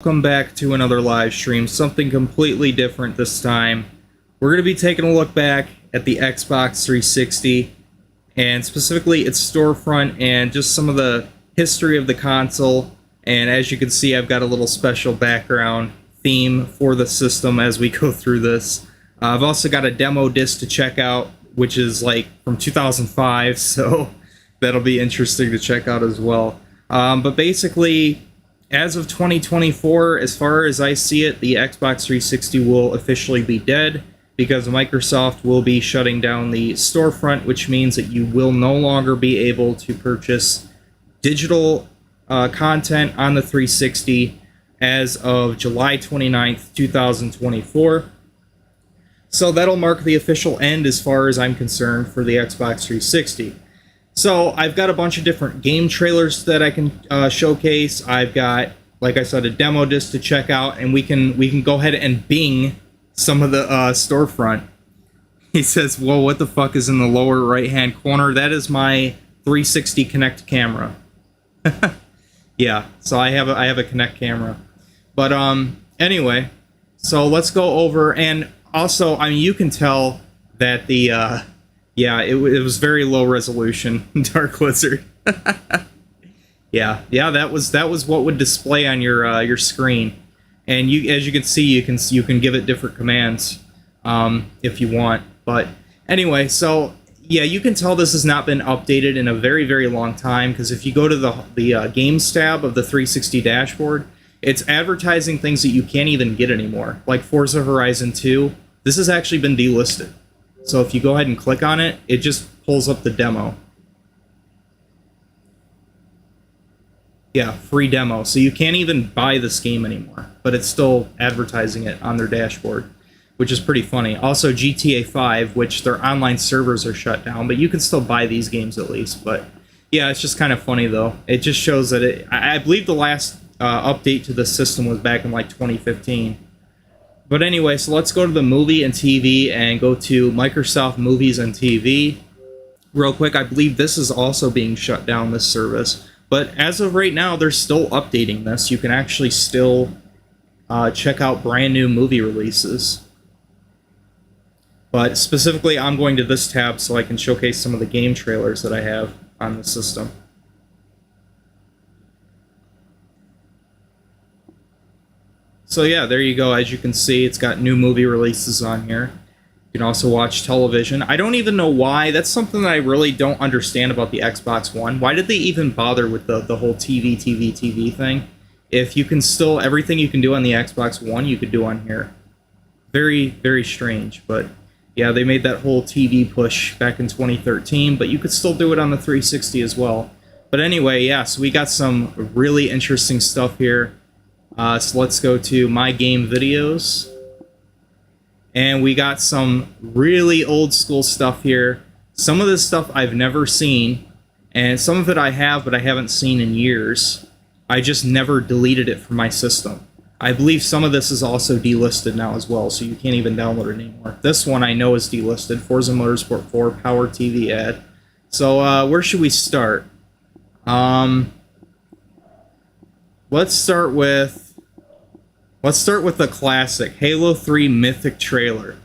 Welcome back to another live stream, something completely different this time. We're going to be taking a look back at the Xbox 360 and specifically its storefront and just some of the history of the console. And as you can see, I've got a little special background theme for the system as we go through this. I've also got a demo disc to check out, which is like from 2005, so that'll be interesting to check out as well. But basically, as of 2024, as far as I see it, the Xbox 360 will officially be dead because Microsoft will be shutting down the storefront, which means that you will no longer be able to purchase digital content on the 360 as of July 29th, 2024. So that'll mark the official end as far as I'm concerned for the Xbox 360. So I've got a bunch of different game trailers that I can showcase. I've got, like I said, a demo disc to check out, and we can go ahead and Bing some of the storefront. He says, "Whoa, what the fuck is in the lower right-hand corner?" That is my 360 Kinect camera. Yeah, so I have a Kinect camera. But anyway, so let's go over, and also, I mean, you can tell that the yeah, it was very low resolution, Dark Lizard. yeah, that was what would display on your screen, and as you can see, you can give it different commands if you want. But anyway, so yeah, you can tell this has not been updated in a very, very long time, because if you go to the games tab of the 360 dashboard, it's advertising things that you can't even get anymore, like Forza Horizon 2. This has actually been delisted. So if you go ahead and click on it, it just pulls up the demo. Yeah, free demo. So you can't even buy this game anymore, but it's still advertising it on their dashboard, which is pretty funny. Also GTA 5, which their online servers are shut down, but you can still buy these games at least. But yeah, it's just kind of funny though. It just shows that I believe the last update to the system was back in like 2015. But anyway, so let's go to the movie and TV and go to Microsoft Movies and TV. Real quick, I believe this is also being shut down, this service. But as of right now, they're still updating this. You can actually still check out brand new movie releases. But specifically, I'm going to this tab so I can showcase some of the game trailers that I have on the system. So yeah, there you go. As you can see, it's got new movie releases on here. You can also watch television. I don't even know why. That's something that I really don't understand about the Xbox One. Why did they even bother with the whole TV thing? If you can still, everything you can do on the Xbox One, you could do on here. Very, very strange. But yeah, they made that whole TV push back in 2013, but you could still do it on the 360 as well. But anyway, yeah, so we got some really interesting stuff here. So let's go to My Game Videos. And we got some really old school stuff here. Some of this stuff I've never seen, and some of it I have, but I haven't seen in years. I just never deleted it from my system. I believe some of this is also delisted now as well, so you can't even download it anymore. This one I know is delisted. Forza Motorsport 4 Power TV ad. So where should we start? Let's start with the classic Halo 3 Mythic trailer.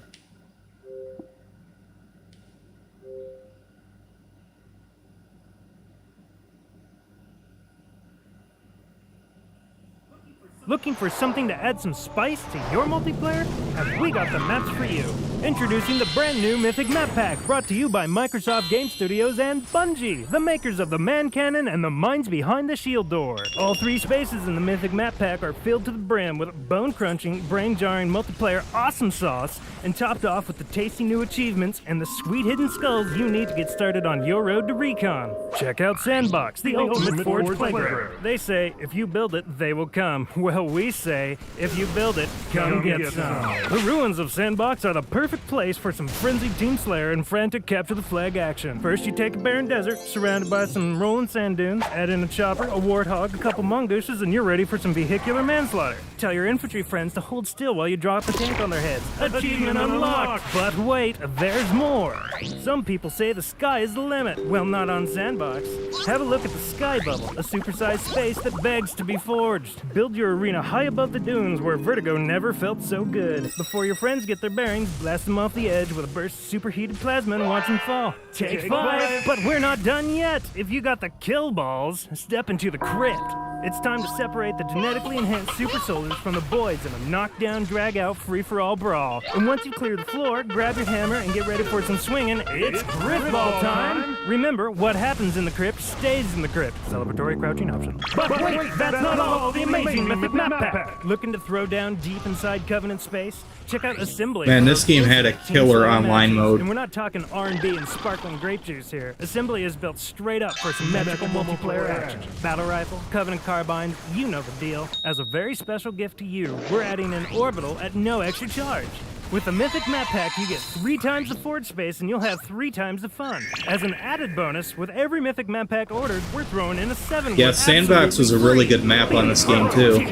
Looking for something to add some spice to your multiplayer? Have we got the maps for you? Introducing the brand new Mythic Map Pack, brought to you by Microsoft Game Studios and Bungie, the makers of the Man Cannon and the minds behind the Shield Door. All three spaces in the Mythic Map Pack are filled to the brim with bone-crunching, brain-jarring multiplayer awesome sauce, and topped off with the tasty new achievements and the sweet hidden skulls you need to get started on your road to Recon. Check out Sandbox, the ultimate Forge playground. They say, if you build it, they will come. Well, we say, if you build it, come get some. The ruins of Sandbox are the perfect perfect place for some frenzied Team Slayer and frantic capture the flag action. First, you take a barren desert, surrounded by some rolling sand dunes, add in a chopper, a warthog, a couple mongooses, and you're ready for some vehicular manslaughter. Tell your infantry friends to hold still while you drop a tank on their heads. Achievement unlocked! But wait, there's more! Some people say the sky is the limit. Well, not on Sandbox. Have a look at the Sky Bubble, a supersized space that begs to be forged. Build your arena high above the dunes where vertigo never felt so good. Before your friends get their bearings, blast them off the edge with a burst of superheated plasma and watch them fall. Take 5! But we're not done yet! If you got the kill balls, step into the crypt. It's time to separate the genetically enhanced super soldiers from the boys in a knockdown, drag-out, free-for-all brawl. And once you clear the floor, grab your hammer and get ready for some swinging. It's crypt ball time! Remember, what happens in the crypt stays in the crypt. Celebratory crouching option. But wait, that's not all! The amazing Mythic Map Pack! Looking to throw down deep inside Covenant space? Check out Assembly. Man, this game had a killer online mode. And we're not talking R&B and sparkling grape juice here. Assembly is built straight up for some magical multiplayer action. Battle rifle, Covenant carbines, you know the deal. As a very special gift to you, we're adding an orbital at no extra charge. With the Mythic Map Pack, you get 3 times the forge space and you'll have 3 times the fun. As an added bonus, with every Mythic Map Pack ordered, we're throwing in a 7. Yeah, Sandbox was a really good map on this game too.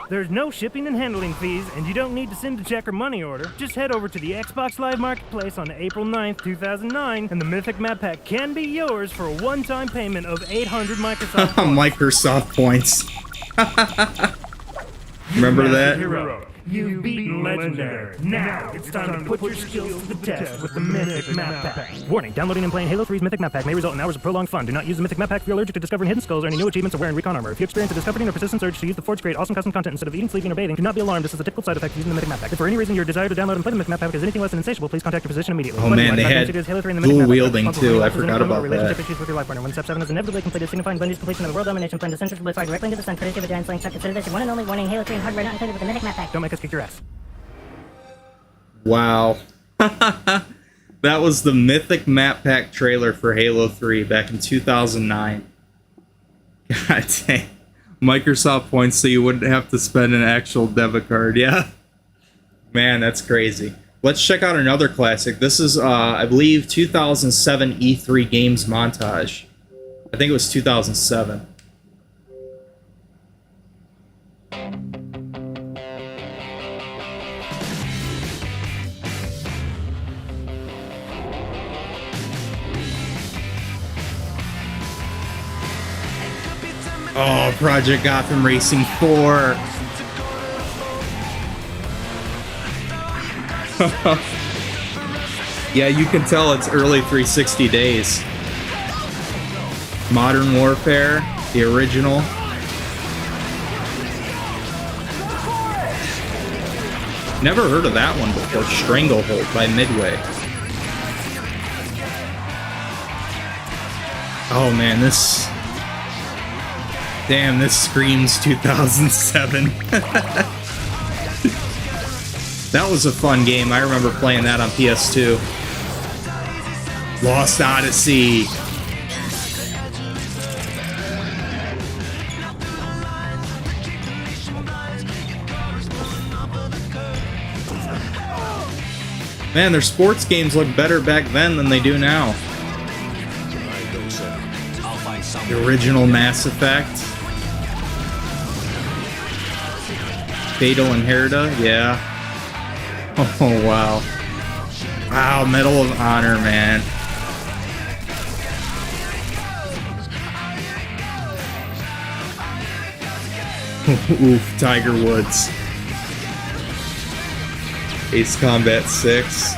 There's no shipping and handling fees, and you don't need to send a check or money order. Just head over to the Xbox Live Marketplace on April 9th, 2009, and the Mythic Map Pack can be yours for a one-time payment of 800 Microsoft points. Microsoft points. Remember that? Hero. You've beaten Legendary. Now it's time to put your skills to the test with the Mythic Map Pack. Warning, downloading and playing Halo 3's Mythic Map Pack may result in hours of prolonged fun. Do not use the Mythic Map Pack if you're allergic to discovering hidden skulls or any new achievements or wearing recon armor. If you experience a discomforting or persistent urge to use the Forge to create awesome custom content instead of eating, sleeping, or bathing, do not be alarmed. This is a typical side effect of using the Mythic Map Pack. If for any reason your desire to download and play the Mythic Map Pack is anything less than insatiable, please contact your physician immediately. Oh man, they had dual wielding too. I forgot about relationship that. issues with your life partner. When step 7 is inevitably completed, signifying Bungie's completion of the world domination plan, descent will fly directly into the sun. Courtesy of a giant slingshot. Consider this your one and only warning. Halo 3 and hardware not included with the Mythic Map Pack. Don't make us kick your ass. Wow. That was the Mythic Map Pack trailer for Halo 3 back in 2009. God dang. Microsoft points so you wouldn't have to spend an actual debit card, yeah? Man, that's crazy. Let's check out another classic. This is, I believe, 2007 E3 Games Montage. I think it was 2007. Oh, Project Gotham Racing 4. Yeah, you can tell it's early 360 days. Modern Warfare, the original. Never heard of that one before. Stranglehold by Midway. Oh man, this... Damn, this screams 2007. That was a fun game. I remember playing that on PS2. Lost Odyssey. Man, their sports games look better back then than they do now. The original Mass Effect. Fatal Inherita, yeah. Oh, wow. Wow, Medal of Honor, man. Oof, Tiger Woods. Ace Combat 6.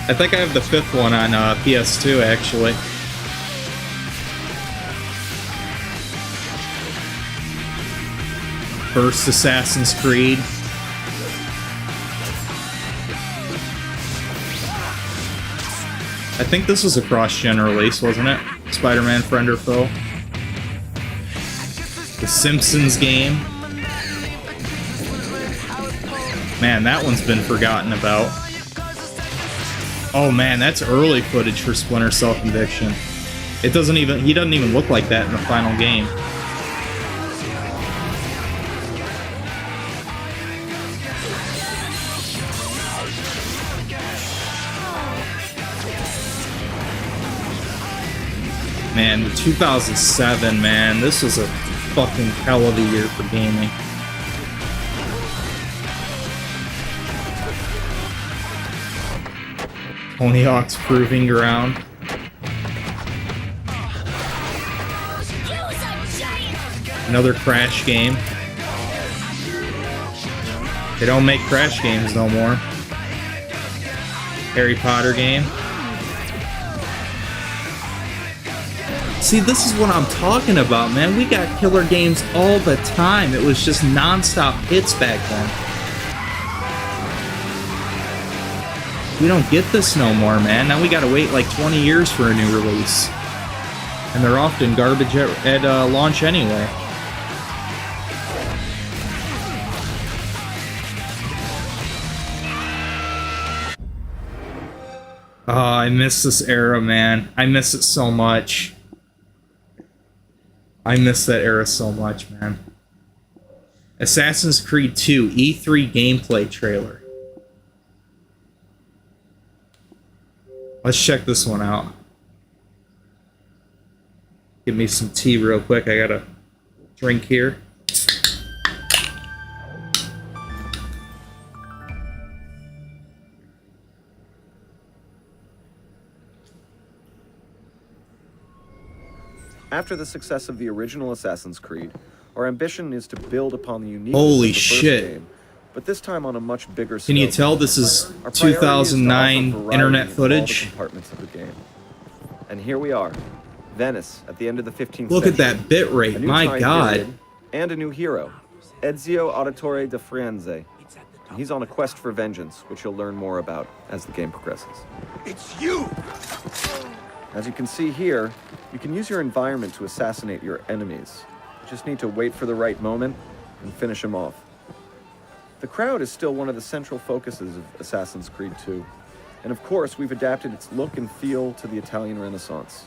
I think I have the 5th one on PS2, actually. First Assassin's Creed. I think this was a cross-gen release, wasn't it? Spider-Man Friend or Foe. The Simpsons game. Man, that one's been forgotten about. Oh man, that's early footage for Splinter Cell Conviction. He doesn't even look like that in the final game. Man, 2007, man, this was a fucking hell of a year for gaming. Tony Hawk's Proving Ground. Another Crash game. They don't make Crash games no more. Harry Potter game. See, this is what I'm talking about, man. We got killer games all the time. It was just non-stop hits back then. We don't get this no more, man. Now we gotta wait like 20 years for a new release. And they're often garbage at launch anyway. Oh, I miss this era, man. I miss it so much. I miss that era so much, man. Assassin's Creed 2 E3 gameplay trailer. Let's check this one out. Give me some tea real quick. I got a drink here. After the success of the original Assassin's Creed, our ambition is to build upon the uniqueness Holy of the first shit. game, but this time on a much bigger scale. Can you tell this is Our priority is to offer 2009 variety internet in all the footage? compartments of the game. And here we are, Venice at the end of the 15th Look at century. that bit A rate. new My time god. period, and a new hero, Ezio Auditore de Firenze. And he's on a quest for vengeance, which you'll learn more about as the game progresses. It's you! As you can see here, you can use your environment to assassinate your enemies. You just need to wait for the right moment and finish them off. The crowd is still one of the central focuses of Assassin's Creed 2. And of course, we've adapted its look and feel to the Italian Renaissance.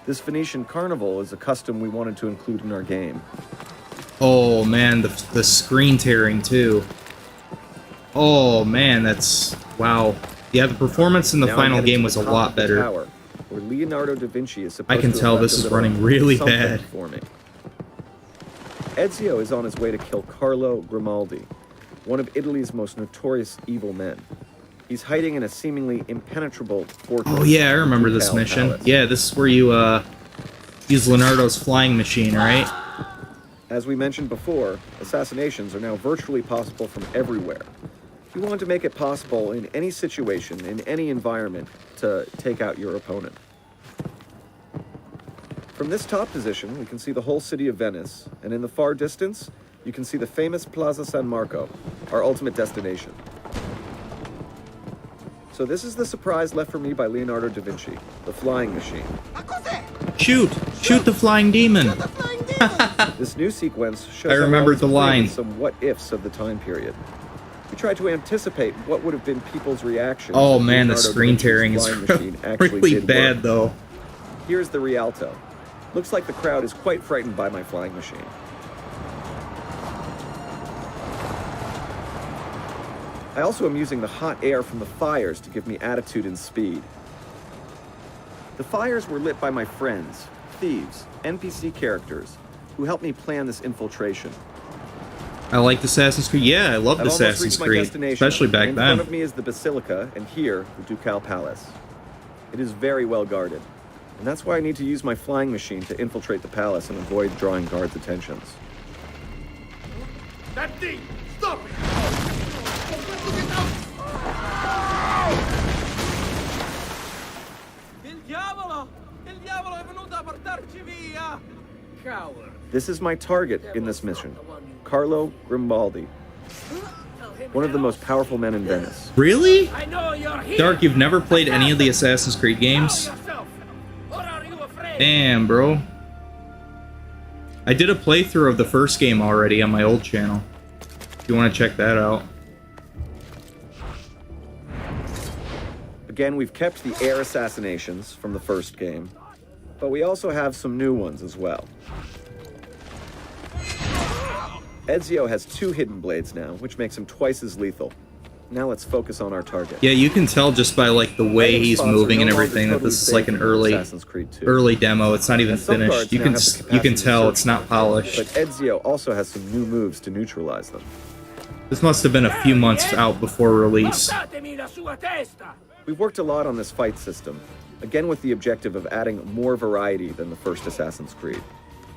This Venetian carnival is a custom we wanted to include in our game. Oh man, the screen tearing too. Oh man, that's wow. Yeah, the performance in the Now I'm final headed game to was the a top lot of the better. tower, where Leonardo da Vinci is supposed I can to tell have this left is a little running really something bad. for me. Ezio is on his way to kill Carlo Grimaldi, one of Italy's most notorious evil men. He's hiding in a seemingly impenetrable fortress. Oh yeah, I remember in this Ducal mission. Palace. Yeah, this is where you use Leonardo's flying machine, right? As we mentioned before, assassinations are now virtually possible from everywhere. You want to make it possible in any situation, in any environment, to take out your opponent. From this top position, we can see the whole city of Venice, and in the far distance, you can see the famous Plaza San Marco, our ultimate destination. So this is the surprise left for me by Leonardo da Vinci, the flying machine. Shoot! Shoot the flying demon! This new sequence shows I how remembered well the it's played line. with some what-ifs of the time period. We tried to anticipate what would have been people's reactions. Oh if man, the Leonardo da screen Vinci's tearing is flying machine actually really did bad work. though. Here's the Rialto. Looks like the crowd is quite frightened by my flying machine. I also am using the hot air from the fires to give me attitude and speed. The fires were lit by my friends, thieves, NPC characters, who helped me plan this infiltration. I liked Assassin's Creed. Yeah, I loved I've almost Assassin's reached my Creed, destination. especially back In then. front of me is the Basilica, and here, the Ducal Palace. It is very well guarded, and that's why I need to use my flying machine to infiltrate the palace and avoid drawing guards' attentions. That thing! Stop it! Il diavolo! Il diavolo è venuto a portarci via! Coward. This is my target in this mission, Carlo Grimaldi, one of the most powerful men in Venice. Really? I know you're here! Dark, you've never played any of the Assassin's Creed games? Yourself. Or are you afraid? Damn, bro. I did a playthrough of the first game already on my old channel. If you want to check that out. Again, we've kept the air assassinations from the first game, but we also have some new ones as well. Ezio has 2 hidden blades now, which makes him twice as lethal. Now let's focus on our target. Yeah, you can tell just by like the way Hiding he's spots are moving no and longer everything that totally this is like safe an in Assassin's Creed 2. early demo. It's not even And some finished. guards You now can have the you can capacity to tell search it's not them. polished. But Ezio also has some new moves to neutralize them. This must have been a few months out before release. Portatemi la sua testa! We've worked a lot on this fight system, again with the objective of adding more variety than the first Assassin's Creed.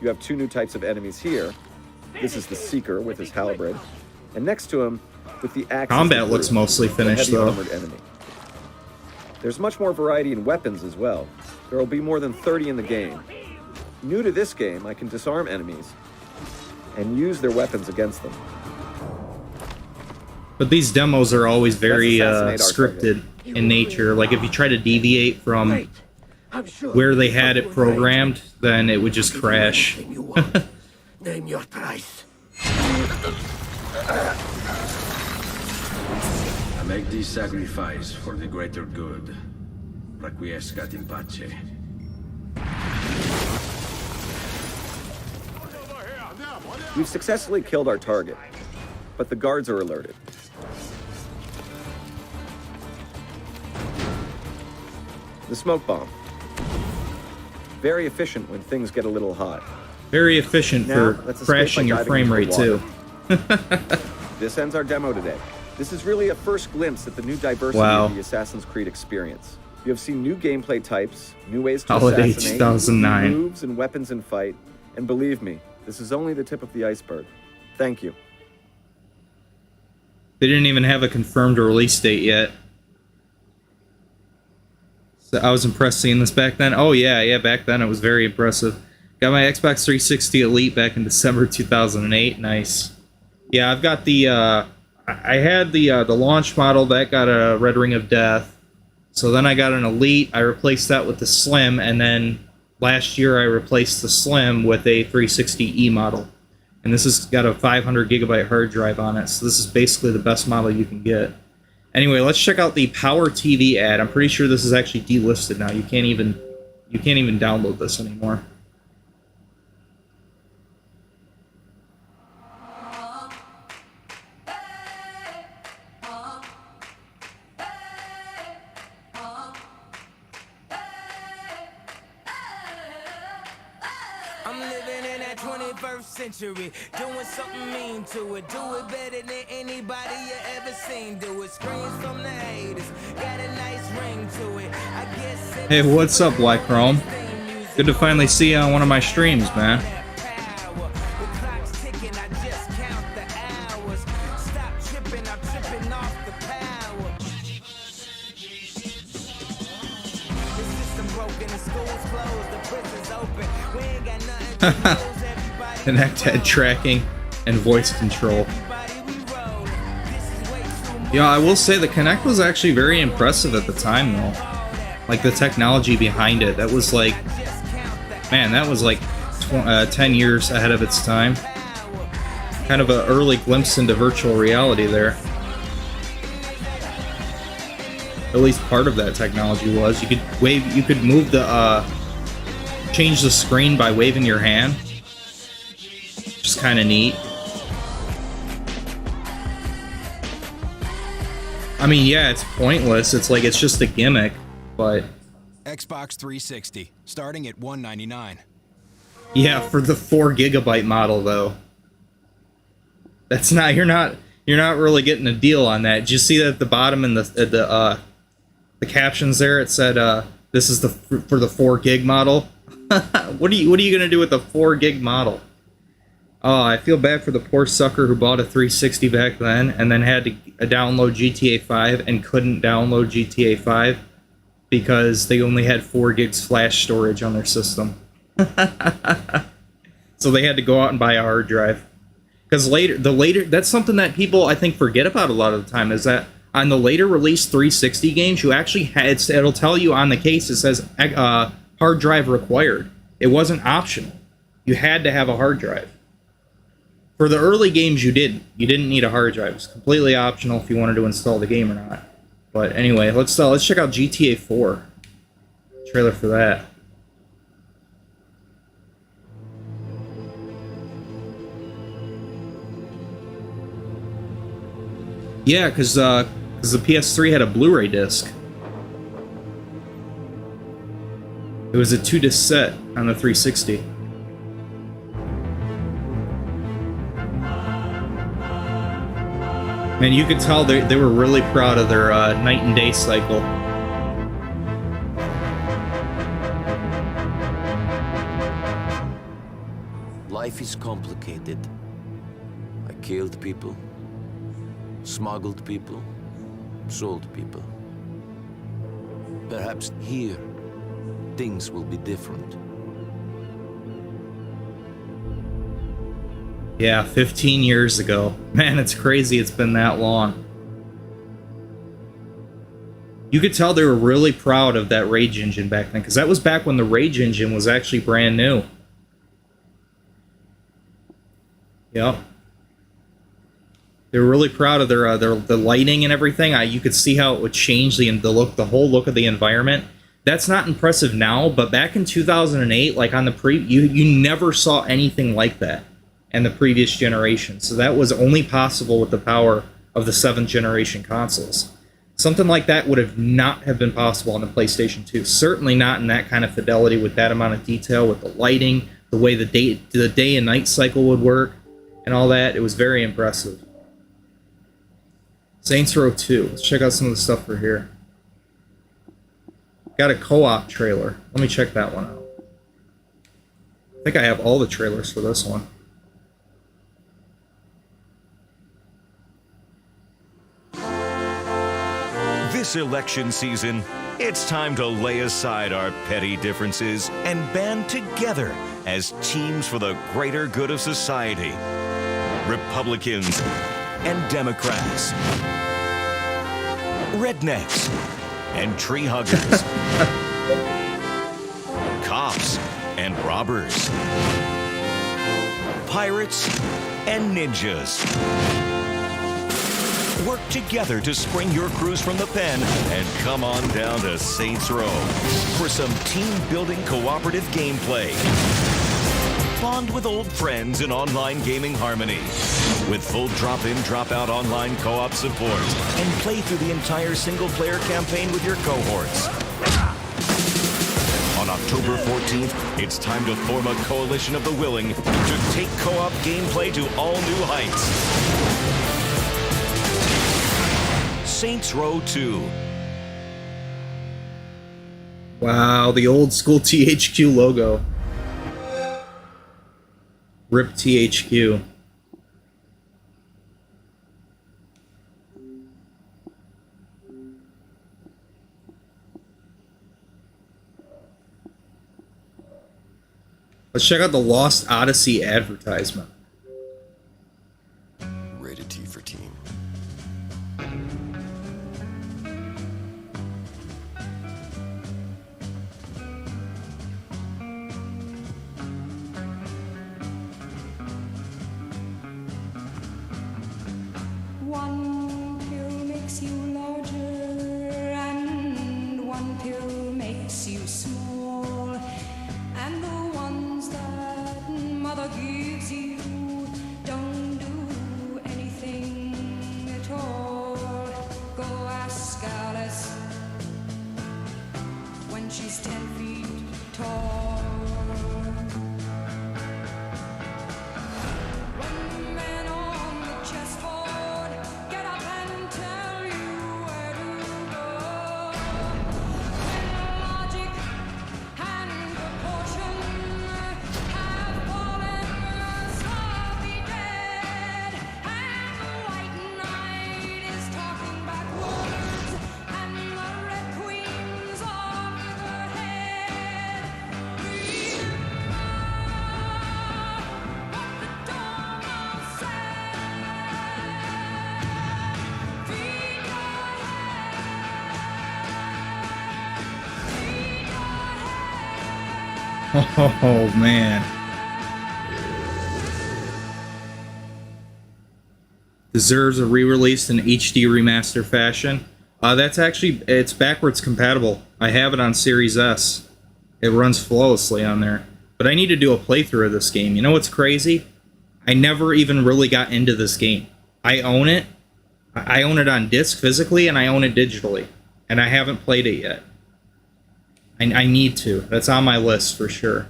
You have two new types of enemies here. This is the Seeker with his halberd, and next to him, with the axe. Combat looks mostly finished, though. Armored enemy. There's much more variety in weapons as well. There will be more than 30 in the game. New to this game, I can disarm enemies and use their weapons against them. But these demos are always very Let's assassinate our scripted in nature. Like if you try to deviate from where they had it programmed, then it would just crash. Name your price. I make this sacrifice for the greater good. Requiescat in pace. We've successfully killed our target, but the guards are alerted. The smoke bomb. Very efficient when things get a little hot. Very efficient Now, for let's escape crashing by your diving frame into rate the too. This ends our demo today. This is really a first glimpse at the new diversity Wow. of the Assassin's Creed experience. You have seen new gameplay types, new ways to Holiday assassinate, 2009. new moves and weapons in fight, and believe me, this is only the tip of the iceberg. Thank you. They didn't even have a confirmed release date yet. So I was impressed seeing this back then. Oh yeah, back then it was very impressive. Got my Xbox 360 Elite back in December 2008. Nice. Yeah, I've got the I had the launch model that got a Red Ring of Death. So then I got an Elite. I replaced that with the Slim, and then last year I replaced the Slim with a 360e model. And this has got a 500 gigabyte hard drive on it. So this is basically the best model you can get. Anyway, let's check out the Power TV ad. I'm pretty sure this is actually delisted now. You can't even download this anymore. I'm living in that 21st century, doing something mean to it. Do it better than anybody you ever seen. Do it. Screams from the haters, got a nice ring to it. I guess. Hey, what's up, Black Chrome? Good to finally see you on one of my streams, man. Kinect head tracking and voice control. Yeah, I will say the Kinect was actually very impressive at the time, though. Like the technology behind it, that was like, man, that was like 10 years ahead of its time. Kind of an early glimpse into virtual reality there. At least part of that technology was you could wave, you could move the change the screen by waving your hand. Just kind of neat. I mean, yeah, it's pointless. It's like it's just a gimmick, but Xbox 360, starting at $199. yeah, for the 4 gigabyte model though. That's not you're not really getting a deal on that. Did you see that at the bottom in the captions there? It said this is for the 4 gig model. What are you gonna do with the 4 gig model? Oh, I feel bad for the poor sucker who bought a 360 back then and then had to download GTA 5 and couldn't download GTA 5 because they only had 4 gigs flash storage on their system. So they had to go out and buy a hard drive. Because that's something that people I think forget about a lot of the time, is that on the later release 360 games, you actually had, it'll tell you on the case, it says hard drive required. It wasn't optional. You had to have a hard drive. For the early games, you didn't. You didn't need a hard drive. It was completely optional if you wanted to install the game or not. But anyway, let's check out GTA 4. Trailer for that. Yeah, because Because the PS3 had a Blu-ray disc. It was a 2-disc set on the 360. And you could tell they were really proud of their night and day cycle. Life is complicated. I killed people, smuggled people, sold people. Perhaps here, things will be different. Yeah, 15 years ago. Man, it's crazy it's been that long. You could tell they were really proud of that Rage engine back then, because that was back when the Rage engine was actually brand new. Yep. They were really proud of their the lighting and everything. You could see how it would change the whole look of the environment. That's not impressive now, but back in 2008, like on the you never saw anything like that in the previous generation. So that was only possible with the power of the 7th generation consoles. Something like that would have not have been possible on the PlayStation 2. Certainly not in that kind of fidelity, with that amount of detail, with the lighting, the way the day and night cycle would work, and all that. It was very impressive. Saints Row 2. Let's check out some of the stuff for here. Got a co-op trailer. Let me check that one out. I think I have all the trailers for this one. This election season, it's time to lay aside our petty differences and band together as teams for the greater good of society. Republicans and Democrats. Rednecks and tree huggers. Cops and robbers. Pirates and ninjas. Work together to spring your crews from the pen and come on down to Saints Row for some team-building cooperative gameplay. Bond with old friends in online gaming harmony with full drop-in, drop-out online co-op support and play through the entire single-player campaign with your cohorts. On October 14th, it's time to form a coalition of the willing to take co-op gameplay to all new heights. Saints Row 2. Wow, the old school THQ logo. RIP THQ. Let's check out the Lost Odyssey advertisement. Rated T for teen. One pill makes you larger and one pill makes you small, and the ones that mother gives you don't do anything at all. Go ask Alice when she's 10 feet tall. Oh, man. Deserves a re-release in HD remaster fashion. That's actually, it's backwards compatible. I have it on Series S. It runs flawlessly on there. But I need to do a playthrough of this game. You know what's crazy? I never even really got into this game. I own it. I own it on disc physically, and I own it digitally. And I haven't played it yet. I need to. That's on my list for sure.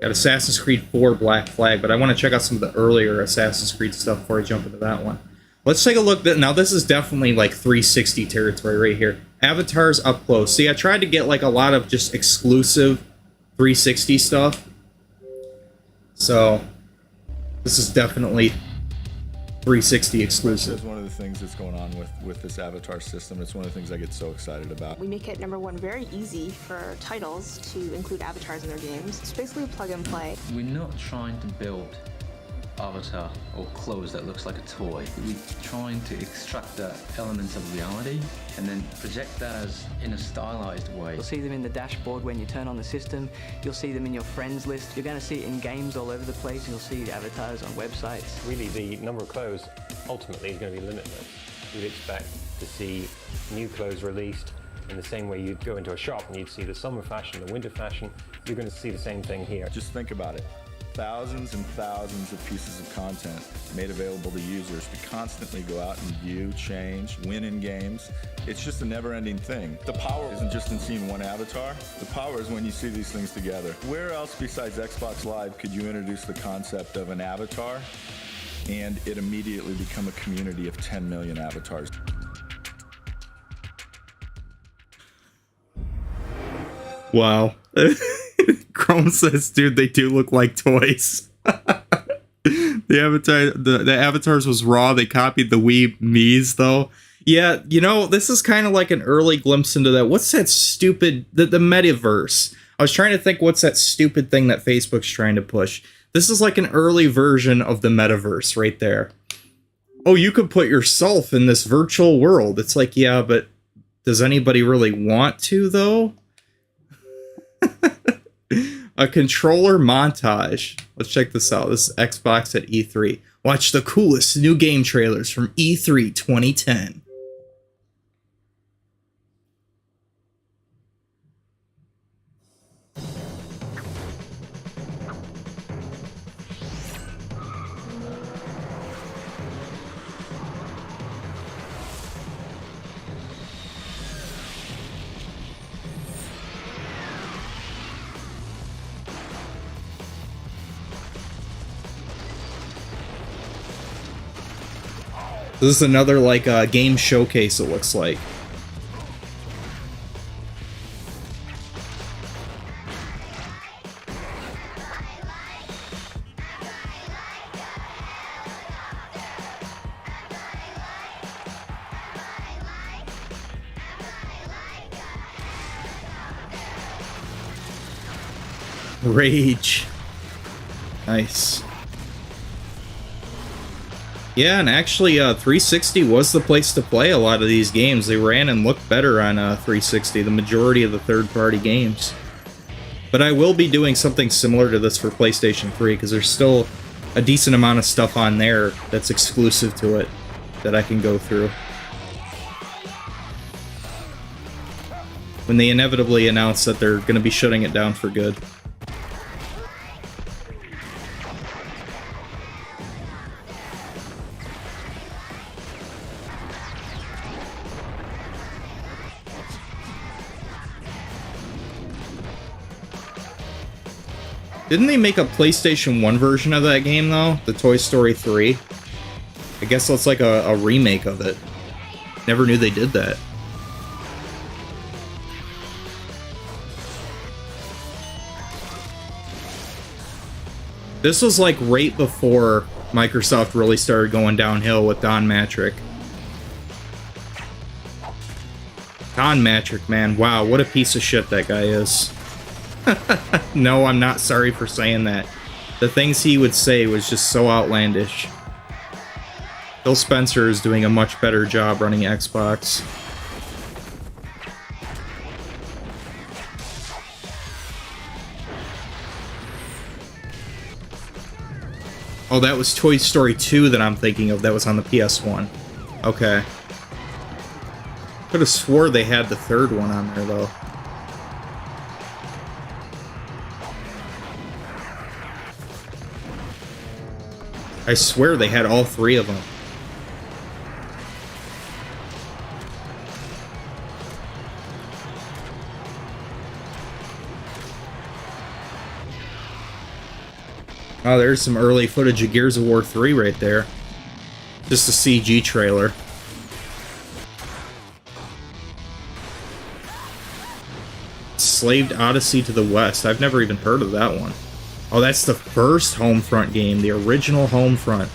Got Assassin's Creed 4 Black Flag, but I want to check out some of the earlier Assassin's Creed stuff before I jump into that one. Let's take a look. Now, this is definitely like 360 territory right here. Avatars up close. See, I tried to get like a lot of just exclusive 360 stuff. So, this is definitely 360 exclusive. It's one of the things that's going on with this Avatar system. It's one of the things I get so excited about. We make it, number one, very easy for titles to include avatars in their games. It's basically plug and play. We're not trying to build avatar or clothes that looks like a toy. We're trying to extract the elements of reality and then project that as in a stylized way. You'll see them in the dashboard when you turn on the system. You'll see them in your friends list. You're going to see it in games all over the place. You'll see avatars on websites. Really, the number of clothes ultimately is going to be limitless. You'd expect to see new clothes released in the same way you'd go into a shop and you'd see the summer fashion, the winter fashion. You're going to see the same thing here. Just think about it. Thousands and thousands of pieces of content made available to users to constantly go out and view, change, win in games. It's just a never-ending thing. The power isn't just in seeing one avatar. The power is when you see these things together. Where else besides Xbox Live could you introduce the concept of an avatar and it immediately become a community of 10 million avatars? Wow. Chrome says, dude, they do look like toys. The avatars was raw. They copied the Wii Mii's, though. Yeah, you know, this is kind of like an early glimpse into that. What's that stupid... The metaverse. I was trying to think what's that stupid thing that Facebook's trying to push. This is like an early version of the metaverse right there. Oh, you could put yourself in this virtual world. It's like, yeah, but does anybody really want to, though? A controller montage. Let's check this out. This is Xbox at E3. Watch the coolest new game trailers from E3 2010. This is another, like, game showcase, it looks like. Rage. Nice. Yeah, and actually, 360 was the place to play a lot of these games. They ran and looked better on 360, the majority of the third-party games. But I will be doing something similar to this for PlayStation 3, because there's still a decent amount of stuff on there that's exclusive to it that I can go through. When they inevitably announce that they're going to be shutting it down for good. Didn't they make a PlayStation 1 version of that game, though? The Toy Story 3? I guess that's like a remake of it. Never knew they did that. This was like right before Microsoft really started going downhill with Don Mattrick. Don Mattrick, man. Wow, what a piece of shit that guy is. No, I'm not sorry for saying that. The things he would say was just so outlandish. Phil Spencer is doing a much better job running Xbox. Oh, that was Toy Story 2 that I'm thinking of. That was on the PS1. Okay. Could have swore they had the third one on there, though. I swear they had all three of them. Oh, there's some early footage of Gears of War 3 right there. Just a CG trailer. Slaved Odyssey to the West. I've never even heard of that one. Oh, that's the first Homefront game, the original Homefront.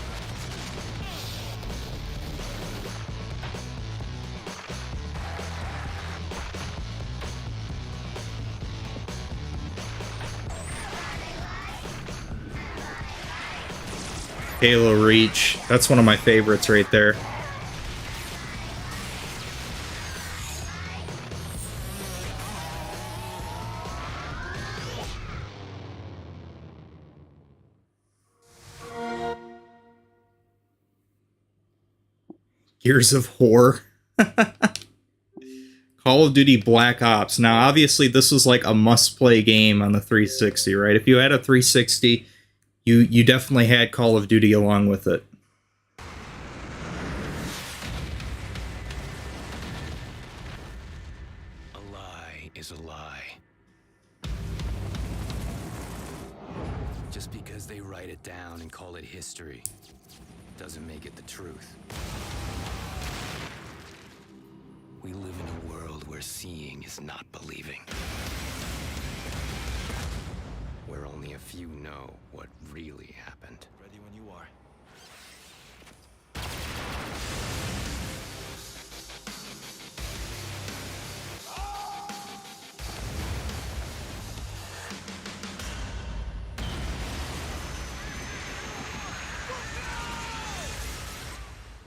Halo Reach. That's one of my favorites right there. Gears of War. Call of Duty Black Ops. Now, obviously, this was like a must-play game on the 360, right? If you had a 360, you definitely had Call of Duty along with it. A lie is a lie. Just because they write it down and call it history doesn't make it the truth. We live in a world where seeing is not believing. Where only a few know what really happened. Ready when you are.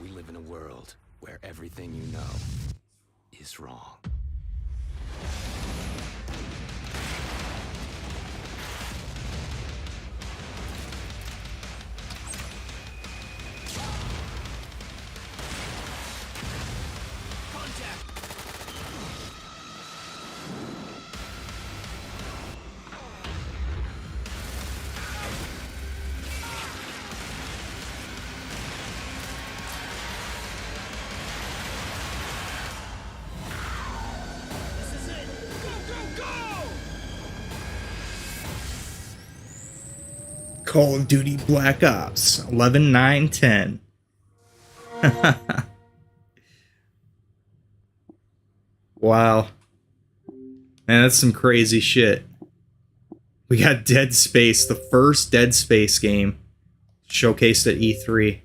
We live in a world where everything you know is wrong. Call of Duty Black Ops 11, 9, 10. Wow. Man, that's some crazy shit. We got Dead Space, the first Dead Space game, showcased at E3.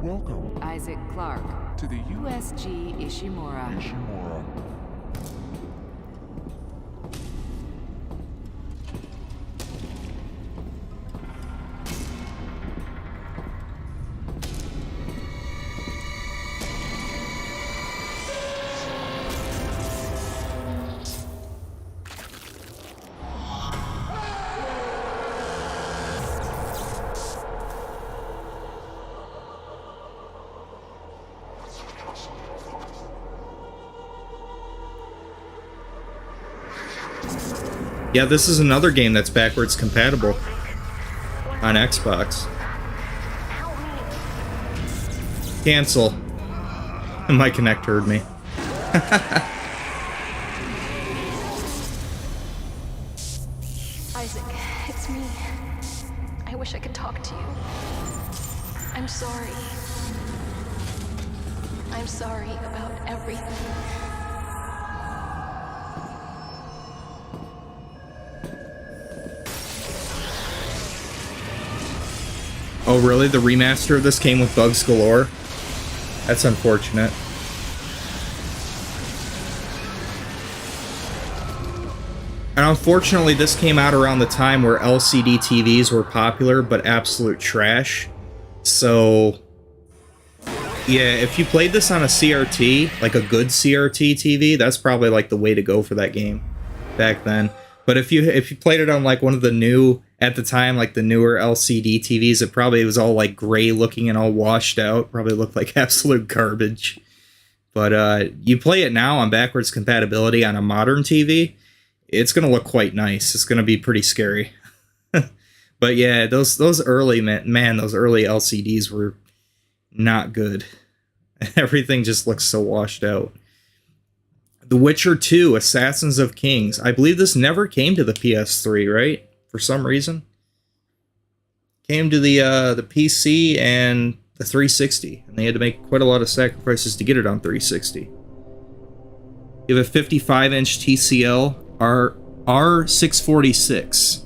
Welcome, Isaac Clarke, to the USG Ishimura. Yeah, this is another game that's backwards compatible on Xbox. Cancel. My Kinect heard me. Isaac, it's me. I wish I could talk to you. I'm sorry. I'm sorry about everything. Oh, really? The remaster of this came with bugs galore? That's unfortunate. And unfortunately, this came out around the time where LCD TVs were popular, but absolute trash. So, yeah, if you played this on a CRT, like a good CRT TV, that's probably like the way to go for that game back then. But if you played it on like one of the new, at the time, like the newer LCD TVs, it probably was all like gray looking and all washed out. Probably looked like absolute garbage. But you play it now on backwards compatibility on a modern TV, it's going to look quite nice. It's going to be pretty scary. But yeah, those early, man, those early LCDs were not good. Everything just looks so washed out. The Witcher 2, Assassins of Kings. I believe this never came to the PS3, right? For some reason. Came to the PC and the 360, and they had to make quite a lot of sacrifices to get it on 360. You have a 55-inch TCL R646.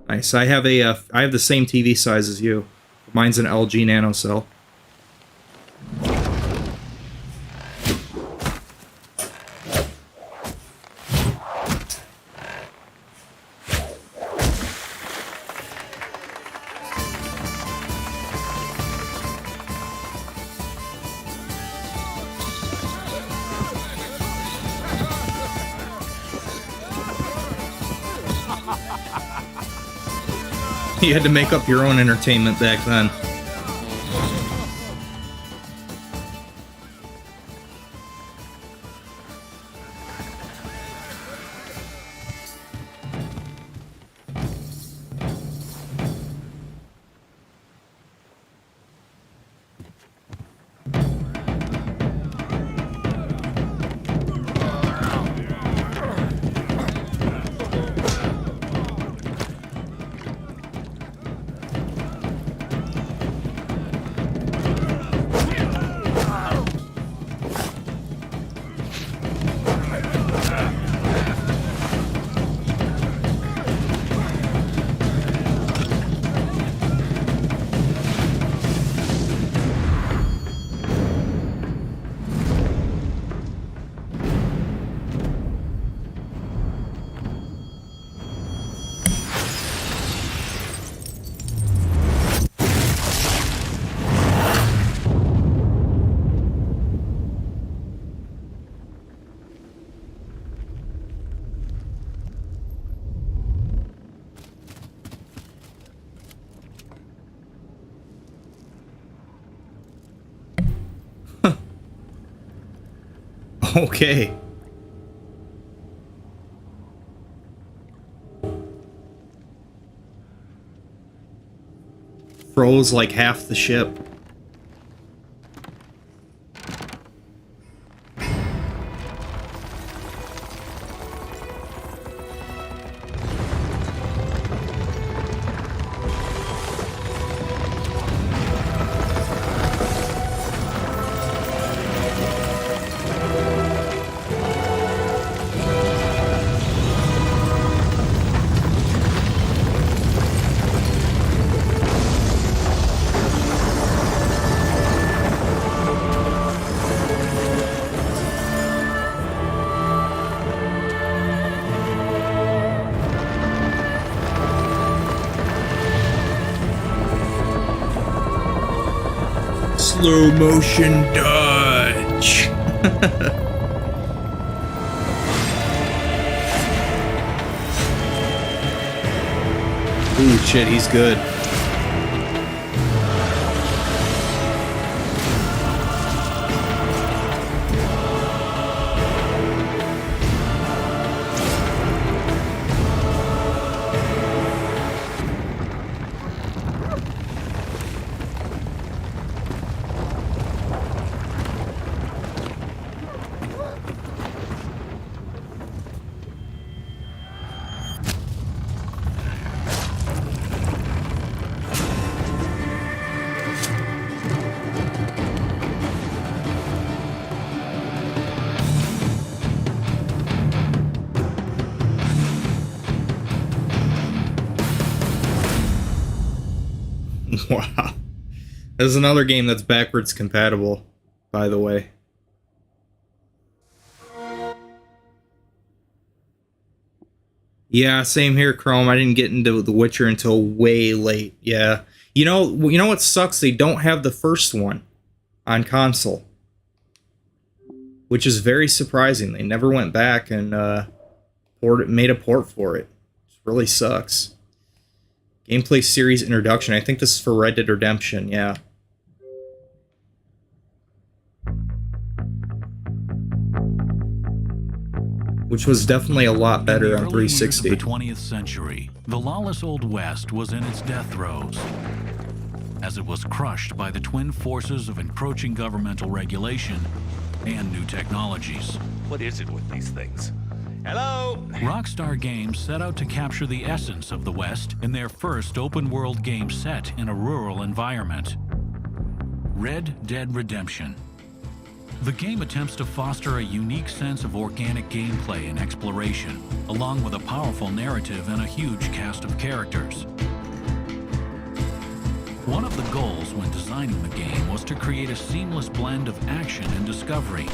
Nice. I have the same TV size as you. Mine's an LG NanoCell. You had to make up your own entertainment back then. Okay. Froze like half the ship. Slow motion dodge. Ooh, shit, he's good. Wow. This is another game that's backwards compatible, by the way. Yeah, same here, Chrome. I didn't get into The Witcher until way late. Yeah. You know what sucks? They don't have the first one on console. Which is very surprising. They never went back and made a port for it. It really sucks. Gameplay series introduction. I think this is for Red Dead Redemption, yeah. which was definitely a lot better on In the early years of 360. the 20th century, the lawless Old West was in its death throes, as it was crushed by the twin forces of encroaching governmental regulation and new technologies. What is it with these things? Hello? Rockstar Games set out to capture the essence of the West in their first open-world game set in a rural environment. Red Dead Redemption. The game attempts to foster a unique sense of organic gameplay and exploration, along with a powerful narrative and a huge cast of characters. One of the goals when designing the game was to create a seamless blend of action and discovery,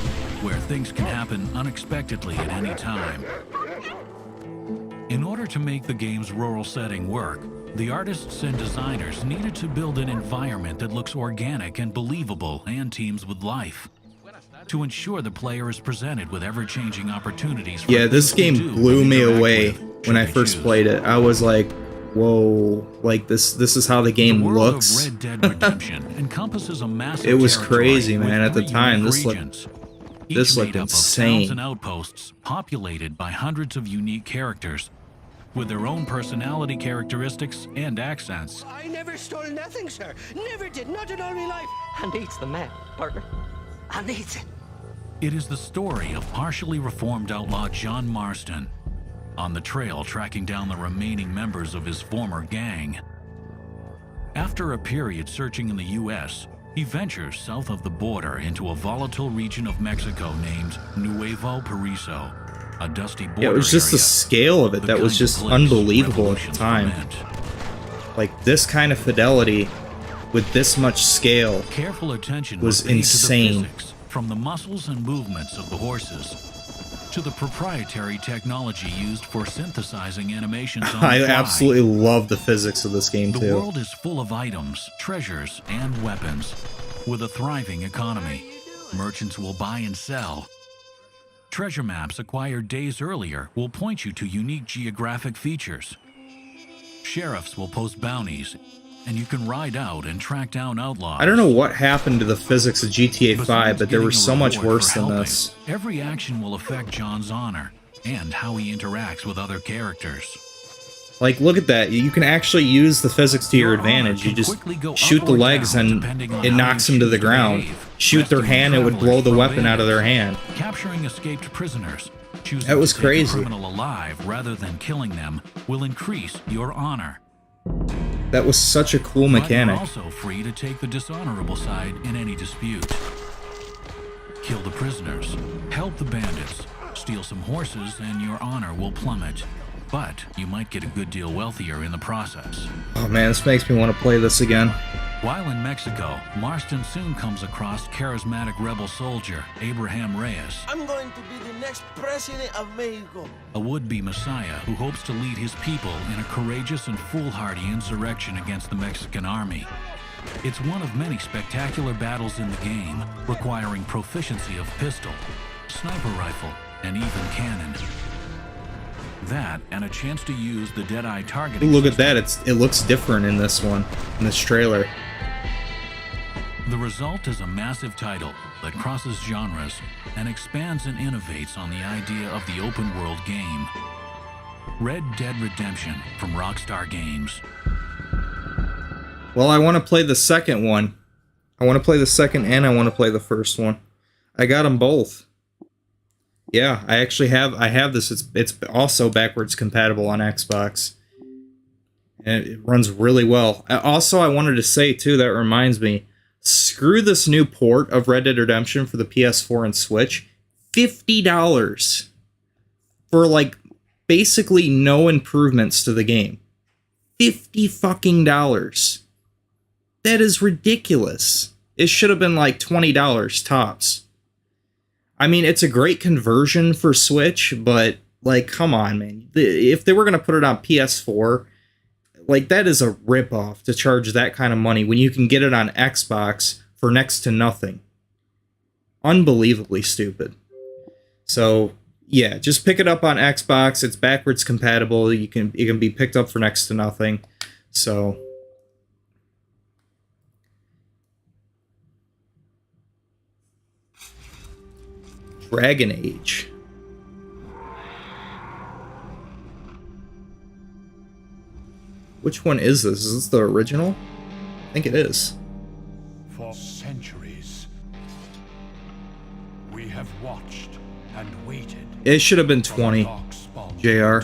where things can happen unexpectedly at any time. In order to make the game's rural setting work, the artists and designers needed to build an environment that looks organic and believable and teems with life, to ensure the player is presented with ever-changing opportunities. Yeah, this game blew me away when I first played it. I was like, whoa, like this is how the game looks. Red Dead Redemption encompasses a massive It was territory crazy, with man. At the 3 time, unique this regions, looked made up of towns insane. and outposts populated by hundreds of unique characters with their own personality characteristics and accents. I never stole nothing, sir. Never did, not in all my life. I needs the map, partner. I needs it. It is the story of partially reformed outlaw John Marston on the trail tracking down the remaining members of his former gang. After a period searching in the U.S., he ventures south of the border into a volatile region of Mexico named Nuevo Periso, a dusty border Yeah, it was just the area. scale of it that was just unbelievable at the time. Like, this kind of fidelity with this much scale Careful attention was paid to the insane. physics, from the muscles and movements of the horses to the proprietary technology used for synthesizing animations on I the fly. absolutely love the physics of this game The too. world is full of items, treasures, and weapons. With a thriving economy, merchants will buy and sell. Treasure maps acquired days earlier will point you to unique geographic features. Sheriffs will post bounties, and you can ride out and track down outlaws. I don't know what happened to the physics of GTA 5, but they were so much worse than this. Every action will affect John's honor and how he interacts with other characters. Like, look at that. You can actually use the physics to your advantage. You just shoot the legs and it knocks them to the ground. Shoot their hand, it would blow the weapon out of their hand. Capturing escaped prisoners, choosing That was to take a crazy. criminal alive rather than killing them will increase your honor. That was such a cool But mechanic. you're also free to take the dishonorable side in any dispute. Kill the prisoners, help the bandits, steal some horses, and your honor will plummet. But you might get a good deal wealthier in the process. Oh man, this makes me want to play this again. While in Mexico, Marston soon comes across charismatic rebel soldier Abraham Reyes, I'm going to be the next president of Mexico. a would-be messiah who hopes to lead his people in a courageous and foolhardy insurrection against the Mexican army. It's one of many spectacular battles in the game, requiring proficiency of pistol, sniper rifle, and even cannon. That, and a chance to use the Deadeye targeting Look at that. It looks different in this one, in this trailer. The result is a massive title that crosses genres and expands and innovates on the idea of the open world game. Red Dead Redemption from Rockstar Games. Well, I want to play the second one. I want to play the second and I want to play the first one. I got them both. Yeah, I actually have. I have this. It's also backwards compatible on Xbox, and it runs really well. Also, I wanted to say too. That reminds me. Screw this new port of Red Dead Redemption for the PS4 and Switch. $50 for like basically no improvements to the game. $50 fucking dollars. That is ridiculous. It should have been like $20 tops. I mean, it's a great conversion for Switch, but like, come on, man. If they were going to put it on PS4, like, that is a ripoff to charge that kind of money when you can get it on Xbox for next to nothing. Unbelievably stupid. So, yeah, just pick it up on Xbox. It's backwards compatible. It can be picked up for next to nothing. So, Dragon Age. Which one is this? Is this the original? I think it is. For centuries, we have watched and waited. It should have been 20, JR.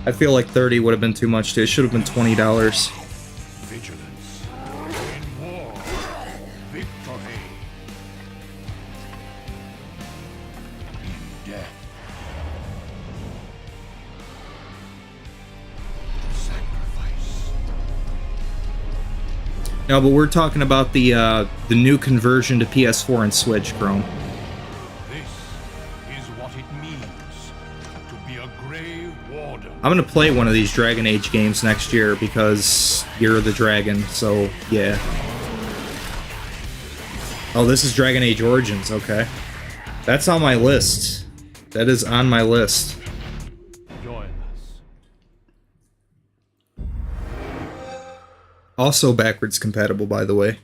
I feel like 30 would have been too much too. It should have been $20. Vigilance. In war. Victory. In death. Sacrifice. No, but we're talking about the new conversion to PS4 and Switch, Chrome. This is what it means to be a Grey Warden. I'm gonna play one of these Dragon Age games next year because you're the dragon, so yeah. Oh, this is Dragon Age Origins, okay. That's on my list. That is on my list. Join us. Also backwards compatible, by the way.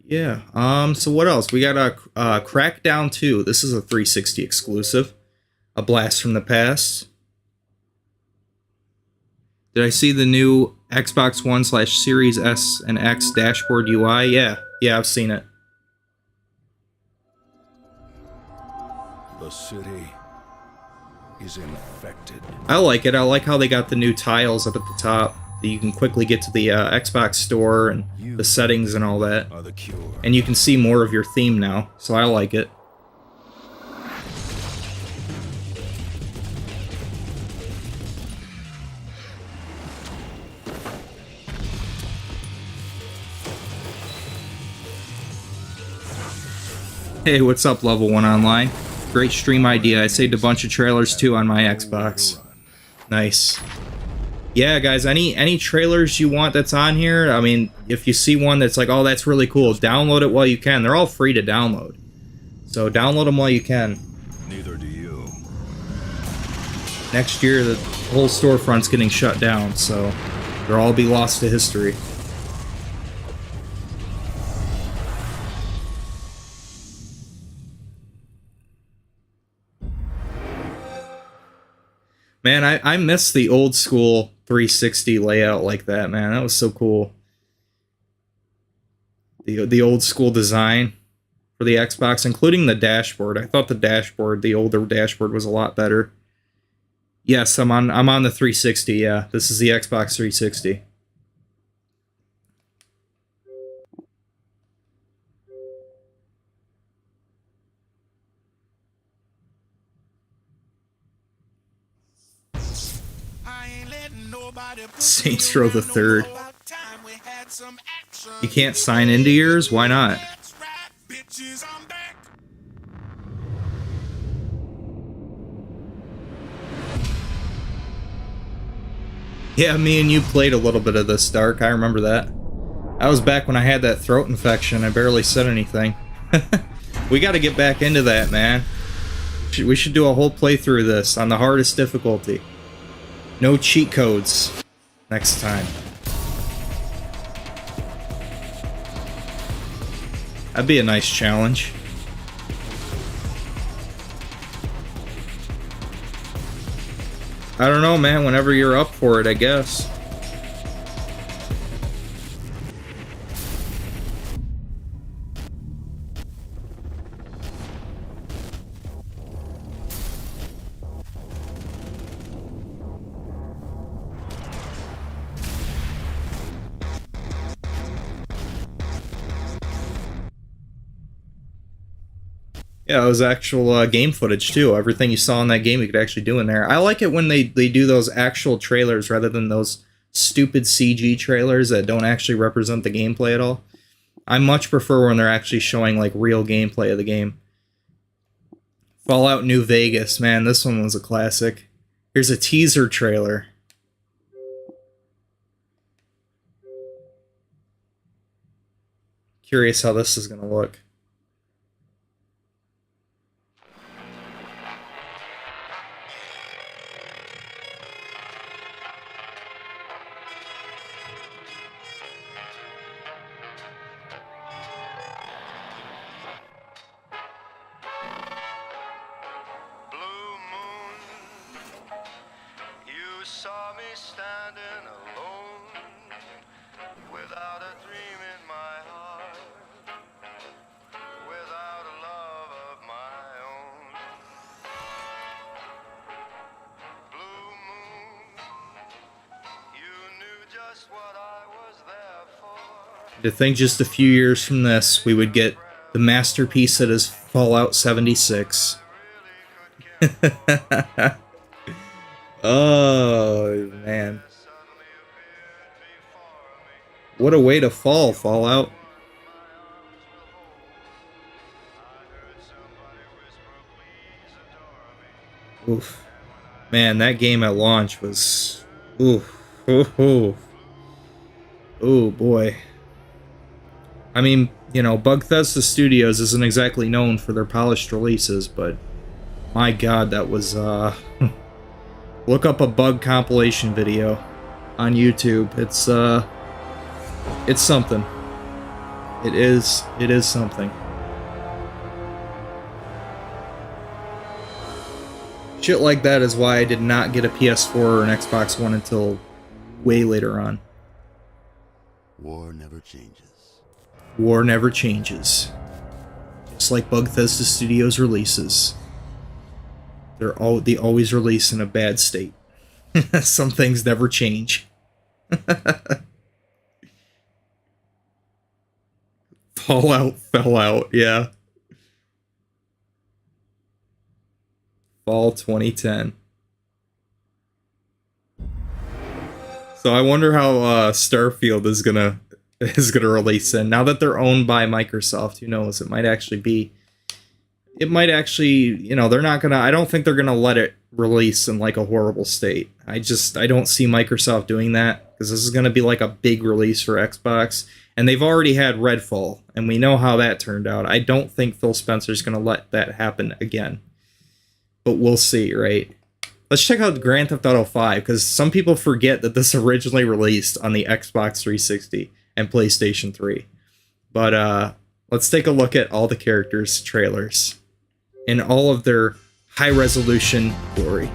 Yeah, so what else? We got a Crackdown 2. This is a 360 exclusive. A blast from the past. Did I see the new Xbox One / Series S and X dashboard UI? Yeah, I've seen it. The city is infected. I like it. I like how they got the new tiles up at the top. That you can quickly get to the Xbox store and the settings and all that. And you can see more of your theme now, so I like it. Hey, what's up, Level 1 Online? Great stream idea. I saved a bunch of trailers too on my Xbox. Nice. Yeah, guys, any trailers you want that's on here, I mean, if you see one that's like, oh, that's really cool, download it while you can. They're all free to download. So download them while you can. Neither do you. Next year, the whole storefront's getting shut down, so they'll all be lost to history. Man, I miss the old school 360 layout like that, man. That was so cool. The old school design for the Xbox, including the dashboard. I thought the older dashboard was a lot better. Yes, I'm on the 360, yeah. This is the Xbox 360. Saints Row the Third. You can't sign into yours? Why not? Yeah, me and you played a little bit of this, Dark. I remember that. That was back when I had that throat infection. I barely said anything. We got to get back into that, man. We should do a whole playthrough of this on the hardest difficulty. No cheat codes next time. That'd be a nice challenge. I don't know, man. Whenever you're up for it, I guess. Yeah, it was actual game footage too. Everything you saw in that game you could actually do in there. I like it when they do those actual trailers rather than those stupid CG trailers that don't actually represent the gameplay at all. I much prefer when they're actually showing like real gameplay of the game. Fallout New Vegas, man, this one was a classic. Here's a teaser trailer. Curious how this is gonna look. saw me standing alone, without a dream in my heart, without a love of my own. Blue moon, you knew just what I was there for. To think just a few years from this, we would get the masterpiece that is Fallout 76. Oh, man. What a way to fall, Fallout. Oof. Man, that game at launch was... Oof. Oh, boy. I mean, you know, Bethesda Studios isn't exactly known for their polished releases, but my god, that was, look up a bug compilation video on YouTube. It's something. It is something. Shit like that is why I did not get a PS4 or an Xbox One until way later on. War never changes. War never changes. Just like Bethesda Studios releases. They always release in a bad state. Some things never change. Fallout fell out, yeah. Fall 2010. So I wonder how Starfield is gonna release in. Now that they're owned by Microsoft, who knows? It might actually, you know, they're not gonna, I don't think they're gonna let it release in like a horrible state. I don't see Microsoft doing that, because this is gonna be like a big release for Xbox, and they've already had Redfall, and we know how that turned out. I don't think Phil Spencer's gonna let that happen again. But we'll see, right? Let's check out Grand Theft Auto 5, because some people forget that this originally released on the Xbox 360 and PlayStation 3. But let's take a look at all the characters' trailers in all of their high-resolution glory.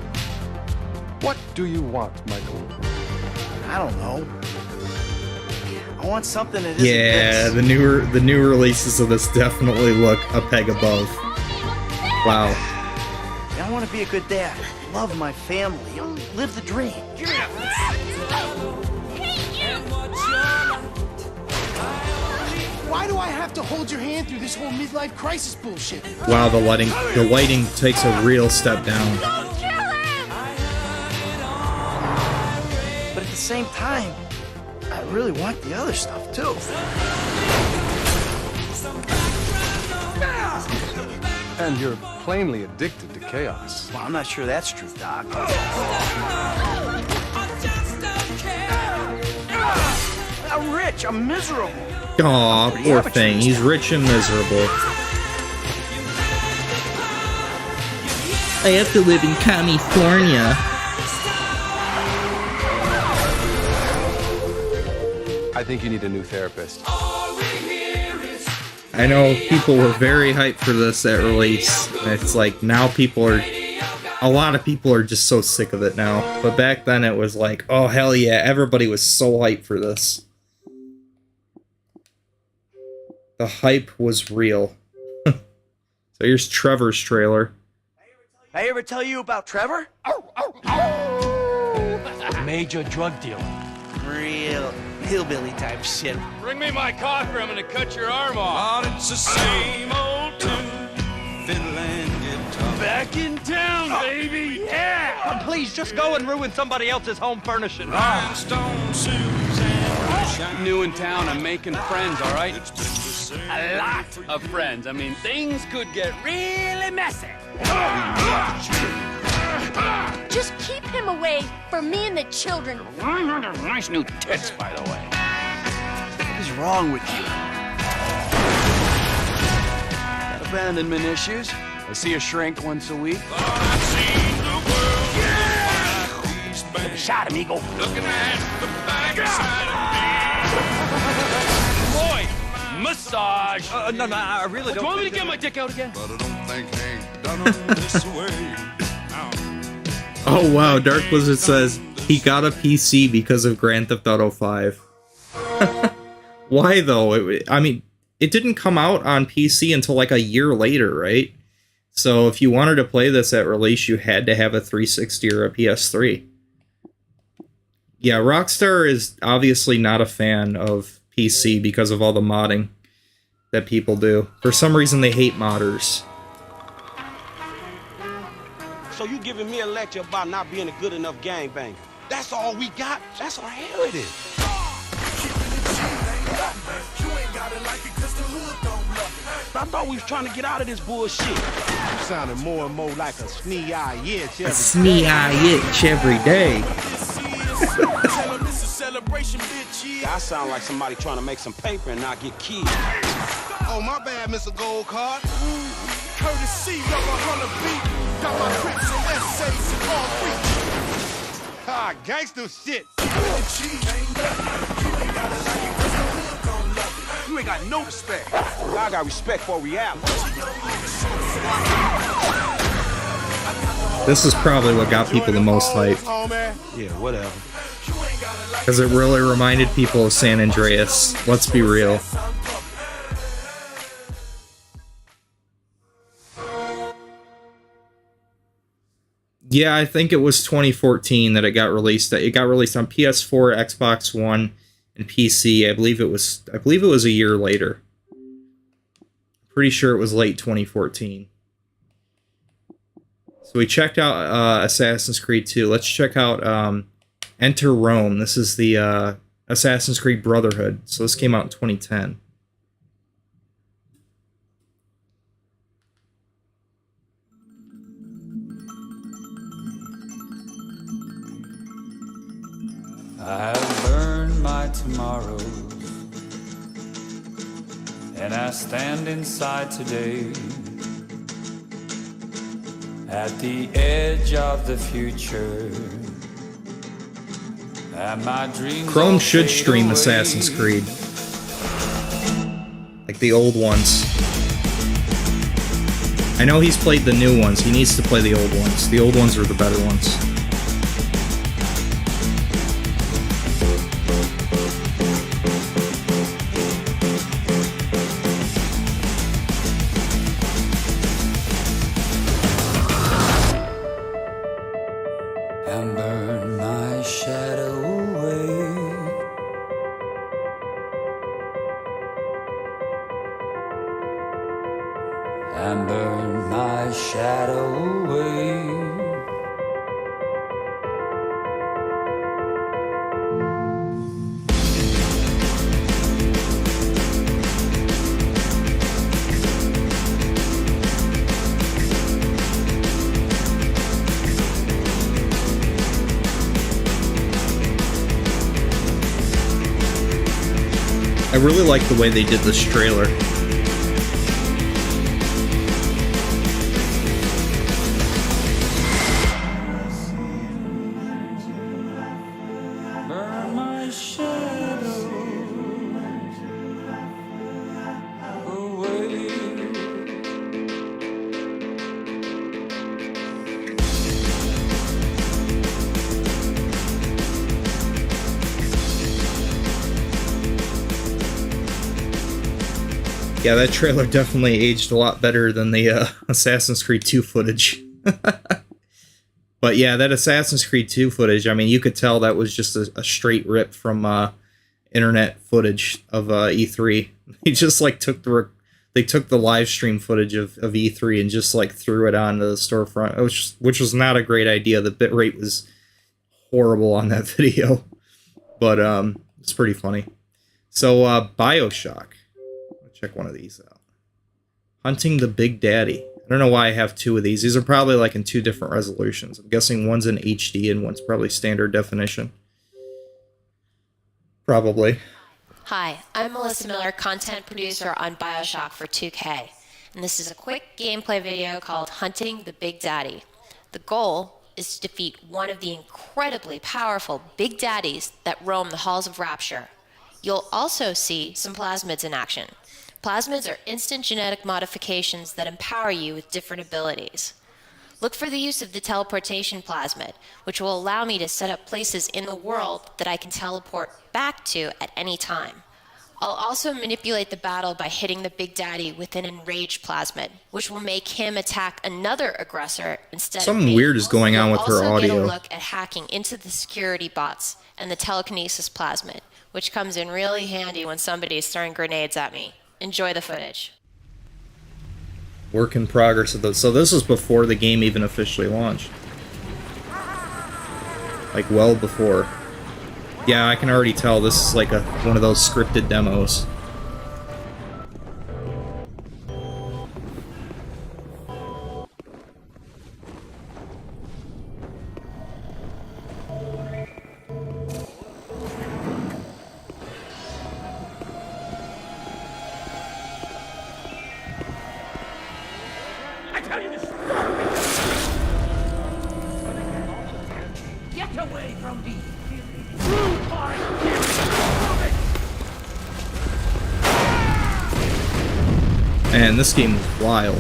What do you want, Michael? I don't know. I want something that isn't Yeah, this. the new releases of this definitely look a peg above. Wow. I want to be a good dad. Love my family. Live the dream. Give me Why do I have to hold your hand through this whole midlife crisis bullshit? Wow, the lighting takes a real step down. But at the same time, I really want the other stuff too. And you're plainly addicted to chaos. Well, I'm not sure that's true, Doc. I'm rich. I'm miserable. Aw, poor thing. He's rich and miserable. I have to live in California. I think you need a new therapist. I know people were very hyped for this at release. And it's like now a lot of people are just so sick of it now. But back then it was like, oh hell yeah, everybody was so hyped for this. The hype was real. So here's Trevor's trailer. I ever tell you about Trevor? Major drug dealer. Real hillbilly type shit. Bring me my cocker, I'm gonna cut your arm off. It's the same old tune, fiddle and guitar. Back in town, baby, yeah! Please, just go and ruin somebody else's home furnishing. Rhinestone shoes and New in town, I'm making friends, all right? A lot of friends. I mean, things could get really messy. Just keep him away from me and the children. Nice new tits, by the way. What is wrong with you? Got abandonment issues. I see a shrink once a week. Give a shot, amigo. looking at the backside Boy, massage. No, I really Do you want me to get my dick out again? of me. But I don't think Hank done 'em this way. Oh wow, Dark Blizzard says, He got a PC because of Grand Theft Auto 5. Why though? I mean, it didn't come out on PC until like a year later, right? So if you wanted to play this at release, you had to have a 360 or a PS3. Yeah, Rockstar is obviously not a fan of PC because of all the modding that people do. For some reason, they hate modders. So you giving me a lecture about not being a good enough gangbanger? That's all we got? That's our heritage. I thought we was trying to get out of this bullshit. You sounding more and more like a snee-eye itch every day. A snee-eye itch every day. I sound like somebody trying to make some paper and not get killed. Oh, my bad, Mr. Gold Card. Courtesy of 100 beat. Got my tricks and essays and all three. Ah, gangster shit. You ain't got no respect. I got respect for reality. This is probably what got people the most hype. Yeah, whatever. Because it really reminded people of San Andreas. Let's be real. Yeah, I think it was 2014 that it got released. It got released on PS4, Xbox One, and PC. I believe it was a year later. Pretty sure it was late 2014. So we checked out Assassin's Creed 2. Let's check out Enter Rome. This is the Assassin's Creed Brotherhood. So this came out in 2010. I have burned my tomorrows, and I stand inside today at the edge of the future. And my dreams Chrome should stream Assassin's Creed. Like the old ones. I know he's played the new ones. He needs to play the old ones. The old ones are the better ones. and burn my shadow away. And burn my shadow away. I really like the way they did this trailer. Burn my shadow away. Yeah, that trailer definitely aged a lot better than the Assassin's Creed 2 footage. But yeah, that Assassin's Creed 2 footage, I mean, you could tell that was just a straight rip from internet footage of E3. They just like took the live stream footage of E3 and just like threw it onto the storefront, which was not a great idea. The bitrate was horrible on that video, but it's pretty funny. So BioShock. Check one of these out. Hunting the Big Daddy. I don't know why I have two of these. These are probably like in two different resolutions. I'm guessing one's in HD and one's probably standard definition. Probably. Hi, I'm Melissa Miller, content producer on BioShock for 2K, and this is a quick gameplay video called Hunting the Big Daddy. The goal is to defeat one of the incredibly powerful Big Daddies that roam the halls of Rapture. You'll also see some plasmids in action. Plasmids are instant genetic modifications that empower you with different abilities. Look for the use of the teleportation plasmid, which will allow me to set up places in the world that I can teleport back to at any time. I'll also manipulate the battle by hitting the Big Daddy with an enraged plasmid, which will make him attack another aggressor instead of Something me. weird is going on with her You'll also get a audio. look at hacking into the security bots and the telekinesis plasmid, which comes in really handy when somebody is throwing grenades at me. Enjoy the footage. Work in progress of those. So this was before the game even officially launched. Like, well before. Yeah, I can already tell this is like one of those scripted demos. I tell you this. Get away from me. Man, this game is wild.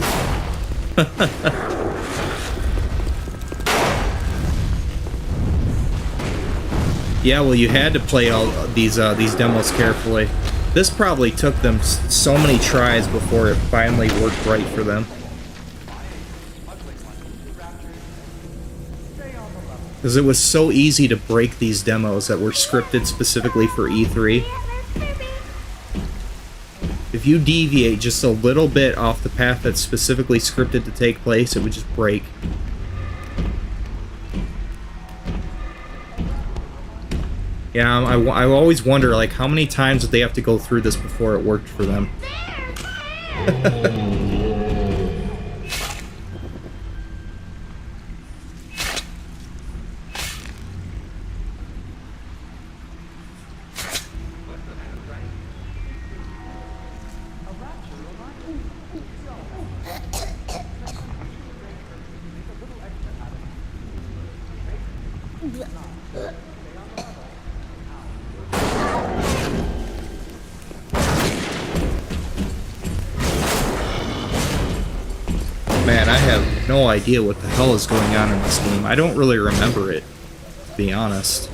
Yeah, well, you had to play all these demos carefully. This probably took them so many tries before it finally worked right for them. Because it was so easy to break these demos that were scripted specifically for E3. If you deviate just a little bit off the path that's specifically scripted to take place, it would just break. Yeah, I always wonder, like, how many times did they have to go through this before it worked for them? Man, I have no idea what the hell is going on in this game. I don't really remember it, to be honest.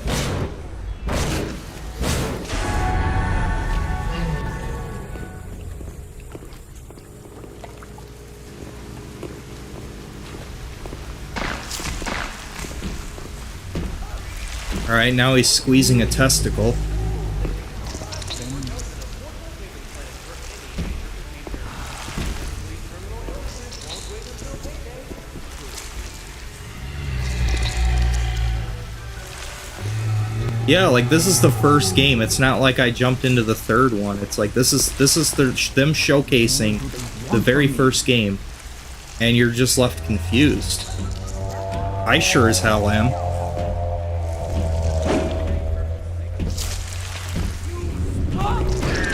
Alright, now he's squeezing a testicle. Yeah, like, this is the first game. It's not like I jumped into the third one. It's like them showcasing the very first game, and you're just left confused. I sure as hell am.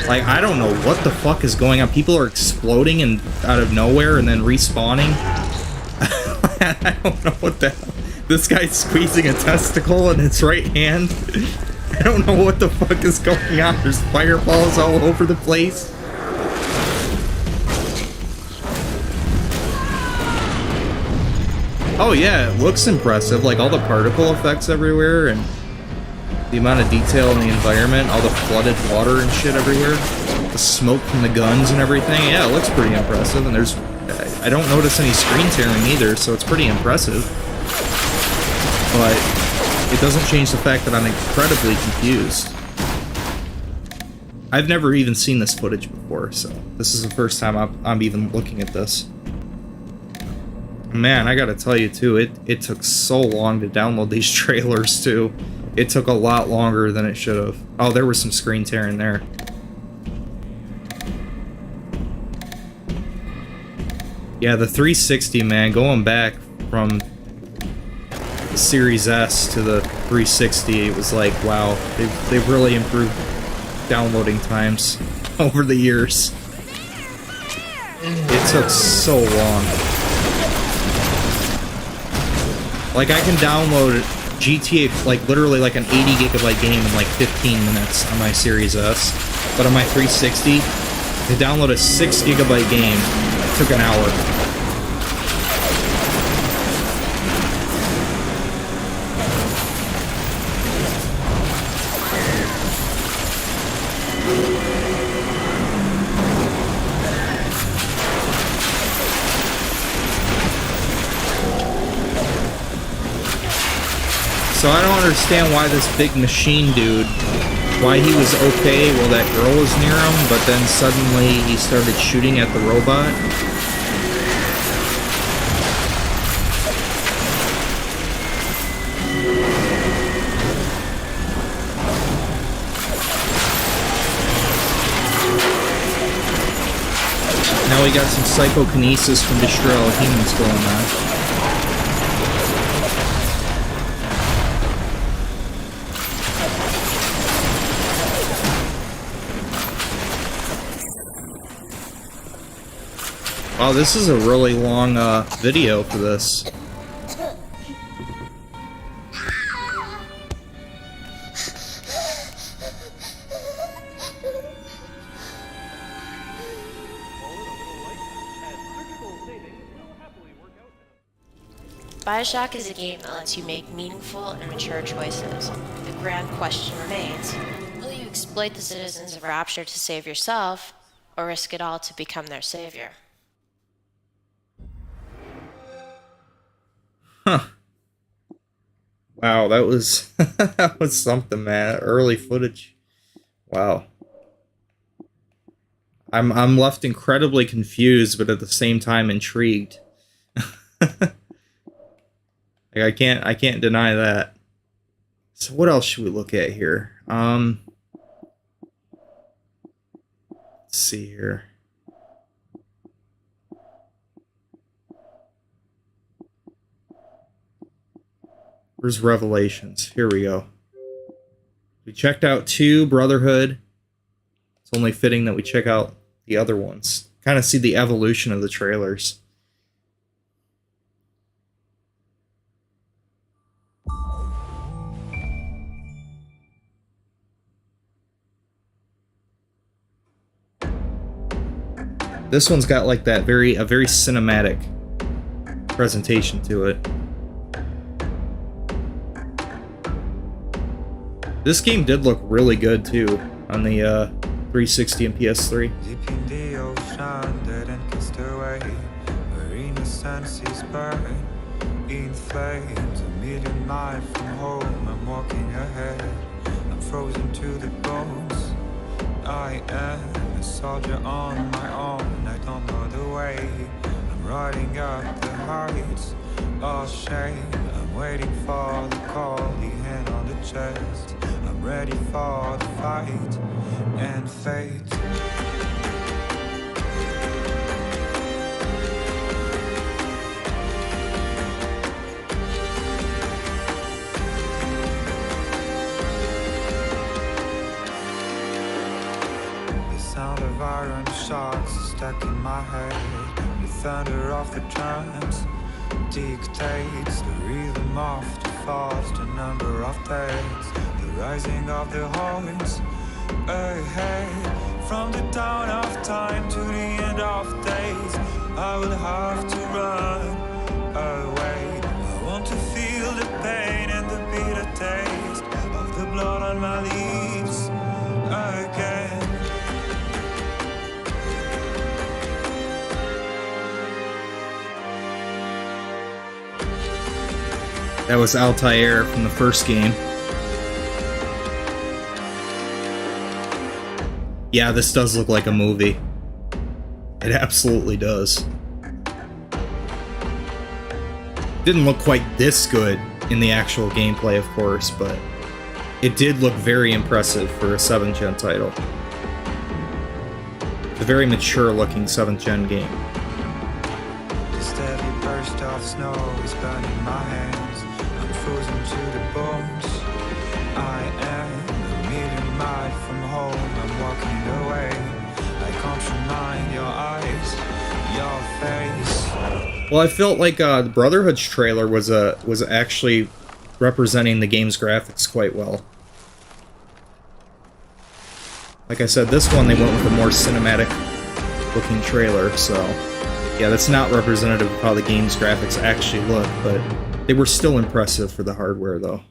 Like, I don't know what the fuck is going on. People are exploding and out of nowhere and then respawning. I don't know what the hell. This guy's squeezing a testicle in his right hand. I don't know what the fuck is going on. There's fireballs all over the place. Oh yeah, it looks impressive. Like, all the particle effects everywhere and the amount of detail in the environment, all the flooded water and shit everywhere, the smoke from the guns and everything. Yeah, it looks pretty impressive. And I don't notice any screen tearing either, so it's pretty impressive. But it doesn't change the fact that I'm incredibly confused. I've never even seen this footage before, so this is the first time I'm even looking at this. Man, I gotta tell you too, it took so long to download these trailers too. It took a lot longer than it should have. Oh, there was some screen tearing there. Yeah, the 360, man, going back from the Series S to the 360, it was like, wow, they've really improved downloading times over the years. It took so long. Like, I can download GTA, like, literally like an 80 gigabyte game in like 15 minutes on my Series S. But on my 360, to download a 6 gigabyte game, it took an hour. So I don't understand why this big machine dude, why he was okay while that girl was near him, but then suddenly he started shooting at the robot. Now we got some psychokinesis from Destroy All Humans going on. Wow, this is a really long video for this. BioShock is a game that lets you make meaningful and mature choices. The grand question remains, will you exploit the citizens of Rapture to save yourself, or risk it all to become their savior? Huh. Wow, that was that was something, man. Early footage. Wow. I'm left incredibly confused, but at the same time intrigued. Like, I can't deny that. So what else should we look at here? Let's see here. Where's Revelations? Here we go. We checked out 2, Brotherhood. It's only fitting that we check out the other ones. Kind of see the evolution of the trailers. This one's got like that a very cinematic presentation to it. This game did look really good too on the 360 and PS3. Deep in the ocean, dead and cast away, where innocence burn in flames. 1,000,000 miles from home, I'm walking ahead. I'm frozen to the bones. I am a soldier on my own. I don't know the way. I'm riding up the heights. Oh shame, I'm waiting for the call, the hand on the chest. I'm ready for the fight and fate. The sound of iron shots stuck in my head. The thunder of the drums dictates the rhythm of the fast, the number of days, the rising of the horns ahead. From the dawn of time to the end of days, I will have to run away. I want to feel the pain and the bitter taste of the blood on my lips again. That was Altair from the first game. Yeah, this does look like a movie. It absolutely does. Didn't look quite this good in the actual gameplay, of course, but it did look very impressive for a 7th Gen title. A very mature looking 7th Gen game. The steady burst of snow is burning my hands. I'm frozen to the bones. I am 1,000,000 miles from home. I'm walking away. I can't remind your eyes, your face. Well, I felt like the Brotherhood's trailer was actually representing the game's graphics quite well. Like I said, this one they went with a more cinematic looking trailer, so yeah, that's not representative of how the game's graphics actually look, but they were still impressive for the hardware, though.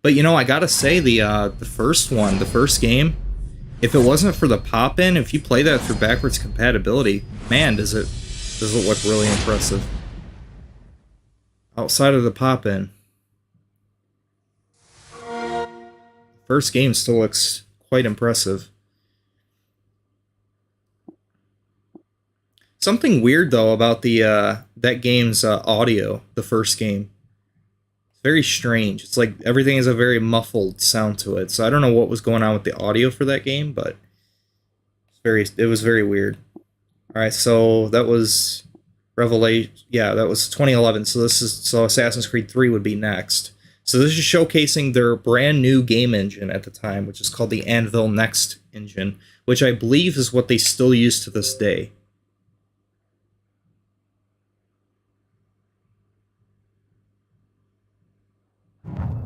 But you know, I gotta say, the first one, the first game, if it wasn't for the pop-in, if you play that through backwards compatibility, man, does it look really impressive. Outside of the pop-in. first game still looks quite impressive. Something weird though about the that game's audio, the first game. It's very strange. It's like everything has a very muffled sound to it. So I don't know what was going on with the audio for that game, but it was very weird. All right, so that was Revelation. Yeah, that was 2011. So Assassin's Creed 3 would be next. So this is showcasing their brand new game engine at the time, which is called the Anvil Next engine, which I believe is what they still use to this day.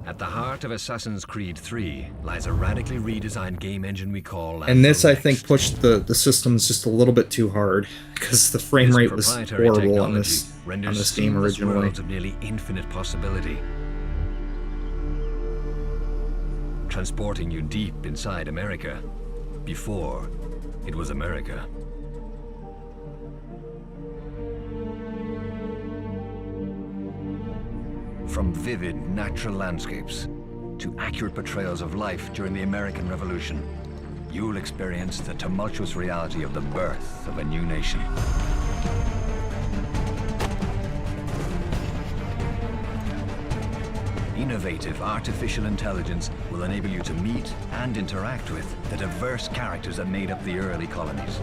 At the heart of Assassin's Creed 3 lies a radically redesigned game engine we call... And this, I think, pushed the systems just a little bit too hard, because the frame rate was horrible on this game originally. Worlds of nearly infinite possibility, transporting you deep inside America, before it was America. From vivid natural landscapes to accurate portrayals of life during the American Revolution, you'll experience the tumultuous reality of the birth of a new nation. Innovative artificial intelligence will enable you to meet and interact with the diverse characters that made up the early colonies.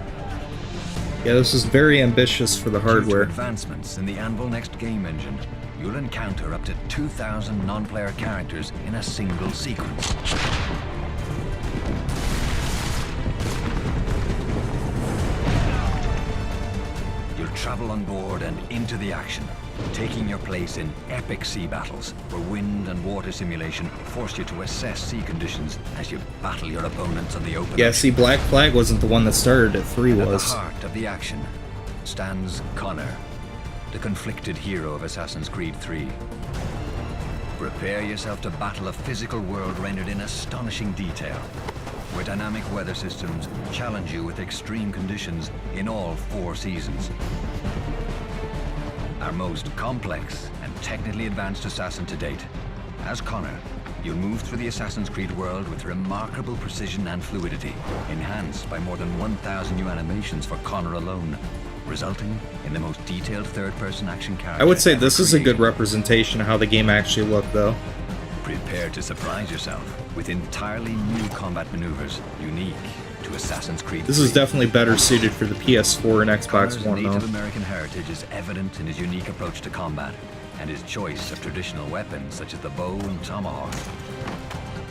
Yeah, this is very ambitious for the hardware. Due to advancements in the Anvil Next game engine, you'll encounter up to 2,000 non-player characters in a single sequence. You'll travel on board and into the action, taking your place in epic sea battles where wind and water simulation force you to assess sea conditions as you battle your opponents on the open Yeah, ocean. see, Black Flag wasn't the one that started it, 3 was. At the heart of the action stands Connor, the conflicted hero of Assassin's Creed 3. Prepare yourself to battle a physical world rendered in astonishing detail, where dynamic weather systems challenge you with extreme conditions in all 4 seasons. Our most complex and technically advanced assassin to date. As Connor, you'll move through the Assassin's Creed world with remarkable precision and fluidity, enhanced by more than 1,000 new animations for Connor alone, resulting in the most detailed third-person action character. I would say this is a good representation of how the game actually looked, though. Prepare to surprise yourself with entirely new combat maneuvers unique to Assassin's Creed 3. This is definitely better suited for the PS4 and Xbox Connor's One, Native though. American heritage is evident in his unique approach to combat and his choice of traditional weapons such as the bow and tomahawk,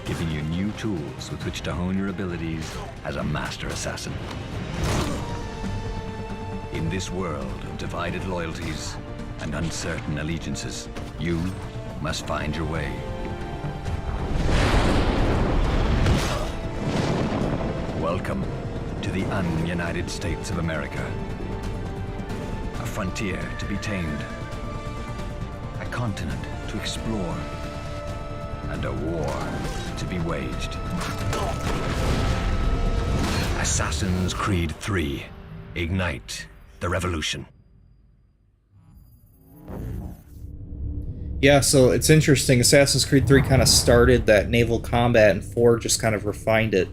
giving you new tools with which to hone your abilities as a master assassin. In this world of divided loyalties and uncertain allegiances, you must find your way. Welcome to the un-United States of America. A frontier to be tamed, a continent to explore, and a war to be waged. Assassin's Creed 3. Ignite the revolution. Yeah, so it's interesting. Assassin's Creed 3 kind of started that naval combat, and 4 just kind of refined it.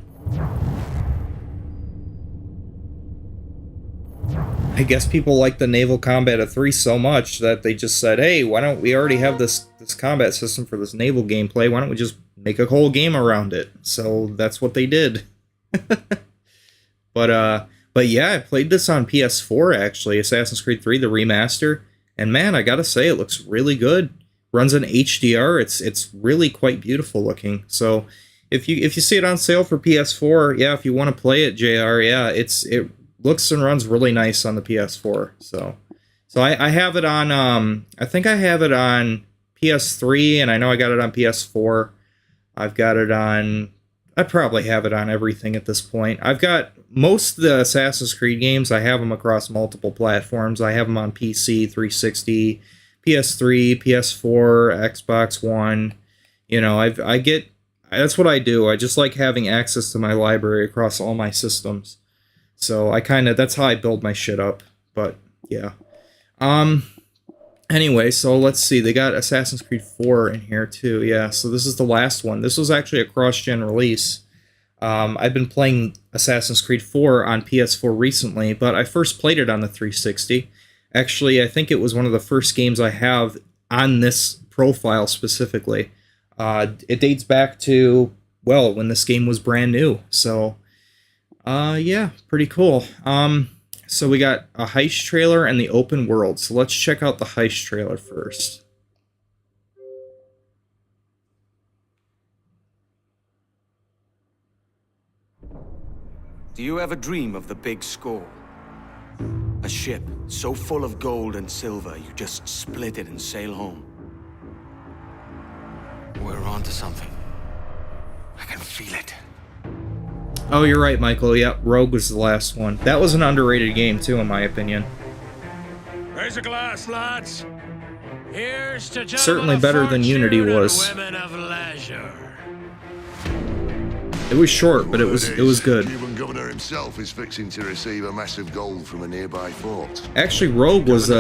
I guess people like the naval combat of 3 so much that they just said, hey, why don't we already have this combat system for this naval gameplay? Why don't we just make a whole game around it? So that's what they did. But yeah, I played this on PS4 actually, Assassin's Creed 3, the remaster, and man, I gotta say, it looks really good. Runs in HDR, it's really quite beautiful looking. So if you see it on sale for PS4, yeah, if you want to play it, JR, yeah, it looks and runs really nice on the PS4. So I have it on I think I have it on PS3, and I know I got it on PS4. I probably have it on everything at this point. I've got most of the Assassin's Creed games, I have them across multiple platforms. I have them on PC, 360, PS3, PS4, Xbox One. You know, that's what I do. I just like having access to my library across all my systems. So that's how I build my shit up. But yeah. Anyway, so let's see. They got Assassin's Creed 4 in here too. Yeah, so this is the last one. This was actually a cross-gen release. I've been playing Assassin's Creed 4 on PS4 recently, but I first played it on the 360. Actually, I think it was one of the first games I have on this profile specifically. It dates back to, well, when this game was brand new. So, yeah, pretty cool. So we got a heist trailer and the open world. So let's check out the heist trailer first. Do you ever dream of the big score? A ship so full of gold and silver, you just split it and sail home. We're onto something. I can feel it. Oh, you're right, Michael. Yep, Rogue was the last one. That was an underrated game, too, in my opinion. Raise a glass, lads. Here's to Certainly better than Unity was. women of leisure. It was short, but it was good. The Cuban governor himself is fixing to receive a massive gold from a nearby fort. Actually, Rogue was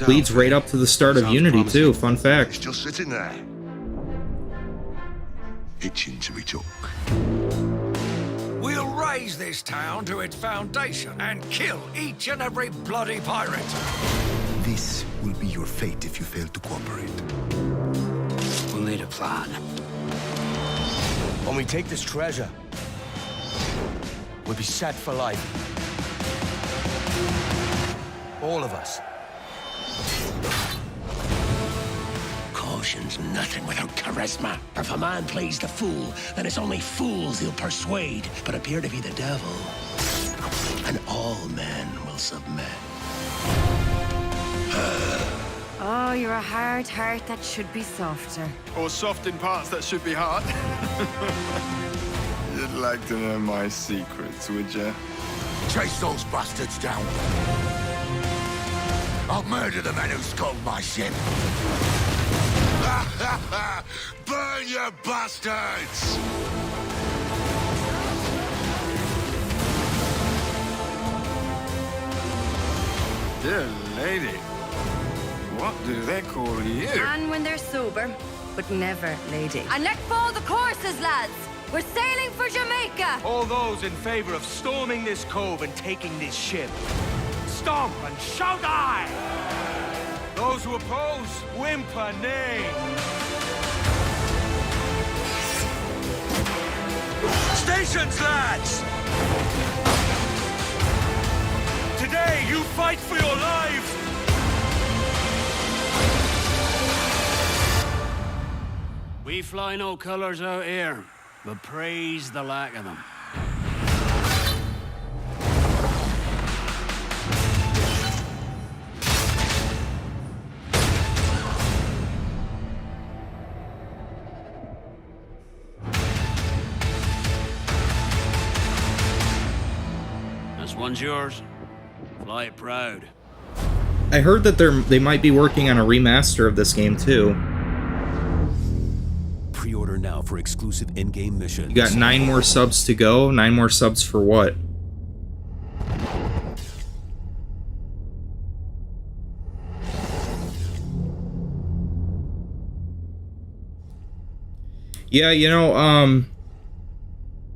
leads right up to the start of Unity, too. Fun fact. It's just sitting there, itching to be took. We'll raise this town to its foundation and kill each and every bloody pirate. This will be your fate if you fail to cooperate. We'll need a plan. When we take this treasure, we'll be set for life. All of us. Caution's nothing without charisma. If a man plays the fool, then it's only fools he'll persuade, but appear to be the devil. And all men will submit. Oh, you're a hard heart that should be softer. Or soft in parts that should be hard. You'd like to know my secrets, would you? Chase those bastards down. I'll murder the man who sculled my ship. Burn, you bastards! Dear lady, what do they call you? And when they're sober, but never lady. And let fall the courses, lads. We're sailing for Jamaica. All those in favor of storming this cove and taking this ship, stomp and shout aye! Those who oppose, whimper nay. Stations, lads! Today, you fight for your lives! We fly no colors out here, but praise the lack of them. This one's yours. Fly it proud. I heard that they might be working on a remaster of this game too. Pre-order now for exclusive in-game missions. You got 9 more subs to go. 9 more subs for what? Yeah, you know,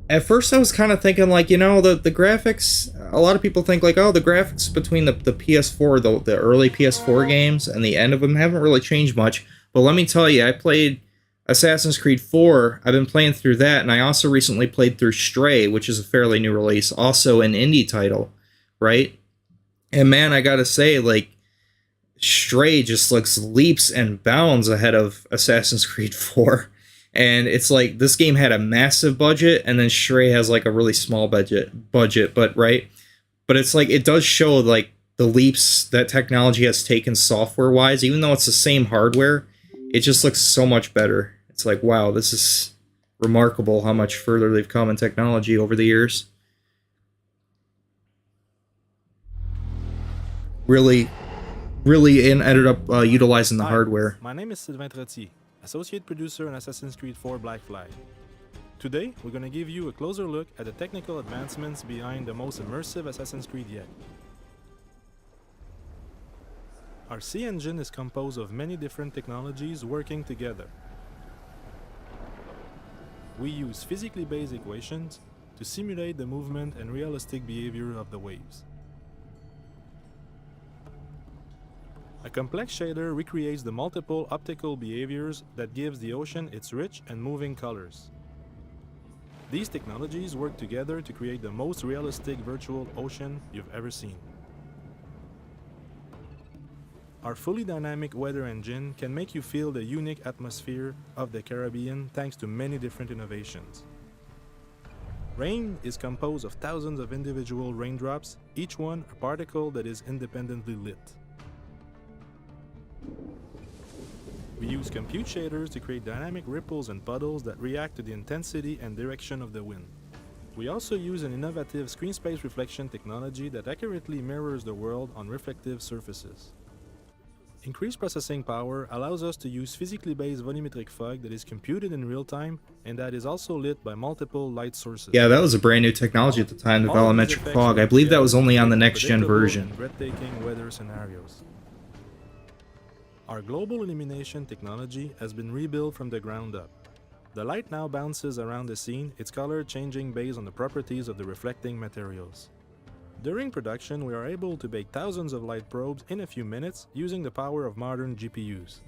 at first I was kind of thinking, like, you know, the graphics, a lot of people think, like, oh, the graphics between the PS4, the early PS4 games and the end of them haven't really changed much. But let me tell you, I played Assassin's Creed 4, I've been playing through that, and I also recently played through Stray, which is a fairly new release, also an indie title, right? And man, I gotta say, like, Stray just looks leaps and bounds ahead of Assassin's Creed 4. And it's like, this game had a massive budget, and then Stray has like a really small budget, but right? But it's like, it does show like the leaps that technology has taken software-wise, even though it's the same hardware, it just looks so much better. It's like, wow, this is remarkable how much further they've come in technology over the years. Really ended up utilizing the hardware. My name is Sylvain Trottier, Associate Producer on Assassin's Creed 4 Black Flag. Today, we're going to give you a closer look at the technical advancements behind the most immersive Assassin's Creed yet. Our C engine is composed of many different technologies working together. We use physically based equations to simulate the movement and realistic behavior of the waves. A complex shader recreates the multiple optical behaviors that gives the ocean its rich and moving colors. These technologies work together to create the most realistic virtual ocean you've ever seen. Our fully dynamic weather engine can make you feel the unique atmosphere of the Caribbean thanks to many different innovations. Rain is composed of thousands of individual raindrops, each one a particle that is independently lit. We use compute shaders to create dynamic ripples and puddles that react to the intensity and direction of the wind. We also use an innovative screen space reflection technology that accurately mirrors the world on reflective surfaces. Increased processing power allows us to use physically based volumetric fog that is computed in real time and that is also lit by multiple light sources. Yeah, that was a brand new technology at the time, the volumetric fog. I believe that was only on the next-gen version. Breathtaking weather scenarios. Our global illumination technology has been rebuilt from the ground up. The light now bounces around the scene, its color changing based on the properties of the reflecting materials. During production, we are able to bake thousands of light probes in a few minutes using the power of modern GPUs.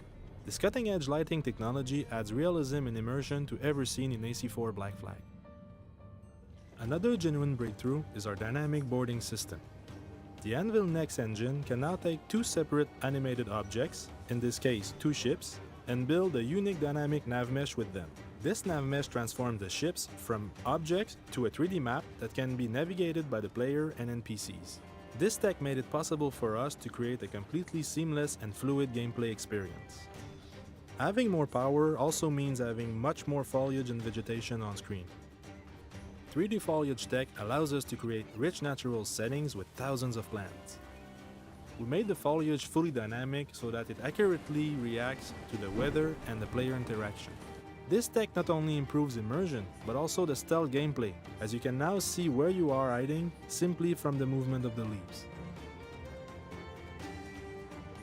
This cutting-edge lighting technology adds realism and immersion to every scene in AC4 Black Flag. Another genuine breakthrough is our dynamic boarding system. The Anvil Next engine can now take two separate animated objects, in this case two ships, and build a unique dynamic nav mesh with them. This nav mesh transforms the ships from objects to a 3D map that can be navigated by the player and NPCs. This tech made it possible for us to create a completely seamless and fluid gameplay experience. Having more power also means having much more foliage and vegetation on screen. 3D foliage tech allows us to create rich natural settings with thousands of plants. We made the foliage fully dynamic so that it accurately reacts to the weather and the player interaction. This tech not only improves immersion, but also the stealth gameplay, as you can now see where you are hiding simply from the movement of the leaves.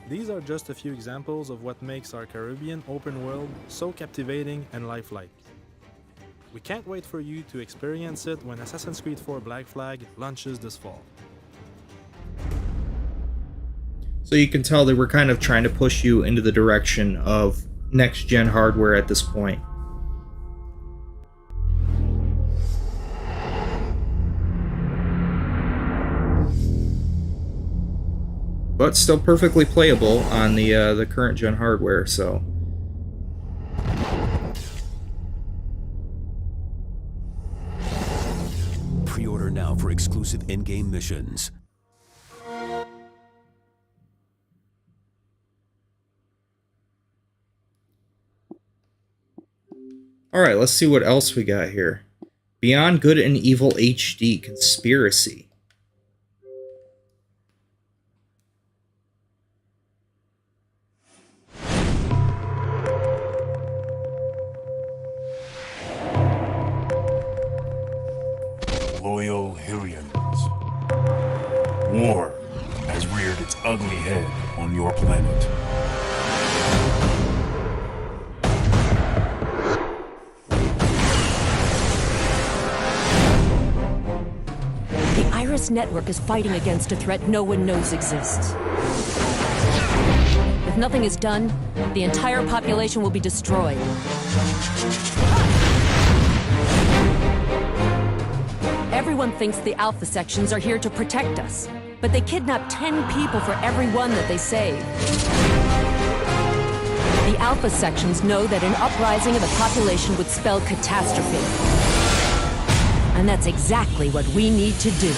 These are just a few examples of what makes our Caribbean open world so captivating and lifelike. We can't wait for you to experience it when Assassin's Creed 4 Black Flag launches this fall. So you can tell they were kind of trying to push you into the direction of next-gen hardware at this point. But still perfectly playable on the current gen hardware, so. Pre-order now for exclusive in-game missions. Alright, let's see what else we got here. Beyond Good and Evil HD Conspiracy. Loyal Hyrians. War has reared its ugly head on your planet. The Iris Network is fighting against a threat no one knows exists. If nothing is done, the entire population will be destroyed. Everyone thinks the Alpha sections are here to protect us, but they kidnap 10 people for every one that they save. The Alpha sections know that an uprising of the population would spell catastrophe. And that's exactly what we need to do.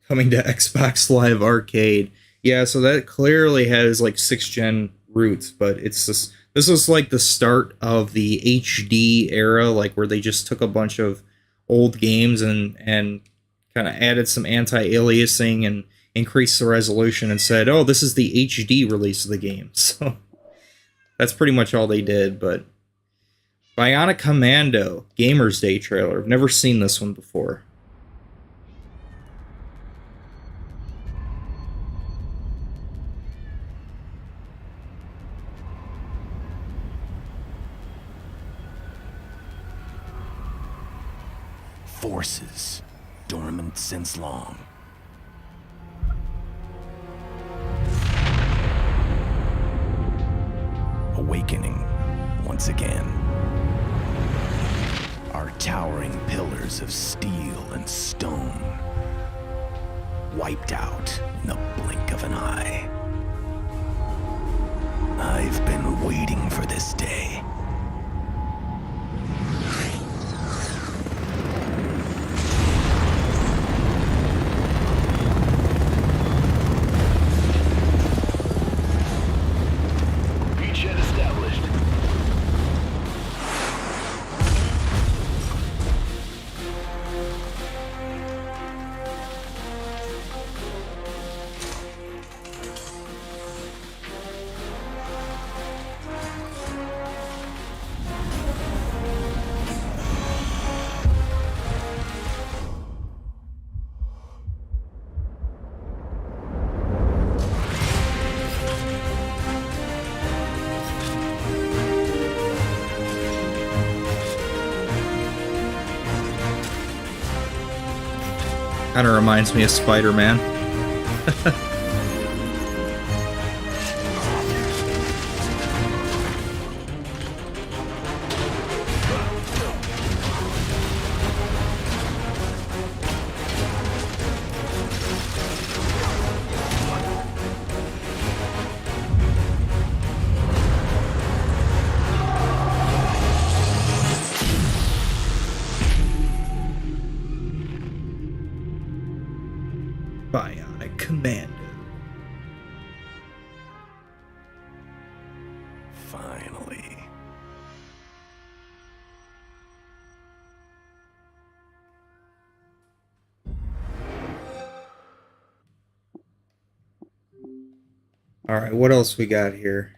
Coming to Xbox Live Arcade. Yeah, so that clearly has like 6th gen roots, but it's just, this was like the start of the HD era, like where they just took a bunch of old games and kind of added some anti-aliasing and increased the resolution and said, oh, this is the HD release of the game. So that's pretty much all they did. But Bionic Commando Gamers Day trailer. I've never seen this one before. Forces dormant since long. Awakening once again. Our towering pillars of steel and stone wiped out in the blink of an eye. I've been waiting for this day. Beachhead established. Kind of reminds me of Spider-Man. Bionic Commando. Finally. Alright, what else we got here?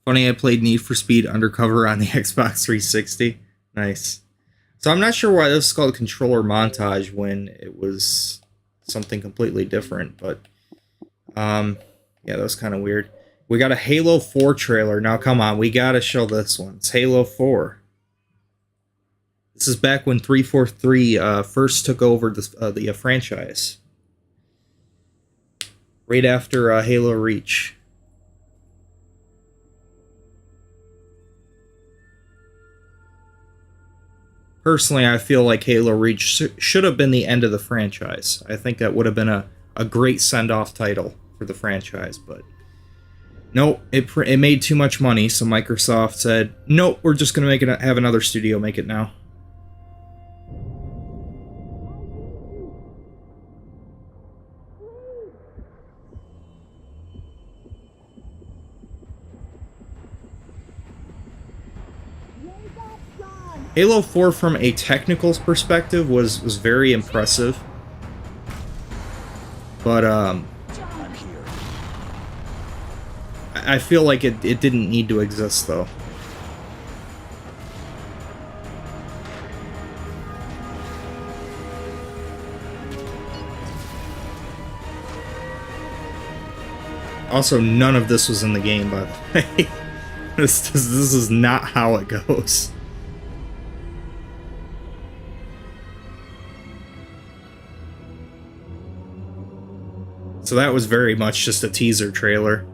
Funny, I played Need for Speed Undercover on the Xbox 360. Nice. So I'm not sure why this is called controller montage when it was something completely different, but yeah, that was kind of weird. We got a Halo 4 trailer. Now come on, we gotta show this one. It's Halo 4. This is back when 343 first took over the franchise. Right after Halo Reach. Personally, I feel like Halo Reach should have been the end of the franchise. I think that would have been a great send-off title for the franchise, but nope, it made too much money, so Microsoft said, nope, we're just going to have another studio make it now. Halo 4 from a technical perspective was very impressive. But I feel like it didn't need to exist though. Also, none of this was in the game, by the way. This is not how it goes. So that was very much just a teaser trailer.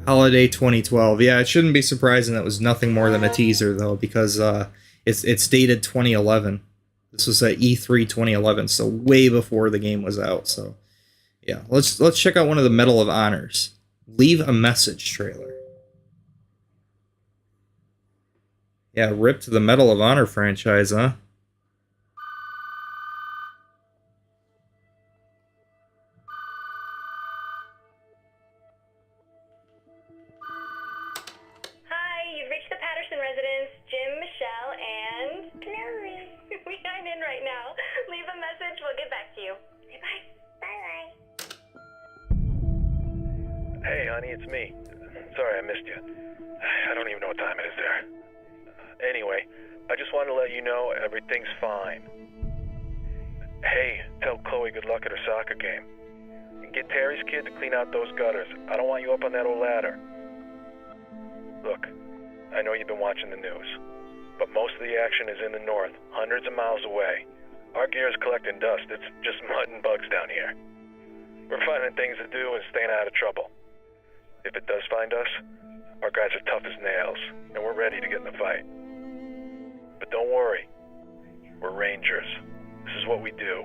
Holiday 2012. Yeah, it shouldn't be surprising that it was nothing more than a teaser, though, because it's dated 2011. This was at E3 2011, so way before the game was out. So, yeah, let's check out one of the Medal of Honors. Leave a Message trailer. Yeah, rip to the Medal of Honor franchise, huh? Hi, you've reached the Patterson residence. Jim, Michelle, and... Hello. Hey, honey, it's me. Sorry I missed you. I don't even know what time it is there. Anyway, I just wanted to let you know everything's fine. Hey, tell Chloe good luck at her soccer game. And get Terry's kid to clean out those gutters. I don't want you up on that old ladder. Look, I know you've been watching the news, but most of the action is in the north, hundreds of miles away. Our gear is collecting dust. It's just mud and bugs down here. We're finding things to do and staying out of trouble. If it does find us, our guys are tough as nails, and we're ready to get in the fight. But don't worry, we're Rangers. This is what we do.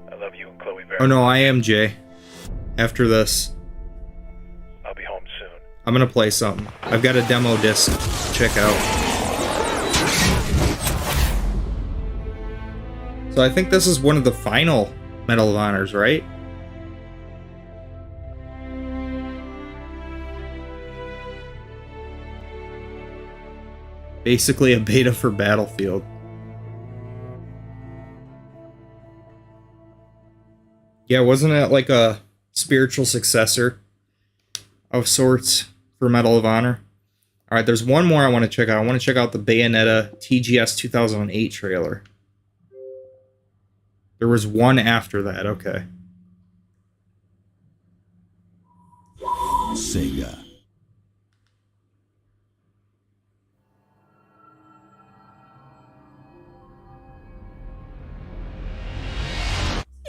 I love you and Chloe very much. Oh no, I am Jay. After this, I'll be home soon. I'm gonna play something. I've got a demo disc to check out. So I think this is one of the final Medal of Honors, right? Basically a beta for Battlefield. Yeah, wasn't it like a spiritual successor of sorts for Medal of Honor? Alright, there's one more I want to check out. I want to check out the Bayonetta TGS 2008 trailer. There was one after that, okay. Sega.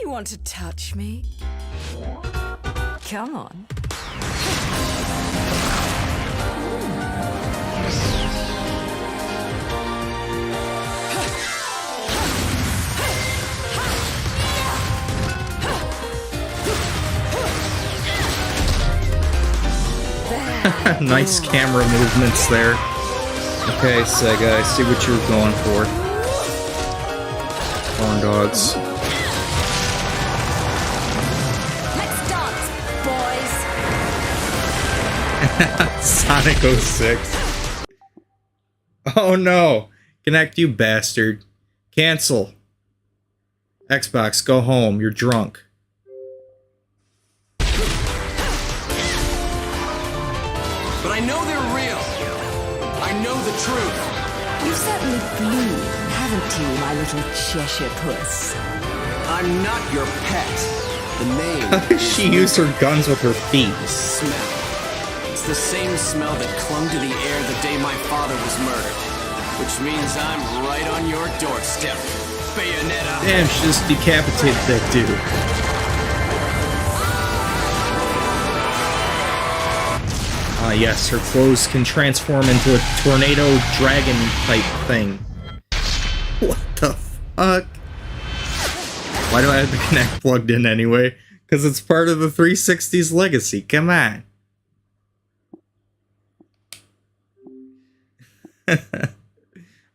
You want to touch me? Come on. Nice camera movements there. Okay, Sega, I see what you're going for. Corn dogs. Let's dance, boys. Sonic 06. Oh no! Connect, you bastard. Cancel. Xbox, go home. You're drunk. But I know they're real. I know the truth. You've certainly bloomed, haven't you, my little Cheshire puss? I'm not your pet. The name. How does she use her guns with her feet? Smell. It's the same smell that clung to the air the day my father was murdered. Which means I'm right on your doorstep, Bayonetta. Damn, she just decapitated that dude. Yes, her clothes can transform into a tornado dragon type thing. What the fuck? Why do I have the Kinect plugged in anyway? Because it's part of the 360's legacy. Come on.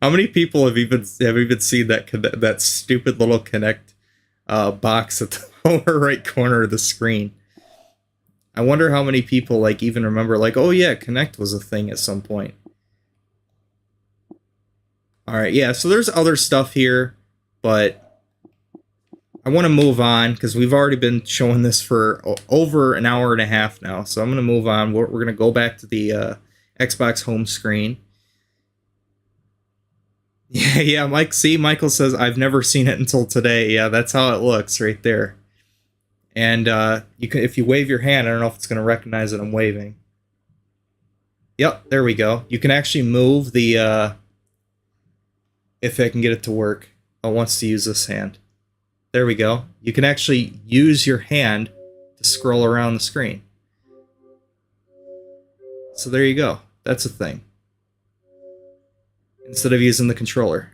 How many people have even seen that stupid little Kinect box at the lower right corner of the screen? I wonder how many people like even remember like, oh yeah, Kinect was a thing at some point. Alright, yeah, so there's other stuff here, but I want to move on because we've already been showing this for over an hour and a half now. So I'm going to move on. We're going to go back to the Xbox home screen. Yeah, Mike. See, Michael says, I've never seen it until today. Yeah, that's how it looks right there. And you can, if you wave your hand, I don't know if it's going to recognize that I'm waving. Yep, there we go. You can actually move the, if I can get it to work. I want to use this hand. There we go. You can actually use your hand to scroll around the screen. So there you go. That's a thing. Instead of using the controller.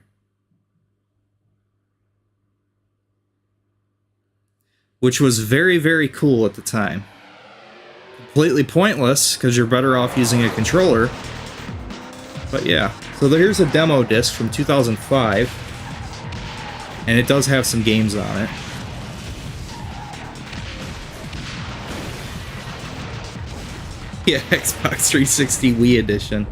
Which was very, very cool at the time. Completely pointless, because you're better off using a controller. But yeah. So here's a demo disc from 2005. And it does have some games on it. Yeah, Xbox 360 Wii Edition.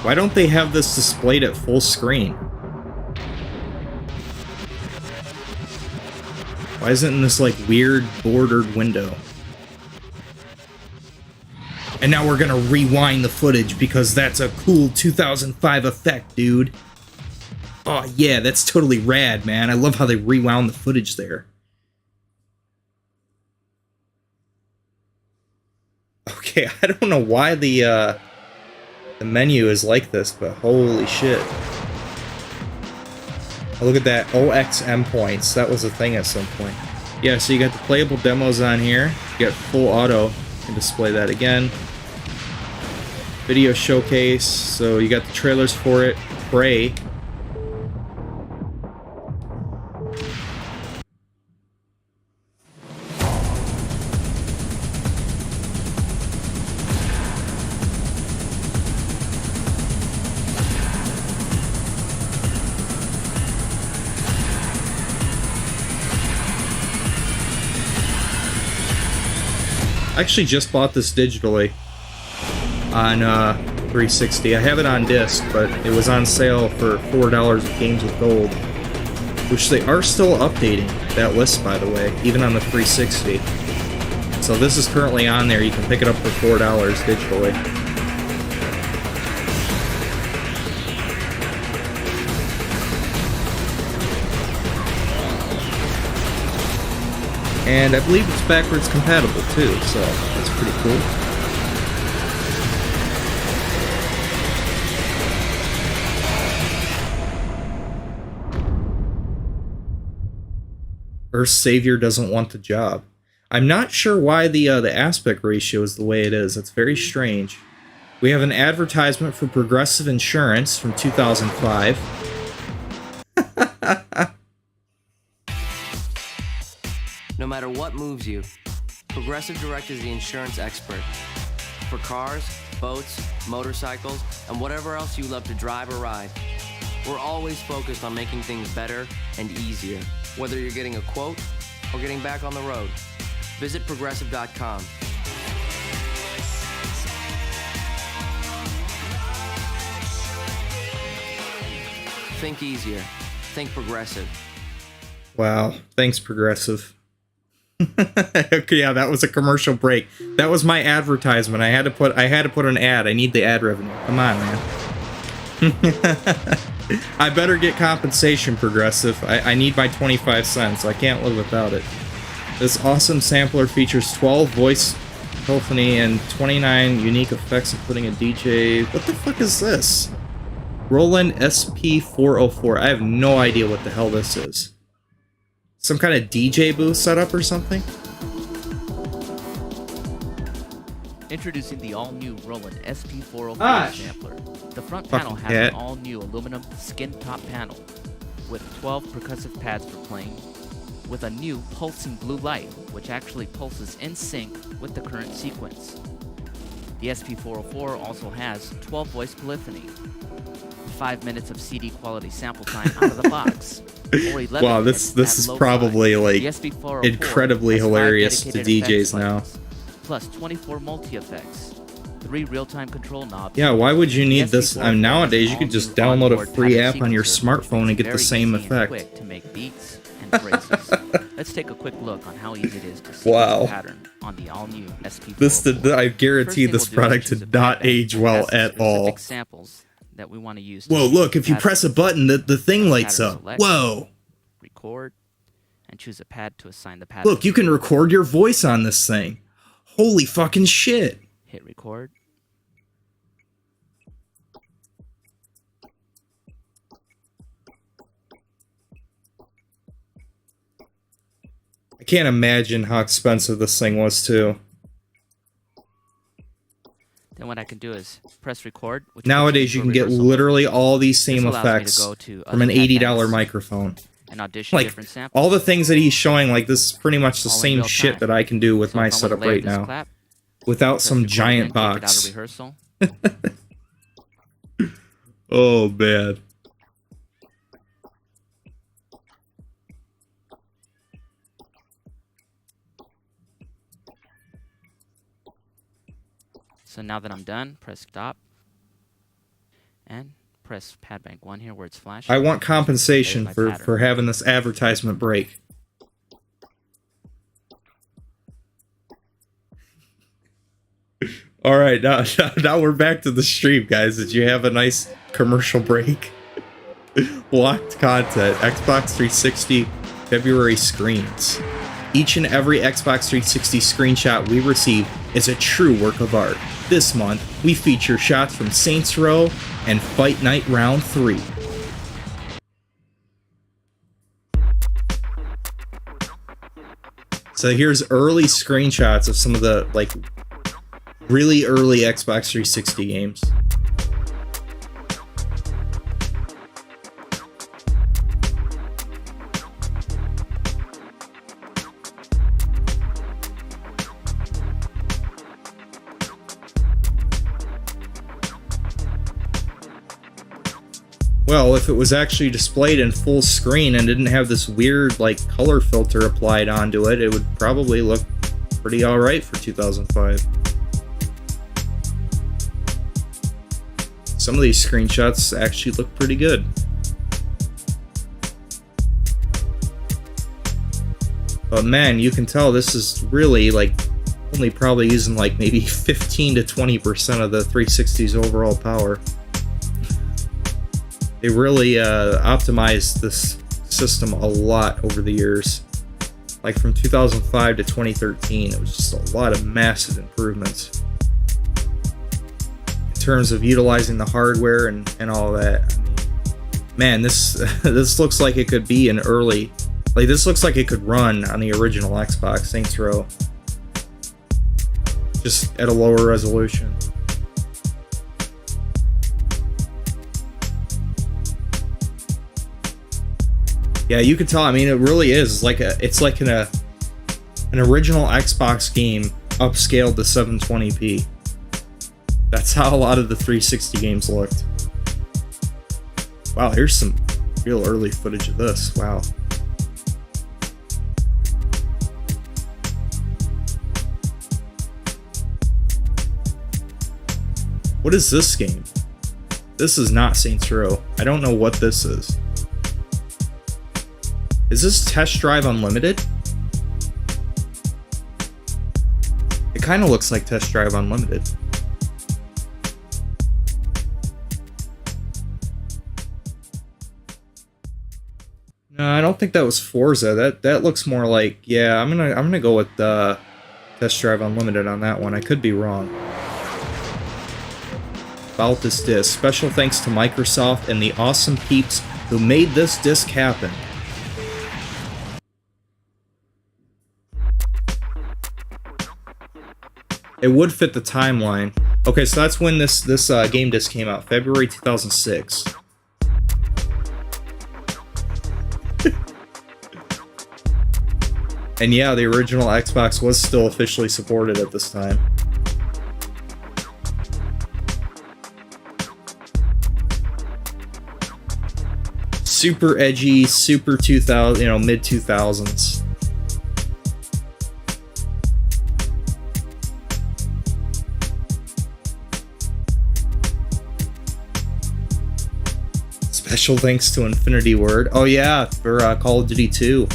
Why don't they have this displayed at full screen? Why isn't it in this, like, weird bordered window? And now we're gonna rewind the footage because that's a cool 2005 effect, dude. Oh yeah, that's totally rad, man. I love how they rewound the footage there. Okay, I don't know why the menu is like this, but holy shit. Oh, look at that, OXM points. That was a thing at some point. Yeah, so you got the playable demos on here. You got full auto. You can display that again. Video showcase. So you got the trailers for it. Prey. I actually just bought this digitally on 360. I have it on disc, but it was on sale for $4 of Games with Gold, which they are still updating that list, by the way, even on the 360. So this is currently on there. You can pick it up for $4 digitally. And I believe it's backwards compatible too, so that's pretty cool. Earth's savior doesn't want the job. I'm not sure why the aspect ratio is the way it is. It's very strange. We have an advertisement for Progressive Insurance from 2005. No matter what moves you, Progressive Direct is the insurance expert. For cars, boats, motorcycles, and whatever else you love to drive or ride, we're always focused on making things better and easier. Whether you're getting a quote or getting back on the road, visit Progressive.com. Think easier. Think Progressive. Wow. Thanks, Progressive. Okay, yeah, that was a commercial break. That was my advertisement. I had to put an ad. I need the ad revenue. Come on, man. I better get compensation, Progressive. I need my 25 cents. I can't live without it. This awesome sampler features 12 voice polyphony and 29 unique effects, including a DJ. What the fuck is this? Roland SP404. I have no idea what the hell this is. Some kind of DJ booth setup or something? Introducing the all-new Roland SP404 sampler. The front panel has an all-new aluminum skin top panel with 12 percussive pads for playing, with a new pulsing blue light, which actually pulses in sync with the current sequence. The SP404 also has 12 voice polyphony, 5 minutes of CD quality sample time out of the box. Wow, this is probably like incredibly hilarious to DJs now. Plus 24 multi-effects, 3 real-time control knobs. Yeah, why would you need this? Nowadays, you could just download a free app on your smartphone and get the same effect. Quick to make beats and phrases. Let's take a quick look on how easy it is to see the pattern on the all-new SP404. I guarantee this product did not age well at all. Samples that we want to use. Whoa, look, if you press a button, the thing lights up. Whoa. Record and choose a pad to assign the pattern. Look, you can record your voice on this thing. Holy fucking shit. Hit record. I can't imagine how expensive this thing was too. Then what I can do is press record. Nowadays you can get literally all these same effects from an $80 microphone. And audition like different samples. all the things that he's showing, like this is pretty much the same shit that I can do with my setup right now, without some giant box. Oh man. So now that I'm done, press stop. press pad bank 1 here where it's flashing. I want compensation There's my for pattern. having this advertisement break. All right, now we're back to the stream, guys. Did you have a nice commercial break? Locked content, Xbox 360 February screens. Each and every Xbox 360 screenshot we receive is a true work of art. This month, we feature shots from Saints Row and Fight Night Round 3. So here's early screenshots of some of the, like, really early Xbox 360 games. Well, if it was actually displayed in full screen and didn't have this weird, like, color filter applied onto it, it would probably look pretty alright for 2005. Some of these screenshots actually look pretty good. But man, you can tell this is really, like, only probably using, like, maybe 15 to 20% of the 360's overall power. They really optimized this system a lot over the years. Like from 2005 to 2013, it was just a lot of massive improvements in terms of utilizing the hardware and all that. I mean, man, this this looks like it could be an early, like this looks like it could run on the original Xbox, Saints Row, just at a lower resolution. Yeah, you can tell. I mean, it really is like it's like an original Xbox game upscaled to 720p. That's how a lot of the 360 games looked. Wow, here's some real early footage of this. Wow. What is this game? This is not Saints Row. I don't know what this is. Is this Test Drive Unlimited? It kind of looks like Test Drive Unlimited. No, I don't think that was Forza. That looks more like, yeah, I'm gonna go with Test Drive Unlimited on that one. I could be wrong. About this disc. Special thanks to Microsoft and the awesome peeps who made this disc happen. It would fit the timeline. Okay, so that's when this game disc came out, February 2006. And yeah, the original Xbox was still officially supported at this time. Super edgy, super 2000, you know, mid 2000s. Special thanks to Infinity Ward. Oh yeah, for Call of Duty 2.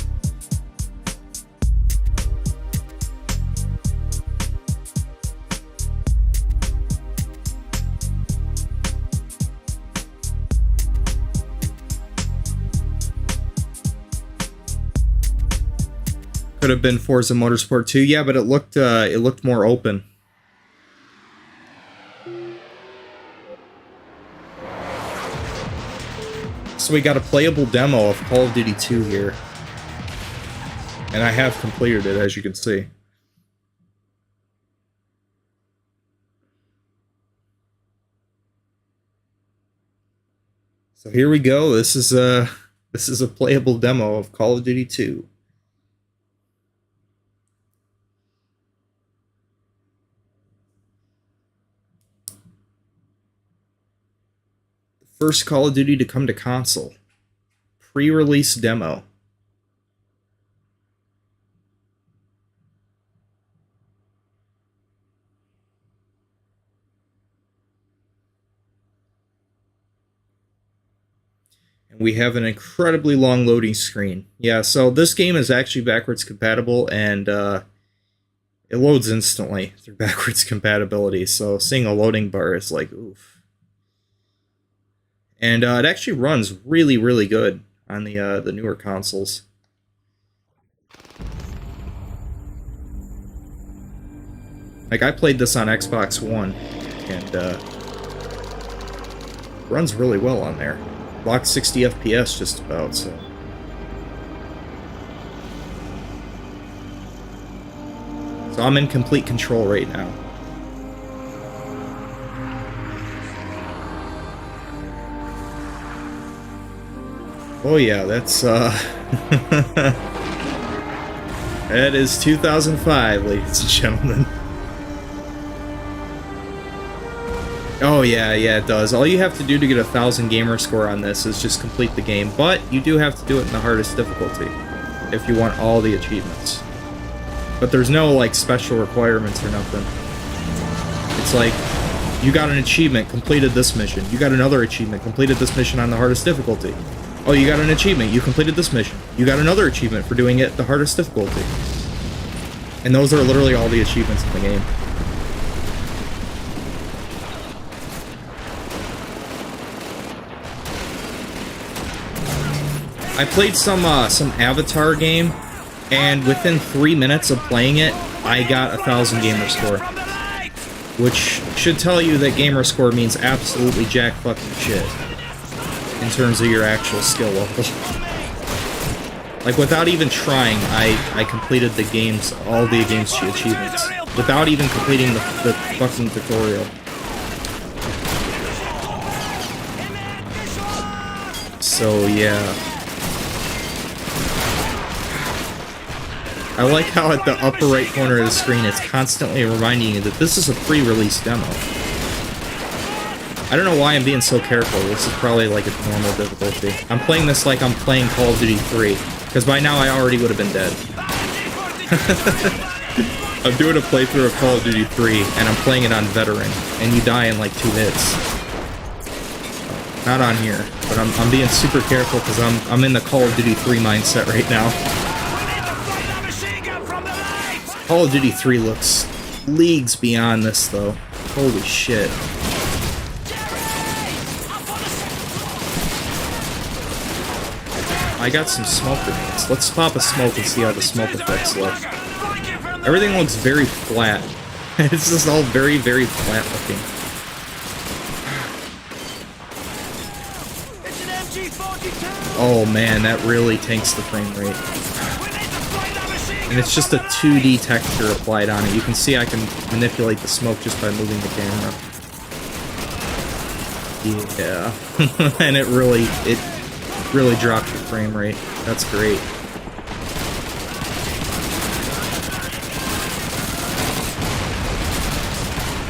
Could have been Forza Motorsport 2. Yeah, but it looked more open. So we got a playable demo of Call of Duty 2 here. And I have completed it, as you can see. So here we go. This is a playable demo of Call of Duty 2. First Call of Duty to come to console. Pre-release demo. And we have an incredibly long loading screen. Yeah, so this game is actually backwards compatible, and it loads instantly through backwards compatibility. So seeing a loading bar is like, oof. And it actually runs really, really good on the newer consoles. Like, I played this on Xbox One, and runs really well on there. Locked 60 FPS just about, so. So I'm in complete control right now. Oh yeah, that's that is 2005, ladies and gentlemen. Oh yeah, it does. All you have to do to get 1,000 gamer score on this is just complete the game, but you do have to do it in the hardest difficulty if you want all the achievements. But there's no, like, special requirements or nothing. It's like, you got an achievement, completed this mission. You got another achievement, completed this mission on the hardest difficulty. Oh, you got an achievement, you completed this mission. You got another achievement for doing it the hardest difficulty. And those are literally all the achievements in the game. I played some Avatar game, and within 3 minutes of playing it, I got 1,000 gamer score. Which should tell you that gamer score means absolutely jack fucking shit in terms of your actual skill level. Like, without even trying, I completed the games, all the game's achievements, without even completing the fucking tutorial. So, yeah. I like how at the upper right corner of the screen it's constantly reminding you that this is a pre-release demo. I don't know why I'm being so careful. This is probably like a normal difficulty. I'm playing this like I'm playing Call of Duty 3, because by now I already would have been dead. I'm doing a playthrough of Call of Duty 3, and I'm playing it on Veteran, and you die in like 2 hits. Not on here, but I'm being super careful because I'm in the Call of Duty 3 mindset right now. Call of Duty 3 looks leagues beyond this, though. Holy shit. I got some smoke grenades. Let's pop a smoke and see how the smoke effects look. Everything looks very flat. It's just all very, very flat looking. Oh man, that really tanks the frame rate. And it's just a 2D texture applied on it. You can see I can manipulate the smoke just by moving the camera. Yeah. And it really dropped the frame rate. That's great.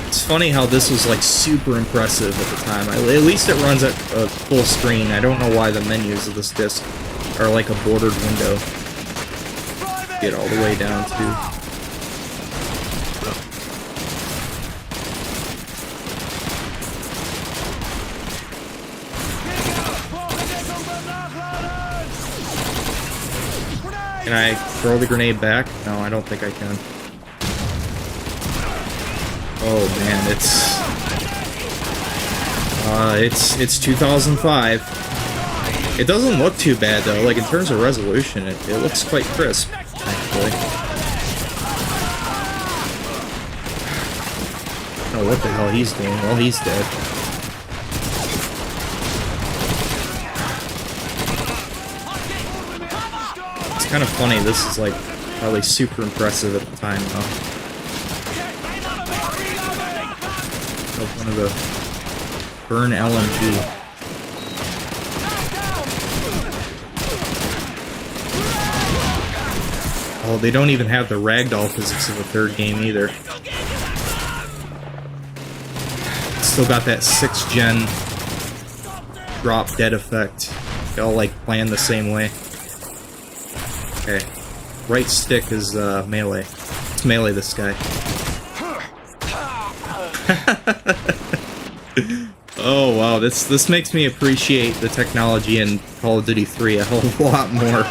It's funny how this was like super impressive at the time. At least it runs at full screen. I don't know why the menus of this disc are like a bordered window. Get all the way down to. Can I throw the grenade back? No, I don't think I can. Oh man, it's 2005. It doesn't look too bad though. Like in terms of resolution, it looks quite crisp. Actually. Oh, what the hell he's doing? Well, he's dead. It's kind of funny, this is like probably super impressive at the time though. One of the Burn LMG. Oh, they don't even have the ragdoll physics of the third game either. Still got that 6th gen drop dead effect. They all like planned the same way. Okay. Right stick is melee. Let's melee this guy. Oh wow, this makes me appreciate the technology in Call of Duty 3 a hell of a lot more.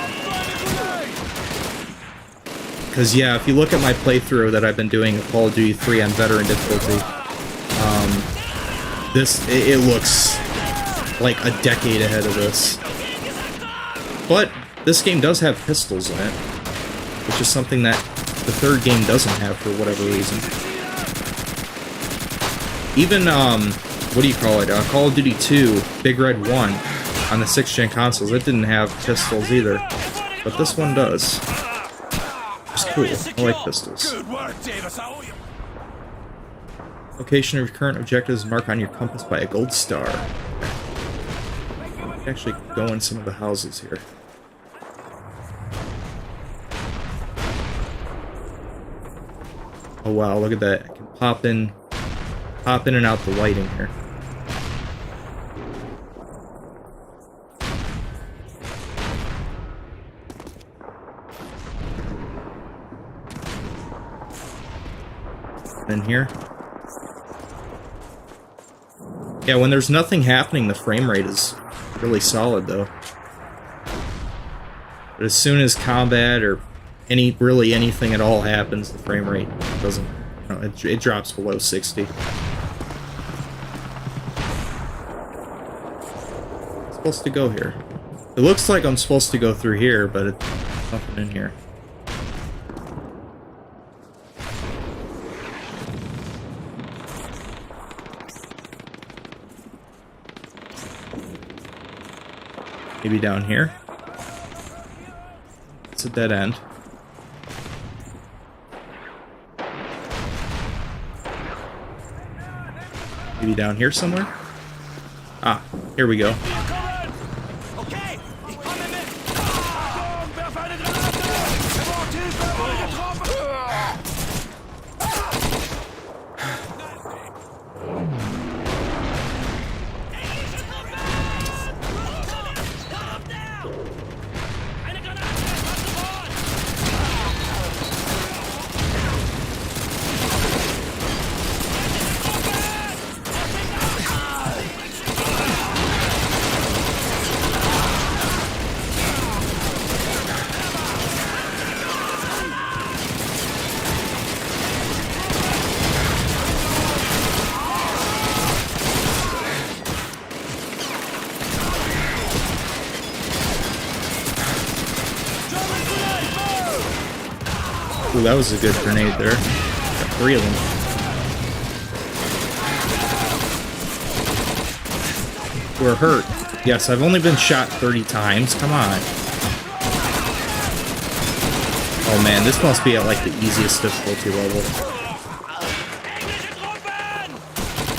Because yeah, if you look at my playthrough that I've been doing of Call of Duty 3 on veteran difficulty, it looks like a decade ahead of this. But this game does have pistols in it, which is something that the third game doesn't have for whatever reason. Even, what do you call it? Call of Duty 2, Big Red 1, on the 6th gen consoles, it didn't have pistols either. But this one does. It's cool. I like pistols. Good work, Davis. I owe you. Location of your current objective is marked on your compass by a gold star. I can actually go in some of the houses here. Oh wow, look at that. I can pop in and out the lighting here. In here. Yeah, when there's nothing happening, the frame rate is really solid though. But as soon as combat or really anything at all happens, the frame rate doesn't, it drops below 60. I'm supposed to go here. It looks like I'm supposed to go through here, but it's nothing in here. Maybe down here. It's a dead end. Maybe down here somewhere? Ah, here we go. Ooh, that was a good grenade there. Got 3 of them. We're hurt. Yes, I've only been shot 30 times. Come on. Oh man, this must be at like the easiest difficulty level.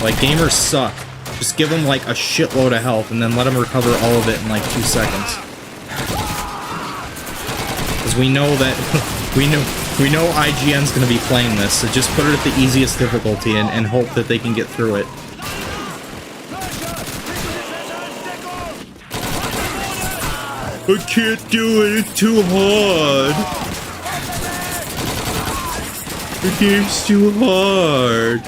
Like, gamers suck. Just give them like a shitload of health and then let them recover all of it in like 2 seconds. Because we know that we know IGN's gonna be playing this, so just put it at the easiest difficulty and hope that they can get through it. I can't do it, it's too hard. The game's too hard.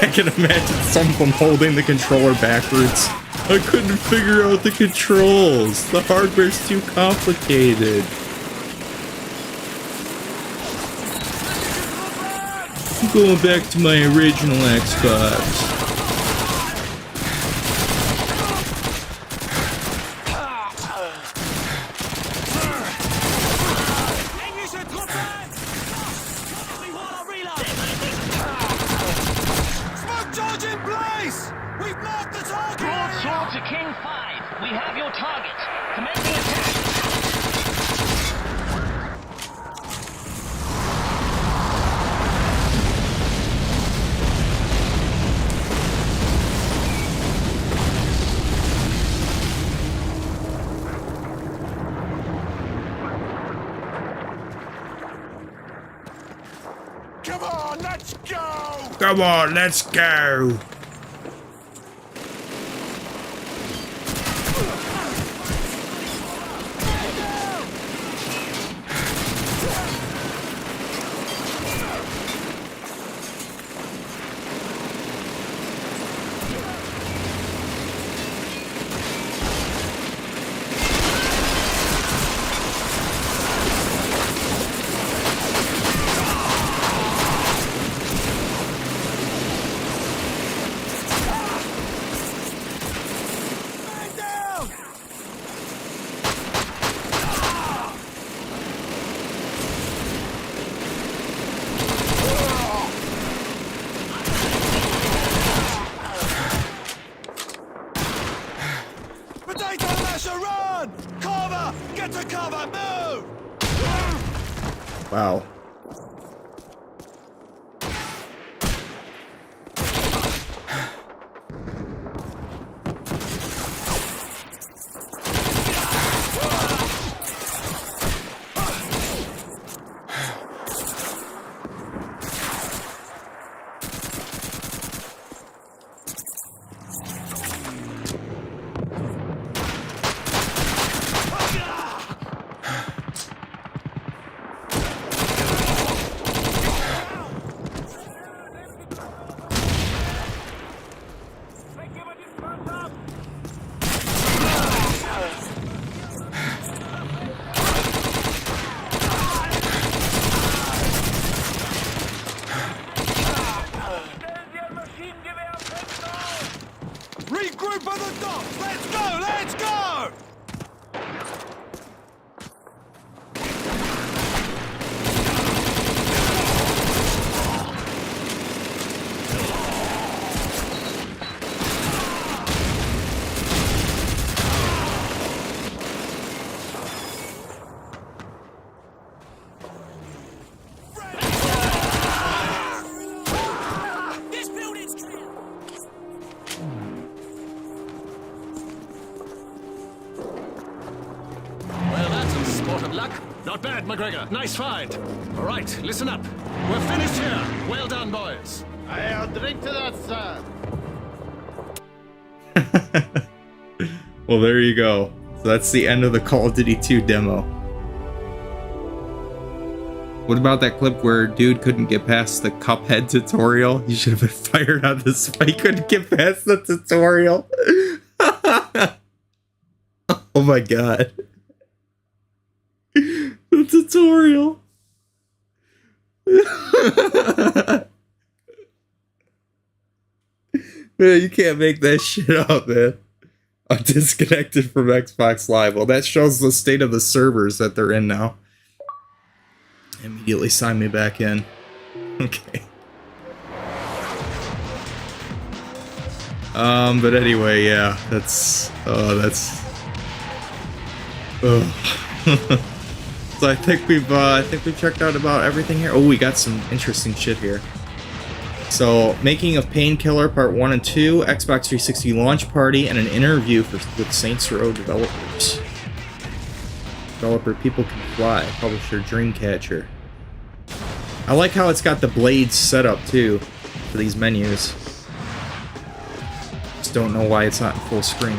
I can imagine some of them holding the controller backwards. I couldn't figure out the controls. The hardware's too complicated. I'm going back to my original Xbox. Come on, let's go! Wow. Regroup at the docks! Let's go! Let's go! This building's clear! Well, that's a sport of luck. Not bad, McGregor. Nice fight. All right, listen up. We're finished here. Well done, boys. I'll drink to that, sir. Well, there you go. So that's the end of the Call of Duty 2 demo. What about that clip where dude couldn't get past the Cuphead tutorial? He should have been fired on this fight. He couldn't get past the tutorial. Oh my god. The tutorial. Man, you can't make that shit up, man. I'm disconnected from Xbox Live. Well, that shows the state of the servers that they're in now. Immediately sign me back in. Okay. But anyway, yeah, that's So I think we've checked out about everything here. Oh, we got some interesting shit here. So, making of Painkiller Part 1 and 2, Xbox 360 launch party, and an interview with Saints Row developers. Developer People Can Fly, publisher Dreamcatcher. I like how it's got the blades set up too for these menus. Just don't know why it's not in full screen.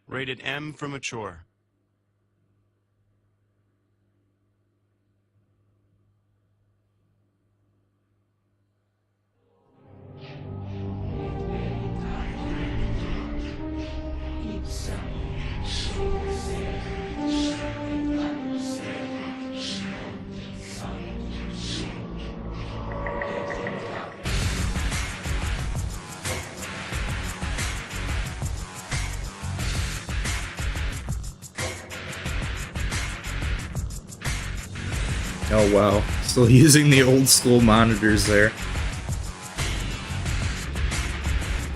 Rated M for mature. Oh wow, still using the old school monitors there.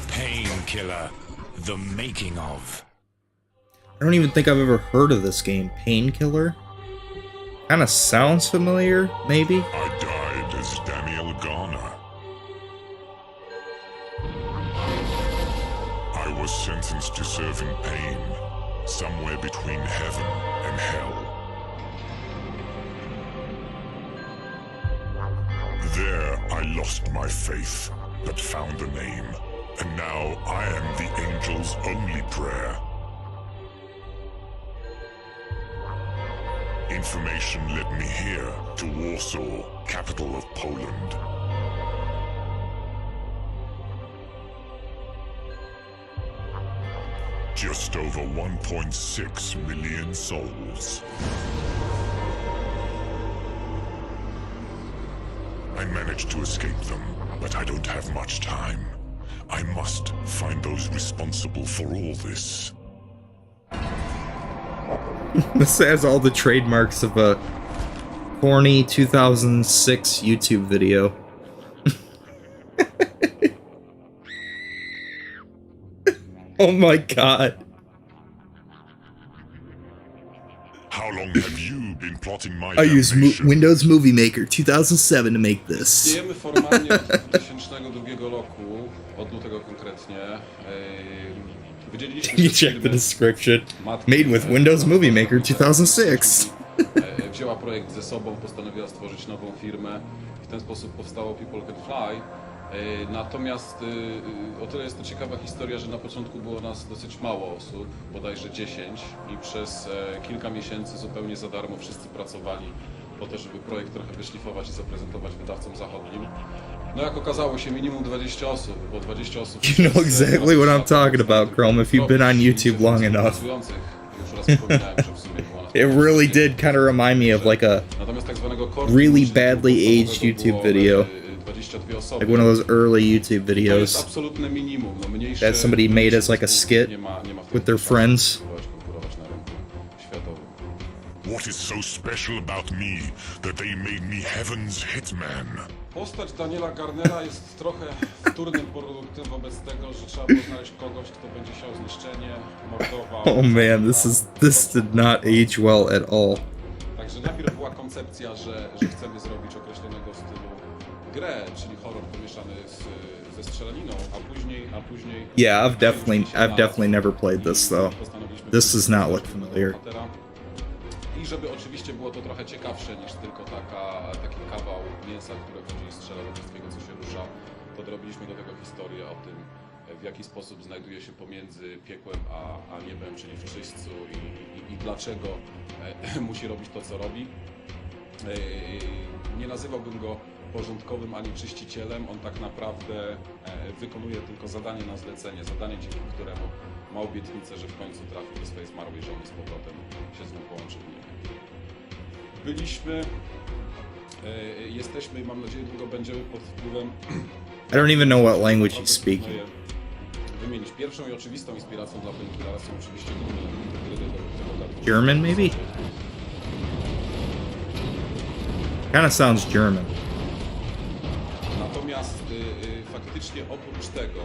Painkiller, the making of. I don't even think I've ever heard of this game. Painkiller? Kinda sounds familiar, maybe? I died as Daniel Garner. I was sentenced to serving pain, somewhere between heaven and hell. There, I lost my faith, but found a name. And now I am the angel's only prayer. Information led me here, to Warsaw, capital of Poland. Just over 1.6 million souls. I managed to escape them, but I don't have much time. I must find those responsible for all this. This has all the trademarks of a corny 2006 YouTube video. Oh my god. How long have you been plotting my I used damnation? Windows Movie Maker 2007 to make this. Istniejemy formalnie od 2002 roku, od lutego konkretnie. Wydzieliliśmy You się z check the firmy. description. Matka, Made with Windows Movie Maker 2006. Wzięła projekt ze sobą, postanowiła stworzyć nową firmę. W ten sposób powstało People Can Fly. Natomiast o tyle jest to ciekawa historia, że na początku było nas dosyć mało osób, bodajże 10 i przez kilka miesięcy zupełnie za darmo wszyscy pracowali po to, żeby projekt trochę wyszlifować i zaprezentować wydawcom zachodnim. No jak okazało się, minimum 20 osób, bo 20 osób... You know exactly what I'm talking about, Chrome, if you've been on YouTube long enough. It really did kind of remind me of like a really badly aged YouTube video. Like one of those early YouTube videos that somebody made as like a skit with their friends. What is so special about me that they made me heaven's hitman? Postać Daniela Garnera jest trochę wtórnym produktem wobec tego, że trzeba było znaleźć kogoś, kto będzie siał zniszczenie, mordował... Oh man, this did not age well at all. Także najpierw była koncepcja, że chcemy zrobić określonego stylu grę, czyli horror pomieszany ze strzelaniną, a później... Yeah, I've definitely never played this though. This does not look familiar. I żeby oczywiście było to trochę ciekawsze niż tylko taki kawał mięsa, które chodzi i strzela do wszystkiego, co się rusza, to dorobiliśmy do tego historię o tym, w jaki sposób znajduje się pomiędzy piekłem a niebem, czyli w czyśćcu i dlaczego musi robić to, co robi. Nie nazywałbym go porządkowym ani czyścicielem, on tak naprawdę wykonuje tylko zadanie na zlecenie, zadanie, dzięki któremu ma obietnicę, że w końcu trafi do swojej zmarłej żony z powrotem, się z nią połączy w niebie. Jesteśmy i mam nadzieję długo będziemy pod wpływem... I don't even know what language he's speaking. Wymienić. Pierwszą i oczywistą inspiracją dla Painkillera są oczywiście gry tego gatunku. German maybe? Kinda sounds German. Natomiast faktycznie oprócz tego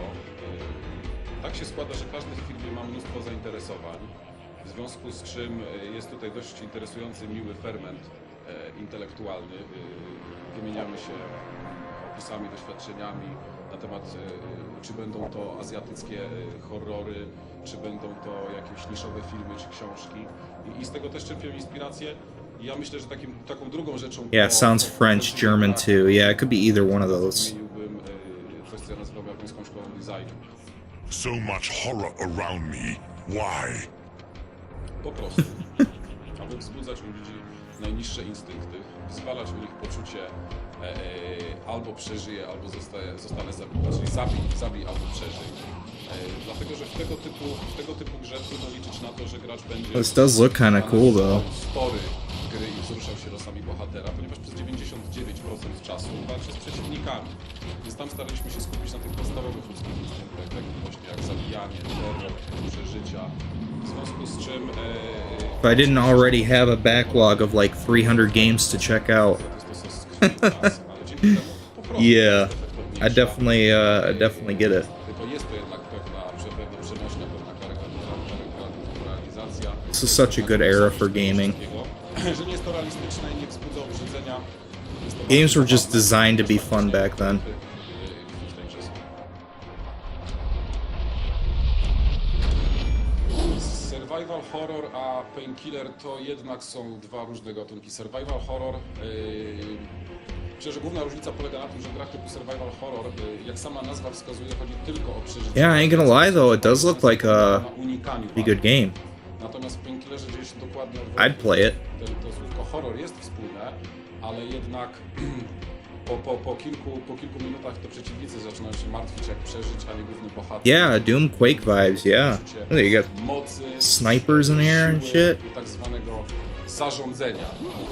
tak się składa, że każdy w firmie ma mnóstwo zainteresowań, w związku z czym jest tutaj dość interesujący, miły ferment intelektualny. Wymieniamy się opisami, doświadczeniami na temat, czy będą to azjatyckie horrory, czy będą to jakieś niszowe filmy, czy książki. I z tego też czerpią inspirację. Ja myślę, że taką drugą rzeczą... Yeah, it sounds French, German too. Yeah, it could be either one of those. Coś, co ja nazywam japońską szkołą designu. So much horror around me. Why? Po prostu. Aby wzbudzać u ludzi najniższe instynkty, wyzwalać u nich poczucie albo przeżyje, albo zostanę zabity, czyli zabij albo przeżyj. Dlatego, że w tego typu grze trudno liczyć na to, że gracz będzie... This does look kinda cool though. ...spory gry i wzruszał się losami bohatera, ponieważ przez 99% czasu walczy z przeciwnikami. Więc tam staraliśmy się skupić na tych podstawowych ludzkich instynktach, takich właśnie jak zabijanie, terror, przeżycia. W związku z czym... If I didn't already have a backlog of like 300 games to check out. Yeah, I definitely get it. This is such a good era for gaming. Games were just designed to be fun back then. Survival horror a Painkiller to jednak są dwa różne gatunki. Survival horror, myślę, że główna różnica polega na tym, że w grach typu survival horror, jak sama nazwa wskazuje, chodzi tylko o przeżycie. Yeah, I ain't gonna lie though, it does look like a pretty good game. Natomiast w Painkillerze dzieje się dokładnie I'd play it. To słówko horror jest wspólne, ale jednak po kilku minutach to przeciwnicy zaczynają się martwić, jak przeżyć, a nie główny bohater. Yeah, Doom Quake vibes, yeah. You got snipers in here and shit. Tak zwanego zarządzania,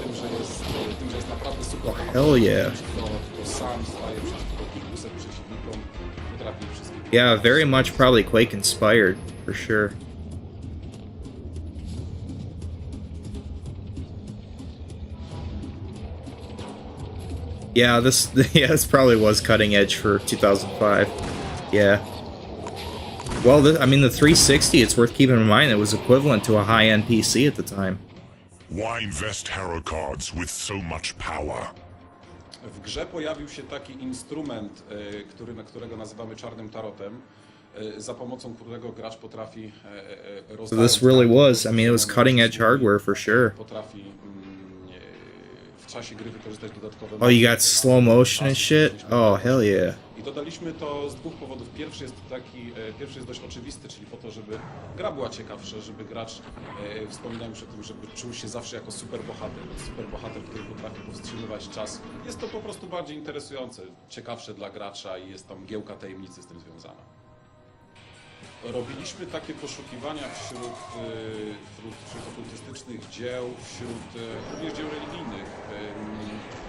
tym, że jest naprawdę super. Hell yeah. To sam staje przeciwko kilkuset przeciwnikom, potrafi wszystkich. Yeah, very much probably Quake inspired, for sure. Yeah, this probably was cutting edge for 2005. Yeah. Well, I mean, the 360, it's worth keeping in mind, it was equivalent to a high-end PC at the time. Why invest hero cards with so much power? W grze pojawił się taki instrument, którego nazywamy czarnym tarotem, za pomocą którego gracz potrafi So this really was, I mean, it was cutting edge hardware for sure. Potrafi w czasie gry wykorzystać dodatkowe... Oh, you got slow motion and shit? Oh, hell yeah. I dodaliśmy to z dwóch powodów. Pierwszy jest dość oczywisty, czyli po to, żeby gra była ciekawsza, żeby gracz, wspominałem już o tym, żeby czuł się zawsze jako superbohater, który potrafi powstrzymywać czas. Jest to po prostu bardziej interesujące, ciekawsze dla gracza i jest tam mgiełka tajemnicy z tym związana. Robiliśmy takie poszukiwania wśród okultystycznych dzieł, wśród również dzieł religijnych,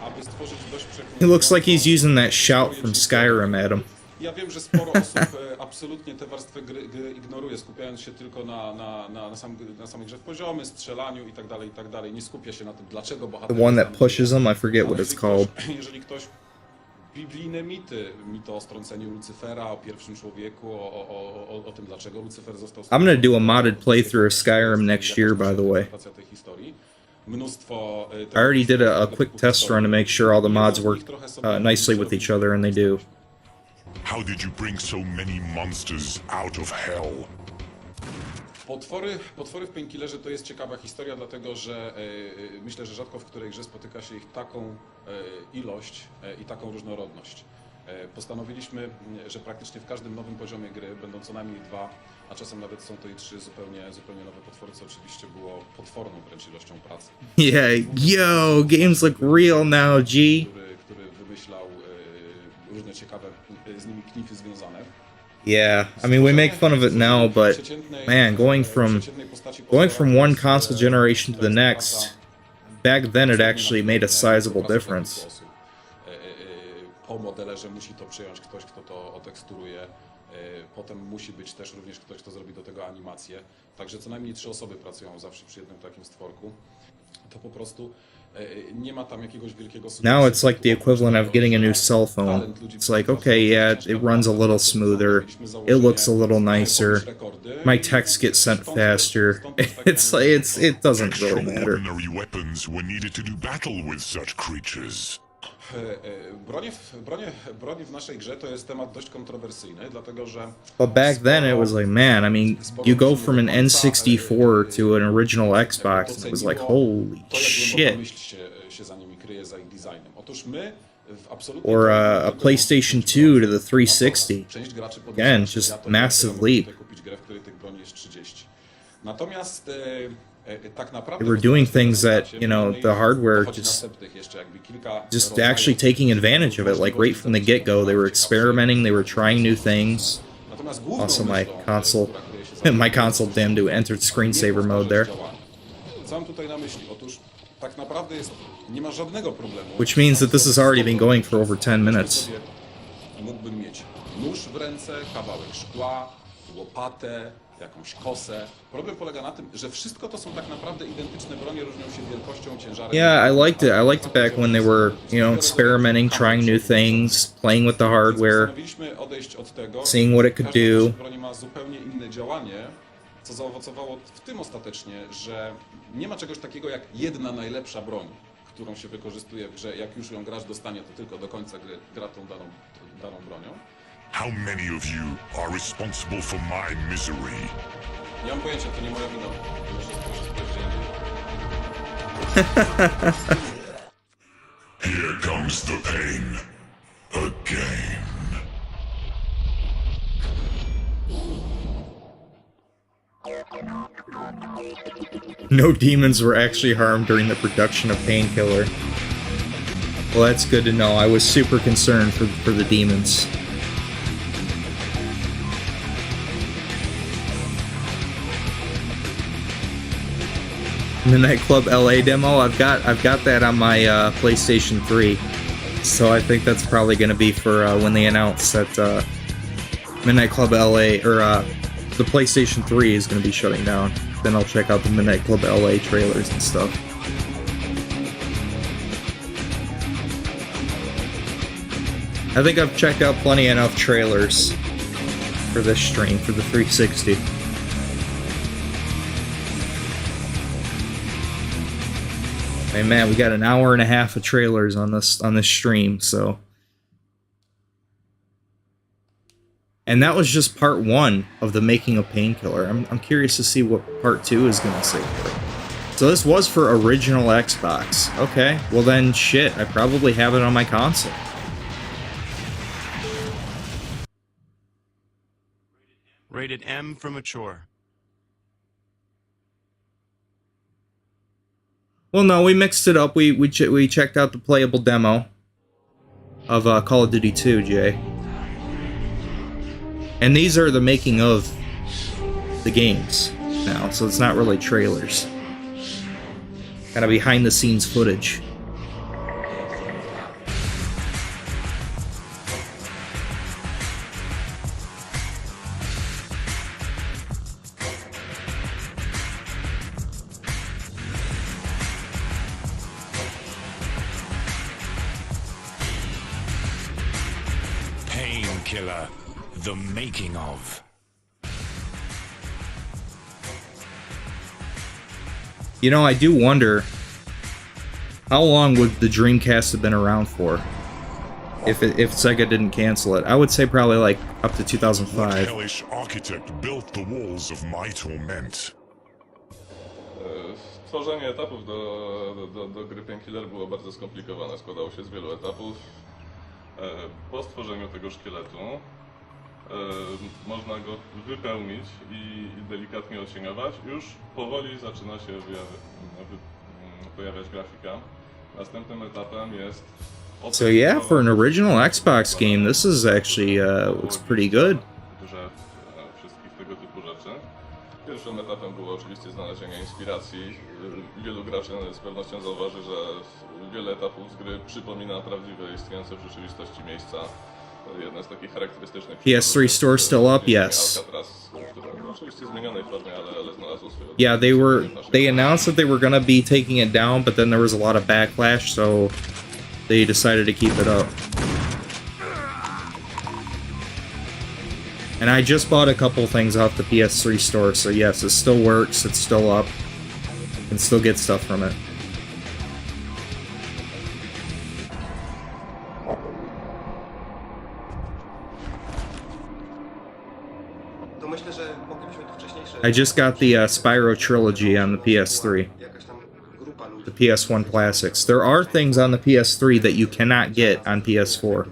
aby stworzyć dość przekonywującą... It looks like he's using that shout from Skyrim at him. Ja wiem, że sporo osób absolutnie tę warstwę gry ignoruje, skupiając się tylko na samej grze w poziomie, strzelaniu i tak dalej. Nie skupia się na tym, dlaczego bohater... The one that pushes him, I forget what it's called. Jeżeli ktoś biblijne mity o strąceniu Lucyfera, o pierwszym człowieku, o tym, dlaczego Lucyfer został... I'm gonna do a modded playthrough of Skyrim next year, by the way. I already did a quick test run to make sure all the mods work nicely with each other, and they do. How did you bring so many monsters out of hell? Potwory w Painkillerze to jest ciekawa historia, dlatego że myślę, że rzadko w której grze spotyka się ich taką ilość i taką różnorodność. Postanowiliśmy, że praktycznie w każdym nowym poziomie gry będą co najmniej 2, a czasem nawet są to i 3 zupełnie nowe potwory, co oczywiście było potworną wręcz ilością pracy. Yeah, yo, games look real now, G. Który wymyślał różne ciekawe z nimi knify związane. Yeah, I mean, we make fun of it now, but man, going from one console generation to the next, back then it actually made a sizable difference. Po modelerze musi to przyjąć ktoś, kto to oteksturuje. Potem musi być też również ktoś, kto zrobi do tego animację. Także co najmniej 3 osoby pracują zawsze przy jednym takim stworku. To po prostu nie ma tam jakiegoś wielkiego sukcesu. Now it's like the equivalent of getting a new cell phone. It's like, okay, yeah, it runs a little smoother, it looks a little nicer, my texts get sent faster. It's like it doesn't really matter. Ordinary weapons were needed to do battle with such creatures. Bronie w naszej grze to jest temat dość kontrowersyjny, dlatego że... But back then it was like, man, I mean, you go from an N64 to an original Xbox, and it was like, holy shit. Się za nimi kryje, za ich designem. Otóż my or a PlayStation 2 to the 360. Again, just massive leap. They were doing things that, you know, the hardware just actually taking advantage of it. Like right from the get-go, they were experimenting, they were trying new things. Also, my console damn to entered screensaver mode there. Which means that this has already been going for over 10 minutes. Mógłbym mieć nóż w ręce, kawałek szkła, łopatę, jakąś kosę. Problem polega na tym, że wszystko to są tak naprawdę identyczne bronie, różnią się wielkością, ciężarem. Yeah, I liked it. I liked it back when they were, you know, experimenting, trying new things, playing with the hardware, seeing what it could do. Broń ma zupełnie inne działanie, co zaowocowało w tym ostatecznie, że nie ma czegoś takiego jak jedna najlepsza broń, którą się wykorzystuje w grze. Jak już ją gracz dostanie, to tylko do końca gry gra tą daną bronią. How many of you are responsible for my misery? Nie mam pojęcia, to nie moja wina. Here comes the pain. Again. No demons were actually harmed during the production of Painkiller. Well, that's good to know. I was super concerned for the demons. Midnight Club LA demo. I've got that on my PlayStation 3, so I think that's probably going to be for when they announce that Midnight Club LA or the PlayStation 3 is going to be shutting down. Then I'll check out the Midnight Club LA trailers and stuff. I think I've checked out plenty enough trailers for this stream for the 360. Hey man, we got an hour and a half of trailers on this stream, so. And that was just part 1 of the making of Painkiller. I'm curious to see what part 2 is gonna say. So this was for original Xbox. Okay, well then shit, I probably have it on my console. Rated M for mature. Well, no, we mixed it up. We checked out the playable demo of Call of Duty 2, Jay. And these are the making of the games now, so it's not really trailers. Kind of behind the scenes footage. Painkiller, the making of. You know, I do wonder how long would the Dreamcast have been around for if Sega didn't cancel it. I would say probably like up to 2005. What hellish architect built the walls of my torment? Tworzenie etapów do gry Painkiller było bardzo skomplikowane. Składało się z wielu etapów. Po stworzeniu tego szkieletu można go wypełnić i delikatnie odcieniować. Już powoli zaczyna się pojawiać grafika. Następnym etapem jest... So yeah, for an original Xbox game, this is actually looks pretty good. Wszystkich tego typu rzeczy. Pierwszym etapem było oczywiście znalezienie inspiracji. Wielu graczy z pewnością zauważy, że wiele etapów z gry przypomina prawdziwe istniejące w rzeczywistości miejsca. Jedna z takich charakterystycznych... PS3 store still up? Yes. Oczywiście zmienionej formie, ale znalazło swoje... Yeah, they announced that they were gonna be taking it down, but then there was a lot of backlash, so they decided to keep it up. And I just bought a couple things off the PS3 store, so yes, it still works, it's still up. You can still get stuff from it. I just got the Spyro Trilogy on the PS3. The PS1 classics. There are things on the PS3 that you cannot get on PS4.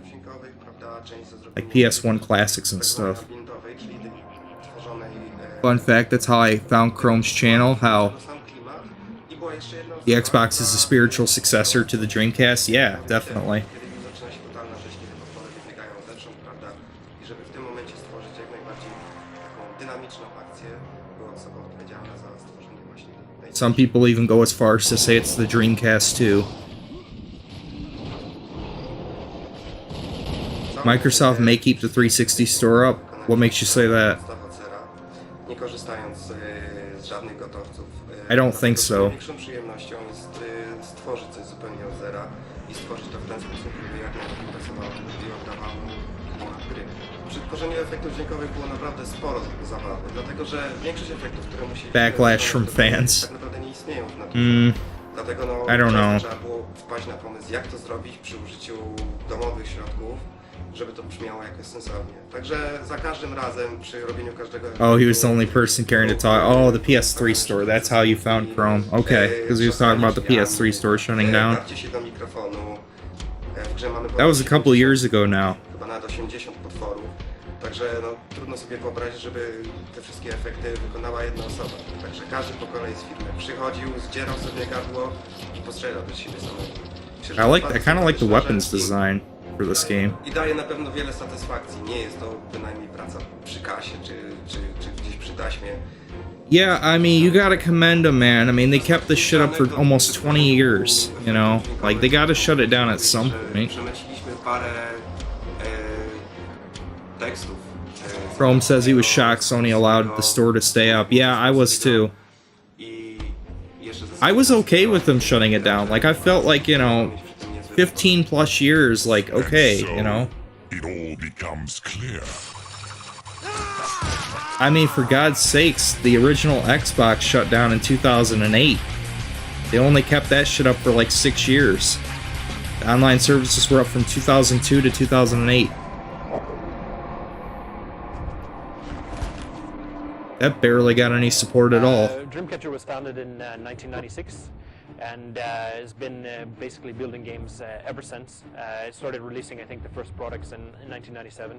Like PS1 classics and stuff. Fun fact, that's how I found Chrome's channel, how the Xbox is a spiritual successor to the Dreamcast. Yeah, definitely. Some people even go as far as to say it's the Dreamcast 2. Microsoft may keep the 360 store up. What makes you say that? I don't think so. Backlash from fans. I don't know. Oh, he was the only person caring to talk. Oh, the PS3 store. That's how you found Chrome. Okay, because he was talking about the PS3 store shutting down. That was a couple of years ago now. Także no, trudno sobie wyobrazić, żeby te wszystkie efekty wykonała jedna osoba. Także każdy po kolei z firmy przychodził, zdzierał sobie gardło i postrzelał do siebie samego. I kind of like the weapons design for this game. I daje na pewno wiele satysfakcji. Nie jest to bynajmniej praca przy kasie czy gdzieś przy taśmie. Yeah, I mean, you gotta commend them, man. I mean, they kept this shit up for almost 20 years, you know? Like, they gotta shut it down at some point. Przemyśliliśmy parę tekstów. Chrome says he was shocked Sony allowed the store to stay up. Yeah, I was too. I was okay with them shutting it down. Like, I felt like, you know, 15 plus years, like, okay, you know? It all becomes clear. I mean, for God's sakes, the original Xbox shut down in 2008. They only kept that shit up for like 6 years. The online services were up from 2002 to 2008. That barely got any support at all. Dreamcatcher was founded in 1996 and has been basically building games ever since. It started releasing, I think, the first products in 1997.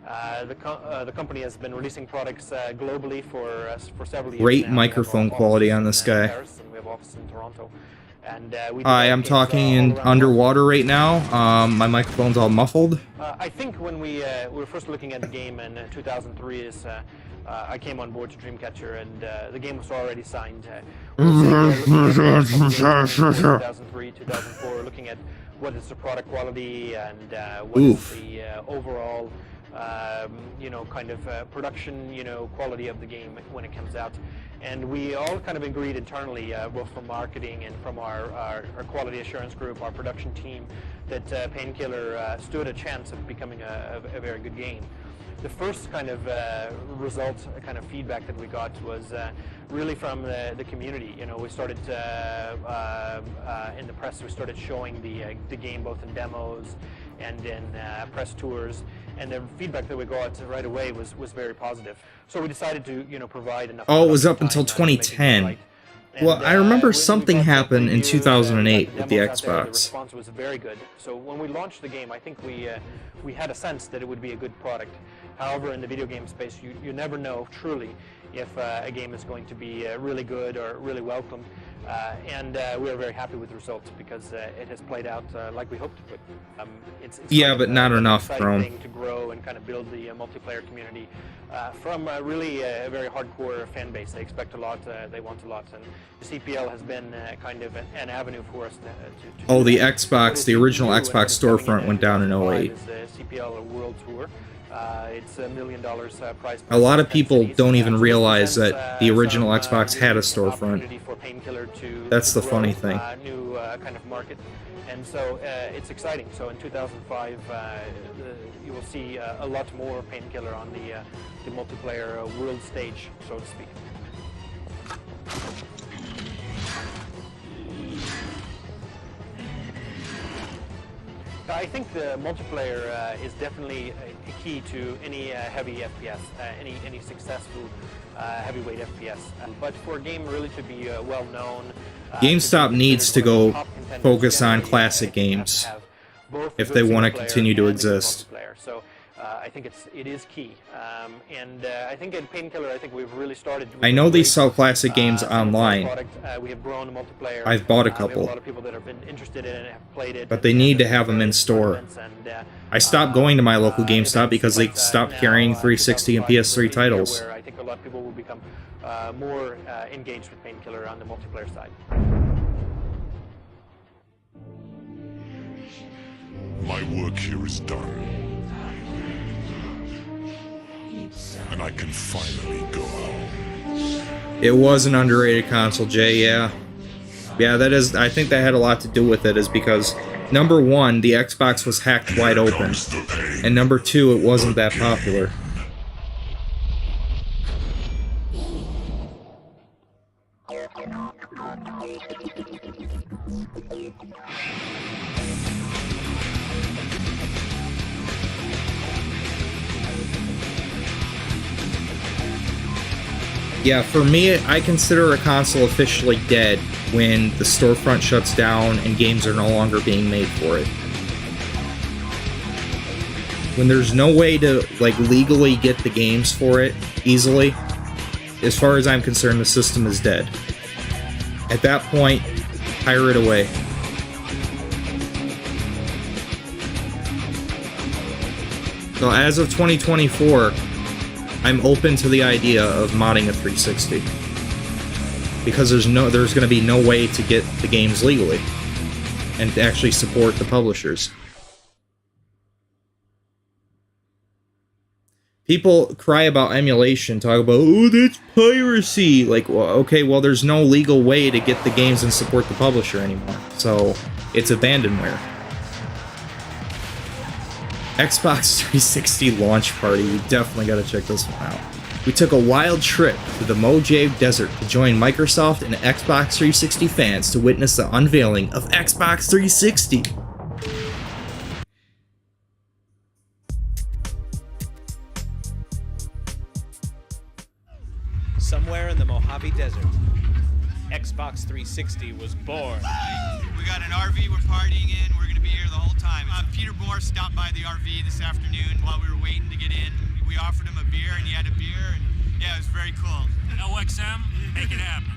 The company has been releasing products globally for several years. Great now. microphone quality on this guy. Paris, and we have offices in Toronto. And Hi, I'm talking in underwater right now. My microphone's all muffled. I think when we were first looking at the game in 2003 I came on board to Dreamcatcher, and the game was already signed. 2003, 2004, looking at what is the product quality and what is the overall, kind of production, quality of the game when it comes out. And we all kind of agreed internally, both from marketing and from our quality assurance group, our production team, that Painkiller stood a chance of becoming a very good game. The first kind of result, kind of feedback that we got was really from the community. We started in the press. We started showing the game both in demos and in press tours, and the feedback that we got right away was very positive. So we decided to provide enough. Oh, it was up until 2010. Well, I remember something happened in 2008 with the Xbox. The response was very good. So when we launched the game, I think we had a sense that it would be a good product. However, in the video game space, you never know truly if a game is going to be really good or really welcome. And we are very happy with the results because it has played out like we hoped it would. It's yeah, but not enough, Chrome. To grow and kind of build the multiplayer community from really a very hardcore fan base. They expect a lot, they want a lot, and the CPL has been kind of an avenue for us to oh, the Xbox, the original Xbox storefront went down in 08. The CPL World Tour. It's $1 million prize. A lot of people don't even realize that the original Xbox had a storefront. That's the funny thing. New kind of market, and so it's exciting. So in 2005, you will see a lot more Painkiller on the multiplayer world stage, so to speak. I think the multiplayer is definitely a key to any heavy FPS, any successful heavyweight FPS. But for a game really to be well known, GameStop needs to go focus on classic games if they want to continue to exist. So I think it is key, and I think in Painkiller, I think we've really started. I know they sell classic games online. We have grown multiplayer. I've bought a We have couple, a lot of people that have been interested in it, have played it, but they need to have them in store. I stopped going to my local GameStop because they stopped carrying 360 and PS3 titles. Where I think a lot of people will become more engaged with Painkiller on the multiplayer side. My work here is done. And I can finally go home. It was an underrated console, Jay, yeah. Yeah, that is, I think that had a lot to do with it, is because, number one, the Xbox was hacked wide open, and number two, it wasn't that popular. Yeah, for me, I consider a console officially dead when the storefront shuts down and games are no longer being made for it. When there's no way to, like, legally get the games for it easily, as far as I'm concerned, the system is dead. At that point, hire it away. So as of 2024, I'm open to the idea of modding a 360 because there's going to be no way to get the games legally and to actually support the publishers. People cry about emulation, talk about, oh, that's piracy. Like, well, okay, well, there's no legal way to get the games and support the publisher anymore, so it's abandonware. Xbox 360 launch party. You definitely got to check this one out. we took a wild trip to the Mojave Desert to join Microsoft and Xbox 360 fans to witness the unveiling of Xbox 360. Somewhere in the Mojave Desert, Xbox 360 was born. We got an RV we're partying in. We're going to be here the whole time. Peter Moore stopped by the RV this afternoon while we were waiting to get in. We offered him a beer, and he had a beer, and yeah, it was very cool. LXM, make it happen.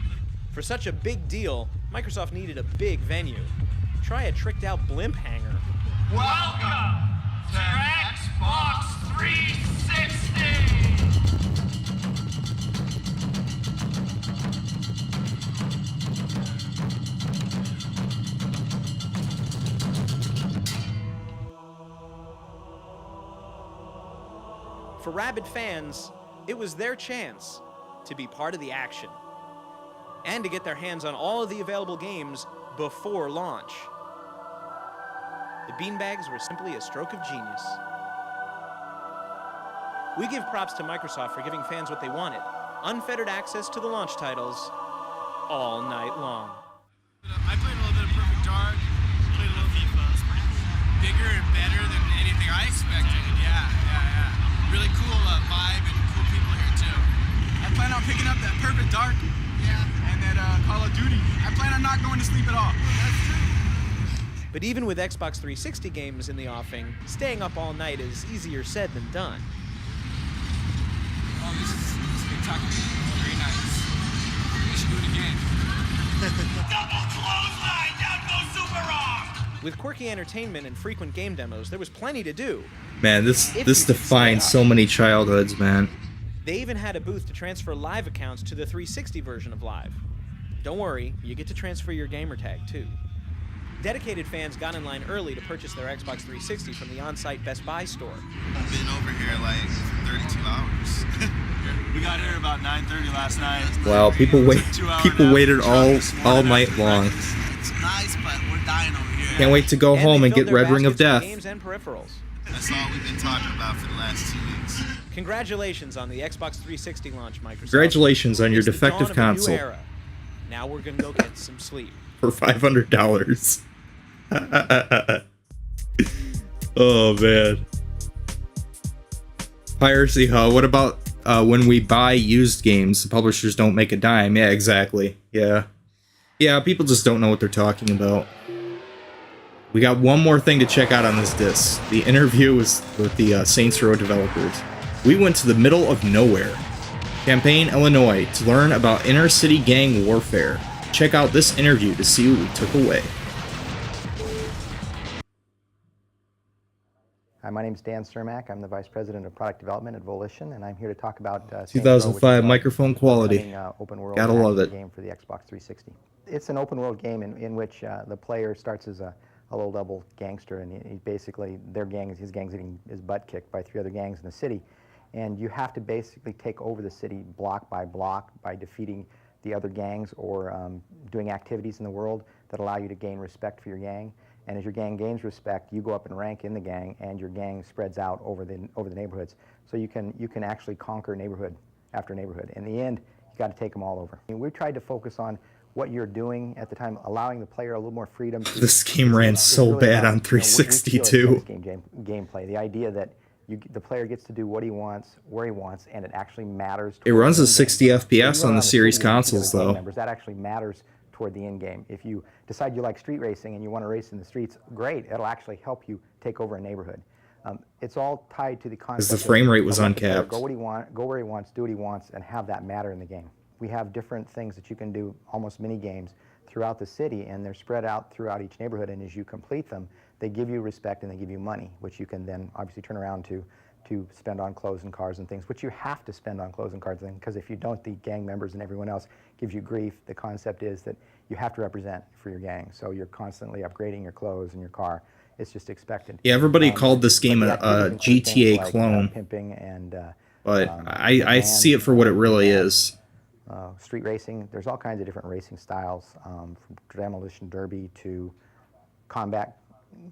For such a big deal, Microsoft needed a big venue. Try a tricked-out blimp hangar. Welcome to Xbox 360! For rabid fans, it was their chance to be part of the action and to get their hands on all of the available games before launch. The beanbags were simply a stroke of genius. We give props to Microsoft for giving fans what they wanted: unfettered access to the launch titles all night long. I played a little bit of Perfect Dark, played a little FIFA. Bigger and better than anything I expected. Yeah. Really cool vibe and cool people here too. I plan on picking up that Perfect Dark, and that Call of Duty. I plan on not going to sleep at all. That's true. But even with Xbox 360 games in the offing, staying up all night is easier said than done. Oh, this is Kentucky. Very nice. We should do it again. Double clothesline, down goes Super Rock. With quirky entertainment and frequent game demos, there was plenty to do. Man, this defines so many childhoods, man. They even had a booth to transfer Live accounts to the 360 version of Live. Don't worry, you get to transfer your gamer tag too. Dedicated fans got in line early to purchase their Xbox 360 from the on-site Best Buy store. I've been over here like 32 hours. We got here about 9:30 last night. Wow, people waited all night long. It's nice, but we're dying over here. Can't wait to go home and get Red Ring of Death. Games and peripherals. That's all we've been talking about for the last 2 weeks. Congratulations on the Xbox 360 launch, Microsoft. Congratulations on your It's the defective dawn of a new console. era. Now we're gonna go get some sleep. For $500. Oh man. Piracy, huh? What about when we buy used games, the publishers don't make a dime? Yeah, exactly. Yeah, people just don't know what they're talking about. We got one more thing to check out on this disc. The interview was with the Saints Row developers. We went to the middle of nowhere, Champaign, Illinois, to learn about inner-city gang warfare. Check out this interview to see what we took away. Hi, my name is Dan Cermak. I'm the Vice President of Product Development at Volition, and I'm here to talk about 2005 microphone quality. Open world Gotta love it. Game for the Xbox 360. It's an open world game in which the player starts as a low-level gangster, and he basically his gang's getting his butt kicked by 3 other gangs in the city, and you have to basically take over the city block by defeating the other gangs or doing activities in the world that allow you to gain respect for your gang. And as your gang gains respect, you go up in rank in the gang, and your gang spreads out over the neighborhoods. So you can actually conquer neighborhood after neighborhood. In the end, you got to take them all over. And we tried to focus on what you're doing at the time, allowing the player a little more freedom. This game ran so really bad about, on 362. Gameplay. The idea that the player gets to do what he wants, where he wants, and it actually matters. It runs at 60 FPS on the series consoles, though. That actually matters toward the end game. If you decide you like street racing and you want to race in the streets, great. It'll actually help you take over a neighborhood. It's all tied to the concept. Because the frame rate was uncapped. Go where he wants, do what he wants, and have that matter in the game. We have different things that you can do, almost mini games, throughout the city, and they're spread out throughout each neighborhood. And as you complete them, they give you respect and they give you money, which you can then obviously turn around to spend on clothes and cars and things, which you have to spend on clothes and cars, because if you don't, the gang members and everyone else gives you grief. The concept is that you have to represent for your gang, so you're constantly upgrading your clothes and your car. It's just expected. Yeah, everybody called this game a GTA clone, pimping and, but I see it for what it really is. Street racing, there's all kinds of different racing styles, from demolition derby to combat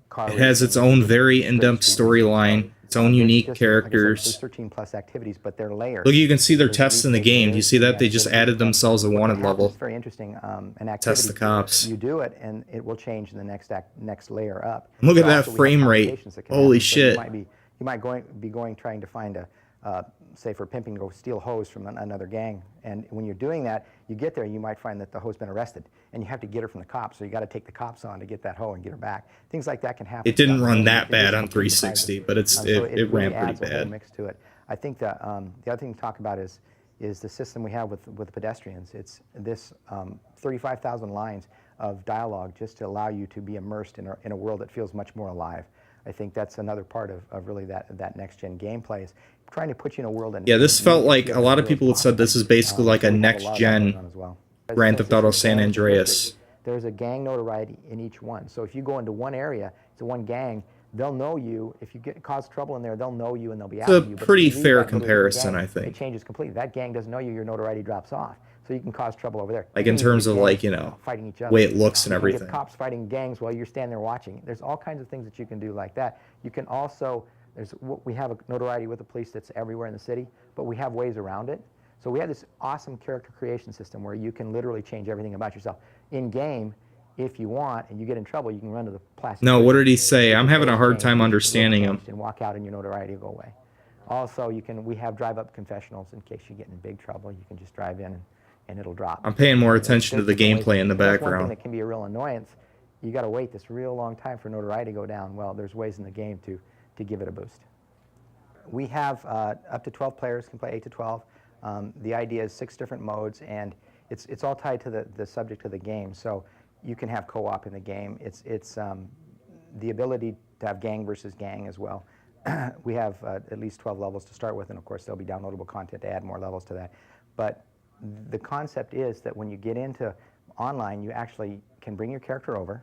car It has its own very in-depth storyline, its own unique characters. There's 13 plus activities, but they're layered. Look, you can see their tests in the game. Do you see that? They just added themselves a wanted level. It's very interesting. An activity, Test the cops. You do it, and it will change in the next layer up. Look at But that also we have frame rate. complications that can Holy happen. So shit. You might be trying to find say for pimping, go steal hose from another gang. And when you're doing that, you get there, you might find that the hoe's been arrested, and you have to get her from the cops. So you got to take the cops on to get that hoe and get her back. Things like that can happen. It didn't run that It bad is on 360, but so it really ran pretty adds a whole bad. mix to it. I think that the other thing to talk about is the system we have with pedestrians. It's this 35,000 lines of dialogue just to allow you to be immersed in a world that feels much more alive. I think that's another part of really that next-gen gameplay is trying to put you in a world. Yeah, this felt like a lot of people had said this is basically like a next-gen Grand Theft Auto San Andreas. There's a gang notoriety in each one. So if you go into one area, it's one gang, they'll know you. If you cause trouble in there, they'll know you and they'll be It's after a you. But pretty if you leave fair that little comparison, gang, I think. It changes completely. That gang doesn't know you, your notoriety drops off. So you can cause trouble over there. Like in terms of like, you know, fighting each other. way it looks and You can get everything. cops fighting gangs while you're standing there watching. There's all kinds of things that you can do like that. You can also, we have a notoriety with the police that's everywhere in the city, but we have ways around it. So we have this awesome character creation system where you can literally change everything about yourself. In game, if you want, and you get in trouble, you can run to the plastic. No, what did he say? I'm having a hard time understanding him. And walk out and your notoriety will go away. Also, we have drive-up confessionals in case you get in big trouble. You can just drive in and it'll drop. I'm paying more attention to the gameplay in the That's one thing background. that can be a real annoyance. You got to wait this real long time for notoriety to go down. Well, there's ways in the game to give it a boost. We have up to 12 players can play 8 to 12. The idea is 6 different modes, and it's all tied to the subject of the game. So you can have co-op in the game. It's the ability to have gang versus gang as well. We have at least 12 levels to start with, and of course there'll be downloadable content to add more levels to that. But the concept is that when you get into online, you actually can bring your character over,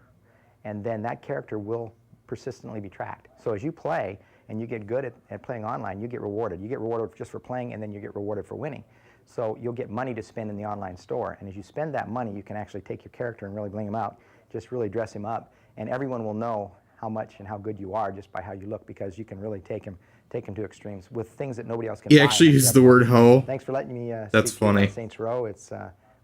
and then that character will persistently be tracked. So as you play and you get good at playing online, you get rewarded. You get rewarded just for playing, and then you get rewarded for winning. So you'll get money to spend in the online store, and as you spend that money, you can actually take your character and really bling him out, just really dress him up, and everyone will know how much and how good you are just by how you look, because you can really take him to extremes with things that nobody else can. He buy. actually used the word hoe. Thanks for letting me. That's speak to you funny. about Saints Row. It's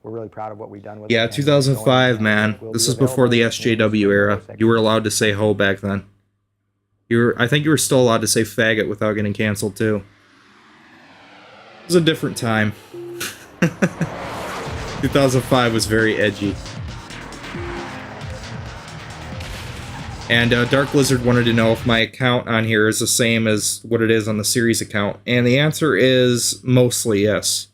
we're really proud of what we've done with it. Yeah, and 2005, man. This is before the SJW era. You were allowed to say hoe back then. I think you were still allowed to say faggot without getting canceled too. It was a different time. 2005 was very edgy. And Dark Lizard wanted to know if my account on here is the same as what it is on the series account. And the answer is mostly yes.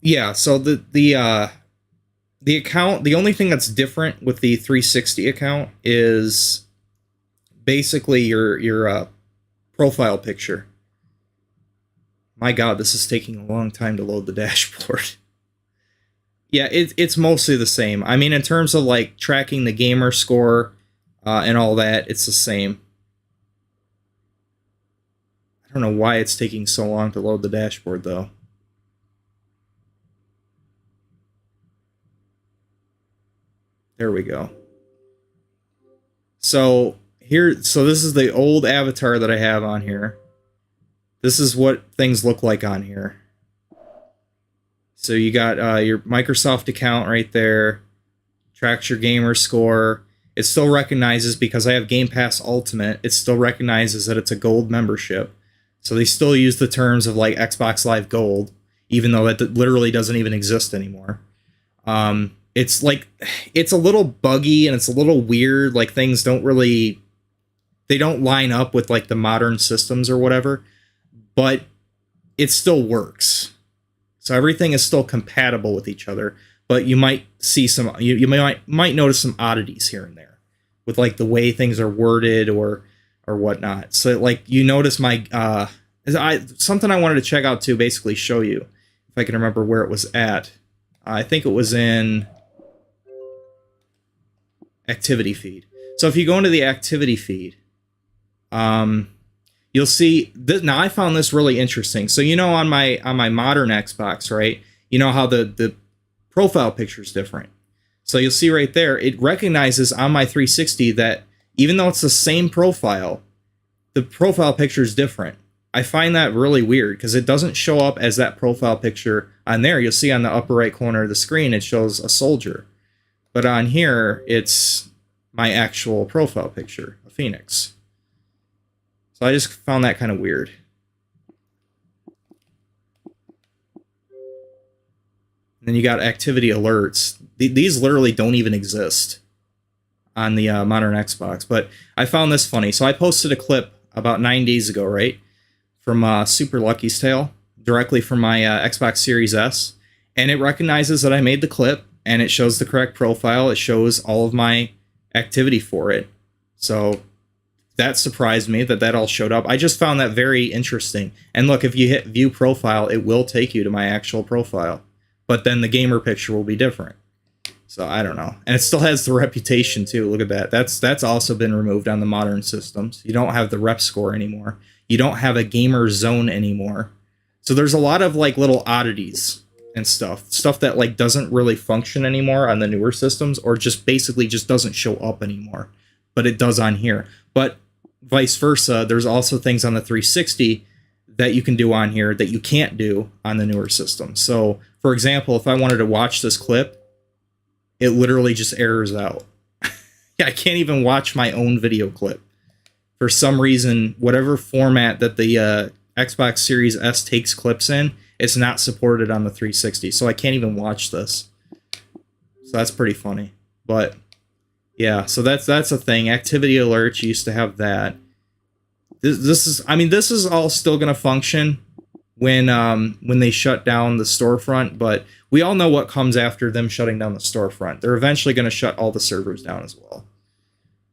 Yeah, so the account, the only thing that's different with the 360 account is basically your profile picture. My God, this is taking a long time to load the dashboard. Yeah, it's mostly the same. I mean, in terms of like tracking the gamer score and all that, it's the same. I don't know why it's taking so long to load the dashboard though. There we go. So this is the old avatar that I have on here. This is what things look like on here. So you got your Microsoft account right there. Tracks your gamer score. It still recognizes, because I have Game Pass Ultimate, it still recognizes that it's a gold membership. So they still use the terms of like Xbox Live Gold, even though that literally doesn't even exist anymore. It's like, it's a little buggy and it's a little weird. Like things don't really, they don't line up with like the modern systems or whatever, but it still works. So everything is still compatible with each other, but you might see some, you might notice some oddities here and there with like the way things are worded or whatnot. So like you notice my, something I wanted to check out to basically show you, if I can remember where it was at. I think it was in activity feed. So if you go into the activity feed, you'll see this. Now I found this really interesting. So you know, on my modern Xbox, right? You know how the profile picture is different. So you'll see right there, it recognizes on my 360 that even though it's the same profile, the profile picture is different. I find that really weird because it doesn't show up as that profile picture on there. You'll see on the upper right corner of the screen, it shows a soldier. But on here, it's my actual profile picture, a Phoenix. So I just found that kind of weird. And then you got activity alerts. These literally don't even exist on the modern Xbox. But I found this funny. So I posted a clip about 9 days ago, right? From Super Lucky's Tale, directly from my Xbox Series S. And it recognizes that I made the clip, and it shows the correct profile. It shows all of my activity for it. So that surprised me that all showed up. I just found that very interesting. And look, if you hit view profile, it will take you to my actual profile. But then the gamer picture will be different. So I don't know. And it still has the reputation too. Look at that. That's also been removed on the modern systems. You don't have the rep score anymore. You don't have a gamer zone anymore. So there's a lot of like little oddities and stuff that like doesn't really function anymore on the newer systems, or just basically just doesn't show up anymore. But it does on here. But vice versa, there's also things on the 360 that you can do on here that you can't do on the newer system. So, for example, if I wanted to watch this clip, it literally just errors out. I can't even watch my own video clip. For some reason, whatever format that the Xbox Series S takes clips in, it's not supported on the 360. So I can't even watch this. So that's pretty funny. But yeah, so that's a thing. Activity alerts, you used to have that. This is all still going to function when they shut down the storefront, but we all know what comes after them shutting down the storefront. They're eventually going to shut all the servers down as well.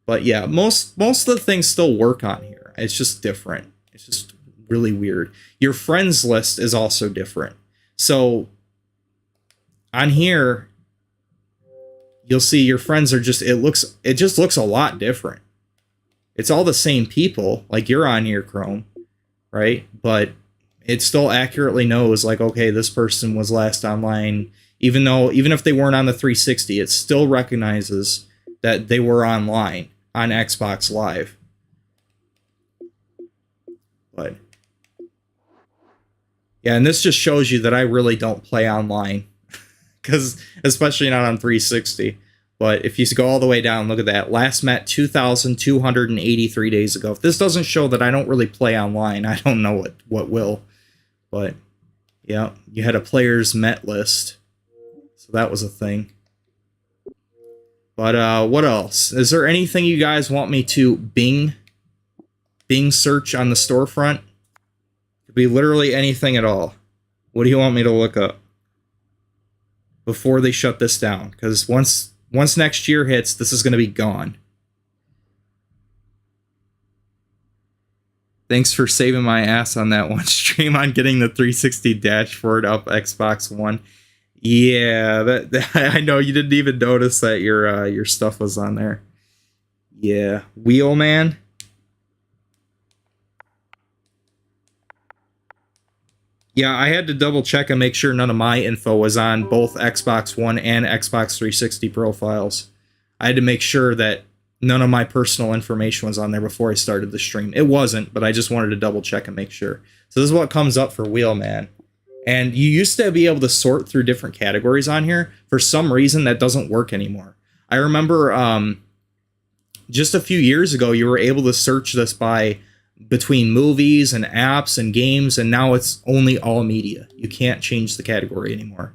But yeah, most of the things still work on here. It's just different. It's just really weird. Your friends list is also different. So on here, you'll see your friends are just, it just looks a lot different. It's all the same people, like you're on here, Chrome, right? But it still accurately knows, like, okay, this person was last online, even if they weren't on the 360, it still recognizes that they were online on Xbox Live. But yeah, and this just shows you that I really don't play online, because especially not on 360. But if you go all the way down, look at that. Last met 2,283 days ago. If this doesn't show that I don't really play online, I don't know what will. But yeah, you had a players met list. So that was a thing. But what else? Is there anything you guys want me to Bing search on the storefront? Could be literally anything at all. What do you want me to look up before they shut this down? Because once next year hits, this is going to be gone. Thanks for saving my ass on that one stream on getting the 360 dashboard up Xbox One. Yeah, that I know you didn't even notice that your stuff was on there. Yeah, Wheelman. Yeah, I had to double check and make sure none of my info was on both Xbox One and Xbox 360 profiles. I had to make sure that none of my personal information was on there before I started the stream. It wasn't, but I just wanted to double check and make sure. So this is what comes up for Wheelman. And you used to be able to sort through different categories on here. For some reason, that doesn't work anymore. I remember just a few years ago, you were able to search this between movies and apps and games, and now it's only all media. You can't change the category anymore.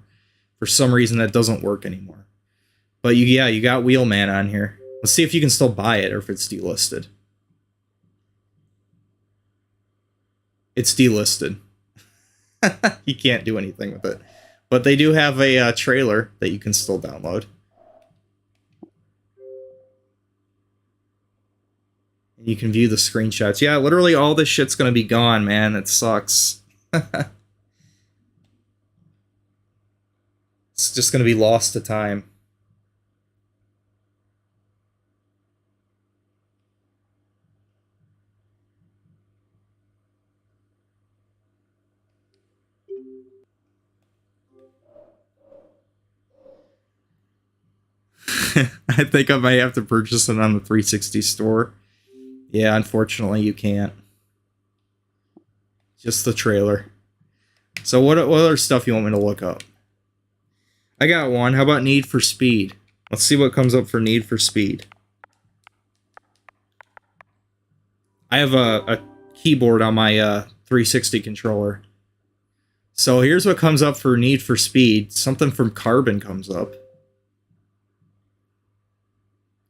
For some reason, that doesn't work anymore. But you got Wheelman on here. Let's see if you can still buy it or if it's delisted. It's delisted. You can't do anything with it. But they do have a trailer that you can still download. And you can view the screenshots. Yeah, literally all this shit's going to be gone, man. It sucks. It's just going to be lost to time. I think I might have to purchase it on the 360 store. Yeah, unfortunately you can't. Just the trailer. So what other stuff you want me to look up? I got one. How about Need for Speed? Let's see what comes up for Need for Speed. I have a keyboard on my 360 controller. So here's what comes up for Need for Speed. Something from Carbon comes up.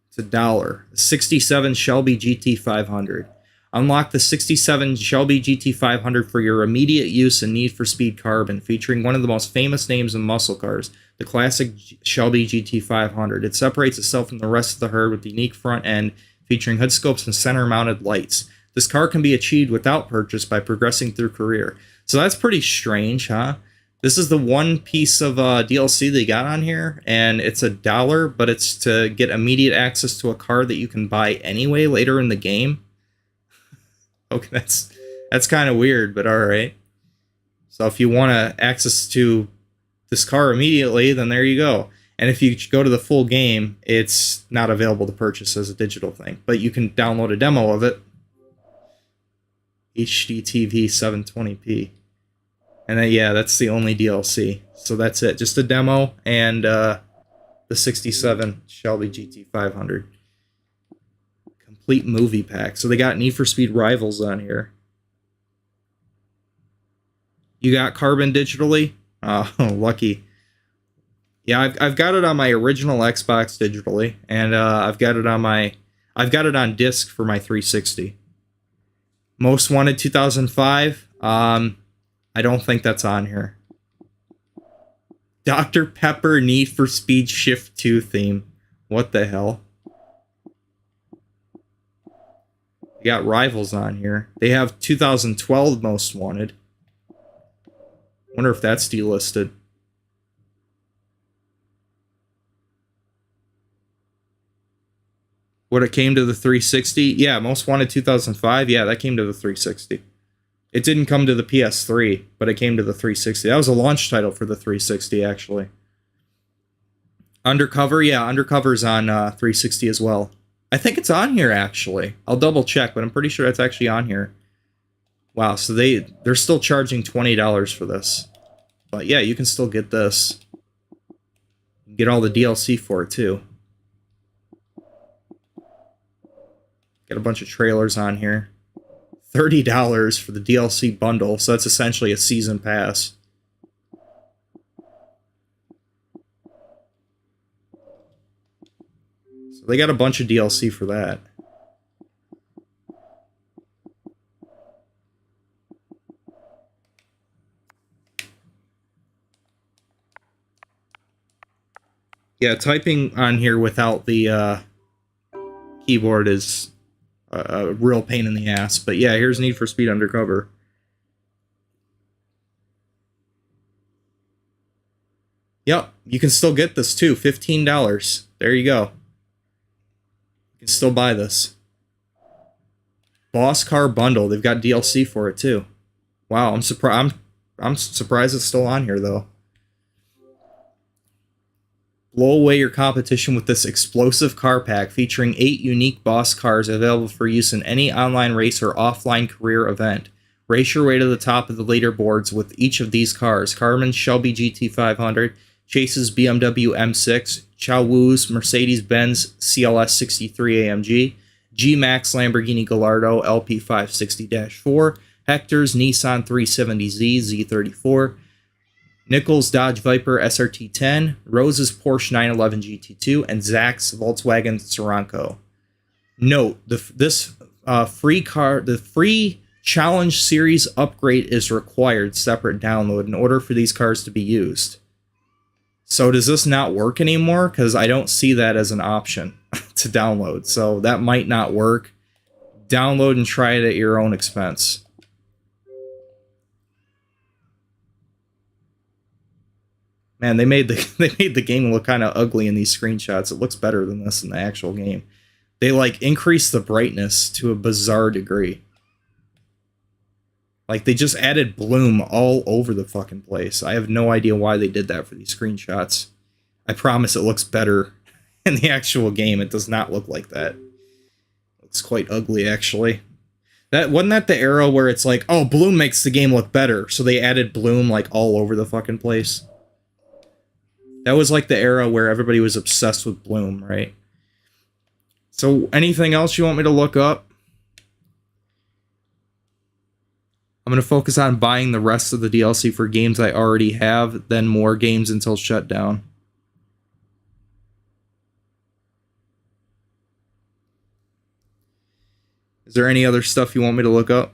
It's $1. 67 Shelby GT500. Unlock the 67 Shelby GT500 for your immediate use in Need for Speed Carbon, featuring one of the most famous names in muscle cars, the classic Shelby GT500. It separates itself from the rest of the herd with the unique front end, featuring hood scopes and center-mounted lights. This car can be achieved without purchase by progressing through career. So that's pretty strange, huh? This is the one piece of DLC they got on here, and it's $1, but it's to get immediate access to a car that you can buy anyway later in the game. Okay, that's kind of weird, but alright. So if you want access to this car immediately, then there you go. And if you go to the full game, it's not available to purchase as a digital thing, but you can download a demo of it. HDTV 720p. And then, yeah, that's the only DLC. So that's it. Just a demo and the 67 Shelby GT500. Complete movie pack. So they got Need for Speed Rivals on here. You got Carbon digitally? Oh, lucky. Yeah, I've got it on my original Xbox digitally, and I've got it on disc for my 360. Most Wanted 2005. I don't think that's on here. Dr. Pepper Need for Speed Shift 2 theme. What the hell? You got Rivals on here. They have 2012 Most Wanted. Wonder if that's delisted. What, it came to the 360? Yeah, Most Wanted 2005. Yeah, that came to the 360. It didn't come to the PS3, but it came to the 360. That was a launch title for the 360, actually. Undercover, yeah, Undercover's on 360 as well. I think it's on here, actually. I'll double check, but I'm pretty sure it's actually on here. Wow, so they're still charging $20 for this. But yeah, you can still get this. You can get all the DLC for it, too. Got a bunch of trailers on here. $30 for the DLC bundle, so that's essentially a season pass. So they got a bunch of DLC for that. Yeah, typing on here without the keyboard is a real pain in the ass. But yeah, here's Need for Speed Undercover. Yep, you can still get this too. $15. There you go. You can still buy this. Boss Car Bundle. They've got DLC for it too. Wow, I'm surprised. I'm surprised it's still on here though. Blow away your competition with this explosive car pack featuring 8 unique boss cars available for use in any online race or offline career event. Race your way to the top of the leaderboards with each of these cars: Carmen's Shelby GT500, Chase's BMW M6, Chow Wu's Mercedes-Benz CLS 63 AMG, G-Max Lamborghini Gallardo LP560-4, Hector's Nissan 370Z Z34, Nichols Dodge Viper SRT10, Rose's Porsche 911 GT2, and Zach's Volkswagen Scirocco. Note, the free Challenge Series upgrade is required separate download in order for these cars to be used. So does this not work anymore? Because I don't see that as an option to download. So that might not work. Download and try it at your own expense. Man, they made the game look kind of ugly in these screenshots. It looks better than this in the actual game. They like increased the brightness to a bizarre degree. Like they just added bloom all over the fucking place. I have no idea why they did that for these screenshots. I promise it looks better In the actual game, it does not look like that. It's quite ugly, actually. Wasn't that the era where it's like, oh, Bloom makes the game look better, so they added Bloom like all over the fucking place. That was like the era where everybody was obsessed with Bloom, right? So, anything else you want me to look up? I'm going to focus on buying the rest of the DLC for games I already have, then more games until shutdown. Is there any other stuff you want me to look up?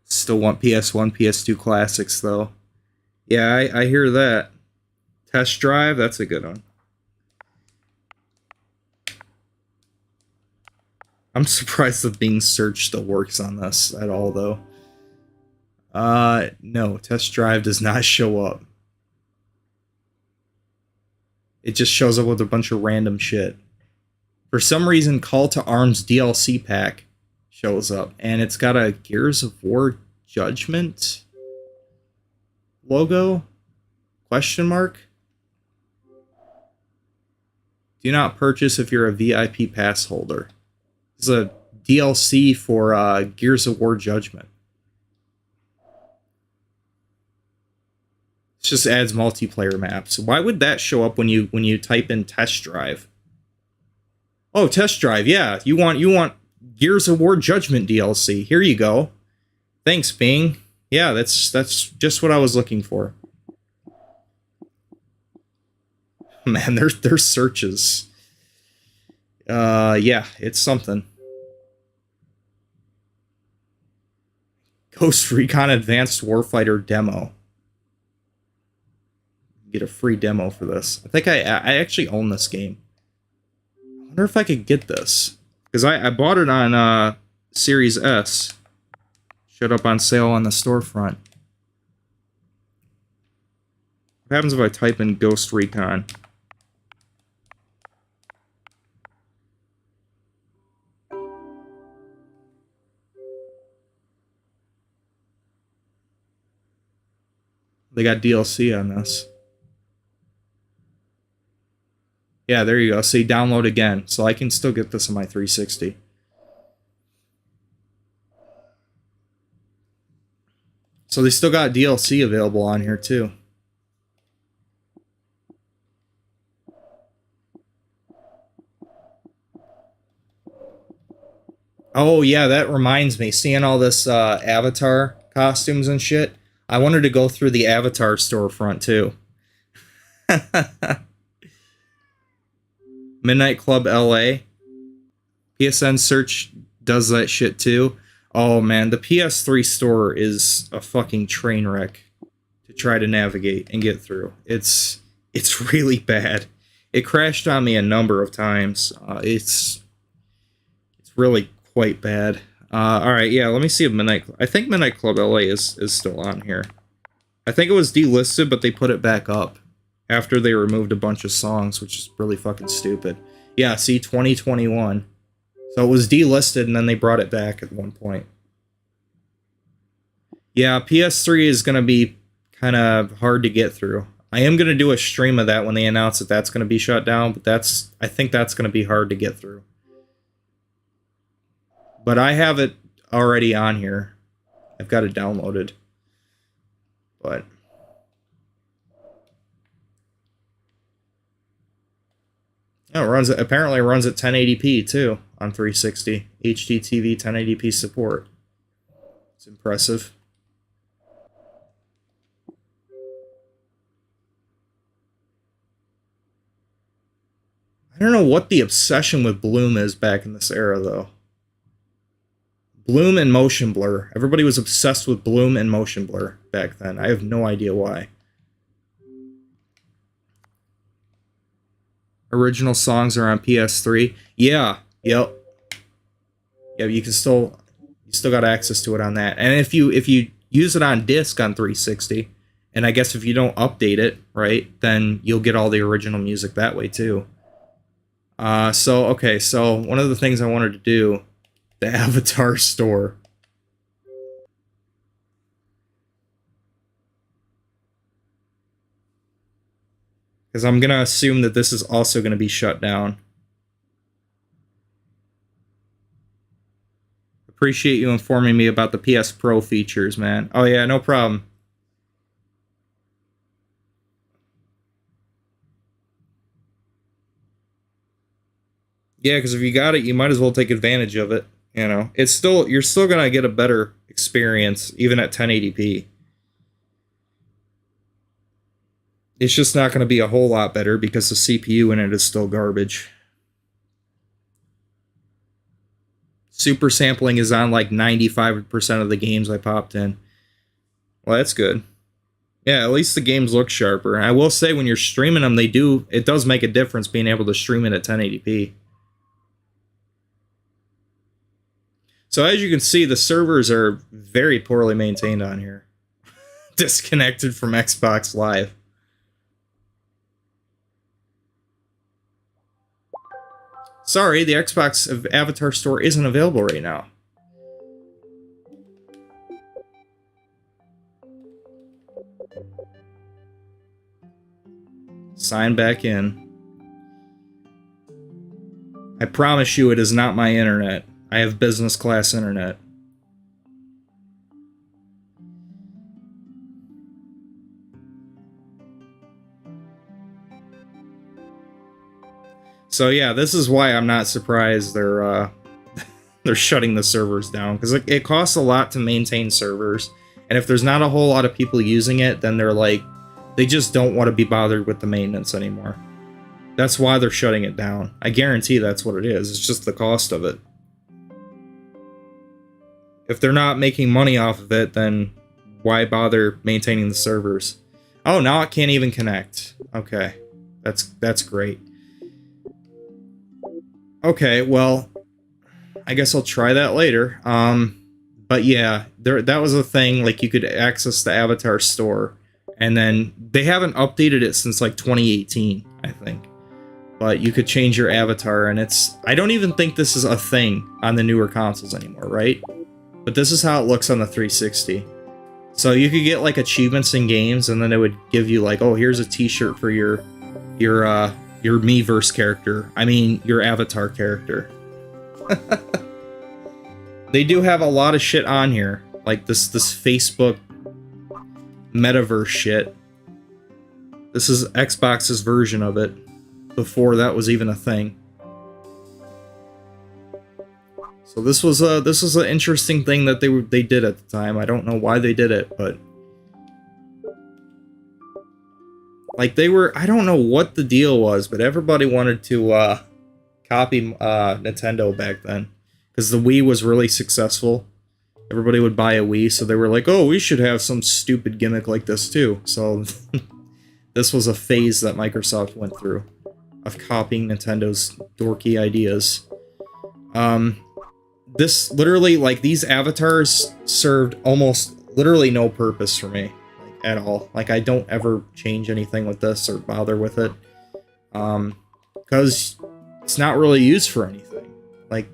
Still want PS1, PS2 classics, though. Yeah, I hear that. Test Drive, that's a good one. I'm surprised that Bing Search still works on this at all, though. No, Test Drive does not show up. It just shows up with a bunch of random shit. For some reason, Call to Arms DLC pack shows up, and it's got a Gears of War Judgment logo? Question mark? Do not purchase if you're a VIP pass holder. It's a DLC for Gears of War Judgment. It just adds multiplayer maps. Why would that show up when you type in Test Drive? Oh, Test Drive, yeah. You want Gears of War Judgment DLC. Here you go. Thanks, Bing. Yeah, that's just what I was looking for. Man, their searches. Yeah, it's something. Ghost Recon Advanced Warfighter demo. Get a free demo for this. I think I actually own this game. I wonder if I could get this. Because I bought it on Series S. Showed up on sale on the storefront. What happens if I type in Ghost Recon? They got DLC on this. Yeah, there you go. See, download again. So I can still get this on my 360. So they still got DLC available on here too. Oh yeah, that reminds me. Seeing all this Avatar costumes and shit, I wanted to go through the Avatar storefront too. Midnight Club LA. PSN Search does that shit too. Oh man, the PS3 store is a fucking train wreck to try to navigate and get through. It's really bad. It crashed on me a number of times. It's really quite bad. All right, yeah. Let me see if I think Midnight Club LA is still on here. I think it was delisted, but they put it back up after they removed a bunch of songs, which is really fucking stupid. Yeah, see, 2021. So it was delisted, and then they brought it back at one point. Yeah, PS3 is going to be kind of hard to get through. I am going to do a stream of that when they announce that that's going to be shut down, but I think that's going to be hard to get through. But I have it already on here. I've got it downloaded. But yeah, apparently it runs at 1080p too on 360. HDTV 1080p support. It's impressive. I don't know what the obsession with Bloom is back in this era though. Bloom and motion blur. Everybody was obsessed with Bloom and motion blur back then. I have no idea why. Original songs are on PS3. Yeah. Yep. Yeah, you still got access to it on that. And if you use it on disc on 360, and I guess if you don't update it, right, then you'll get all the original music that way too. So one of the things I wanted to do, the Avatar store. Because I'm going to assume that this is also going to be shut down. Appreciate you informing me about the PS Pro features, man. Oh yeah, no problem. Yeah, because if you got it, you might as well take advantage of it. You know, it's still, you're still gonna get a better experience even at 1080p. It's just not gonna be a whole lot better because the CPU in it is still garbage. Super sampling is on like 95% of the games I popped in. Well, that's good. Yeah, at least the games look sharper. I will say when you're streaming them, it does make a difference being able to stream it at 1080p. So as you can see, the servers are very poorly maintained on here. Disconnected from Xbox Live. Sorry, the Xbox Avatar store isn't available right now. Sign back in. I promise you it is not my internet. I have business class internet. So yeah, this is why I'm not surprised they're shutting the servers down, because it costs a lot to maintain servers, and if there's not a whole lot of people using it, then they're like, they just don't want to be bothered with the maintenance anymore. That's why they're shutting it down. I guarantee that's what it is. It's just the cost of it. If they're not making money off of it, then why bother maintaining the servers? Oh, now it can't even connect. Okay, that's great. Okay, well, I guess I'll try that later. But yeah, that was a thing. Like, you could access the Avatar store, and then they haven't updated it since like 2018, I think. But you could change your avatar, and I don't even think this is a thing on the newer consoles anymore, right? But this is how it looks on the 360. So you could get like achievements in games, and then it would give you like, oh, here's a t-shirt for your Miiverse character. I mean, your Avatar character. They do have a lot of shit on here, like this Facebook metaverse shit. This is Xbox's version of it before that was even a thing. So this was an interesting thing that they did at the time. I don't know why they did it, but like I don't know what the deal was, but everybody wanted to copy Nintendo back then, because the Wii was really successful. Everybody would buy a Wii, so they were like, oh, we should have some stupid gimmick like this too. So this was a phase that Microsoft went through of copying Nintendo's dorky ideas. This literally, like, these avatars served almost literally no purpose for me, like, at all. Like, I don't ever change anything with this or bother with it, because it's not really used for anything. Like,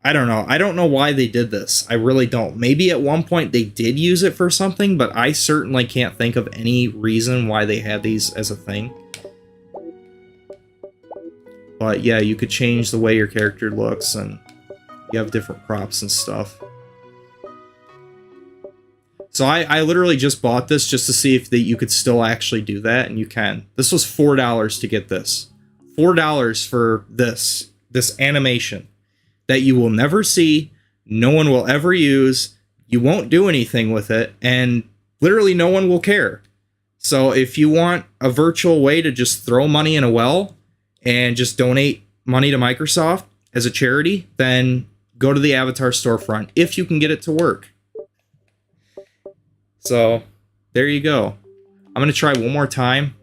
I don't know. I don't know why they did this. I really don't. Maybe at one point they did use it for something, but I certainly can't think of any reason why they had these as a thing. But yeah, you could change the way your character looks, and you have different props and stuff. So I literally just bought this just to see if you could still actually do that, and you can. This was $4 to get this. $4 for this animation that you will never see, no one will ever use, you won't do anything with it, and literally no one will care. So if you want a virtual way to just throw money in a well and just donate money to Microsoft as a charity, then go to the Avatar storefront, if you can get it to work. So, there you go. I'm going to try one more time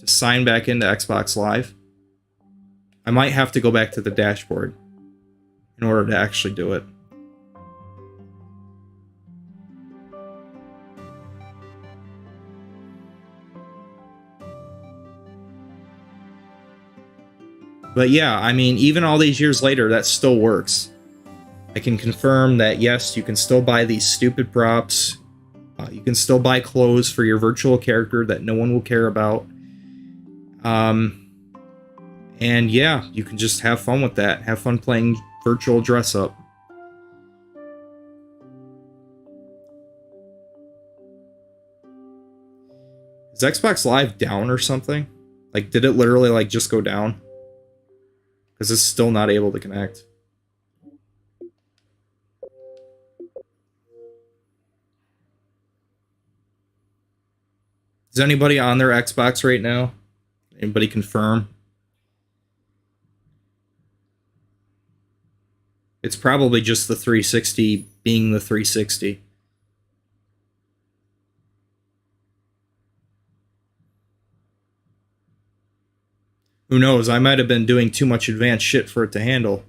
to sign back into Xbox Live. I might have to go back to the dashboard in order to actually do it. But yeah, I mean, even all these years later, that still works. I can confirm that, yes, you can still buy these stupid props. You can still buy clothes for your virtual character that no one will care about. And yeah, you can just have fun with that. Have fun playing virtual dress up. Is Xbox Live down or something? Like, did it literally, like, just go down? Because it's still not able to connect. Is anybody on their Xbox right now? Anybody confirm? It's probably just the 360 being the 360. Who knows? I might have been doing too much advanced shit for it to handle.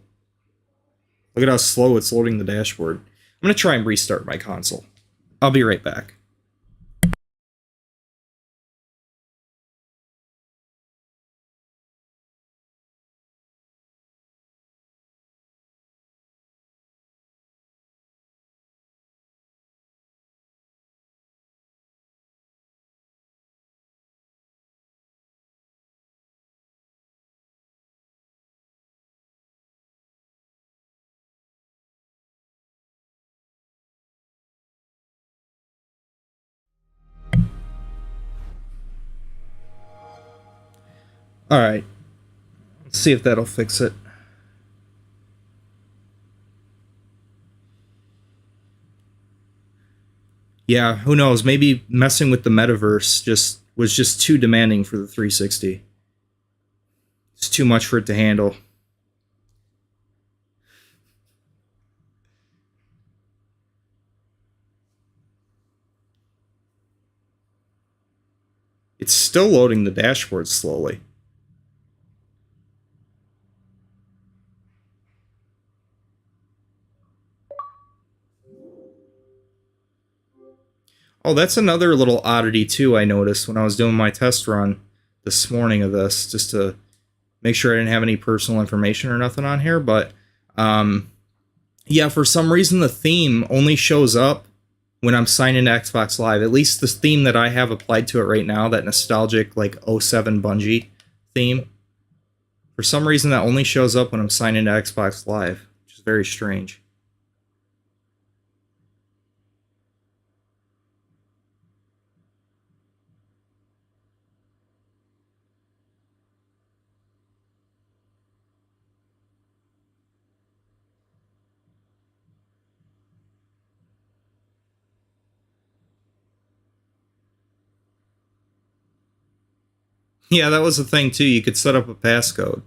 Look at how slow it's loading the dashboard. I'm going to try and restart my console. I'll be right back. Alright. Let's see if that'll fix it. Yeah, who knows? Maybe messing with the metaverse was just too demanding for the 360. It's too much for it to handle. It's still loading the dashboard slowly. Oh, that's another little oddity too I noticed when I was doing my test run this morning of this, just to make sure I didn't have any personal information or nothing on here, but yeah, for some reason the theme only shows up when I'm signed into Xbox Live. At least the theme that I have applied to it right now, that nostalgic like 07 Bungie theme. For some reason that only shows up when I'm signed into Xbox Live, which is very strange. Yeah, that was the thing too. You could set up a passcode.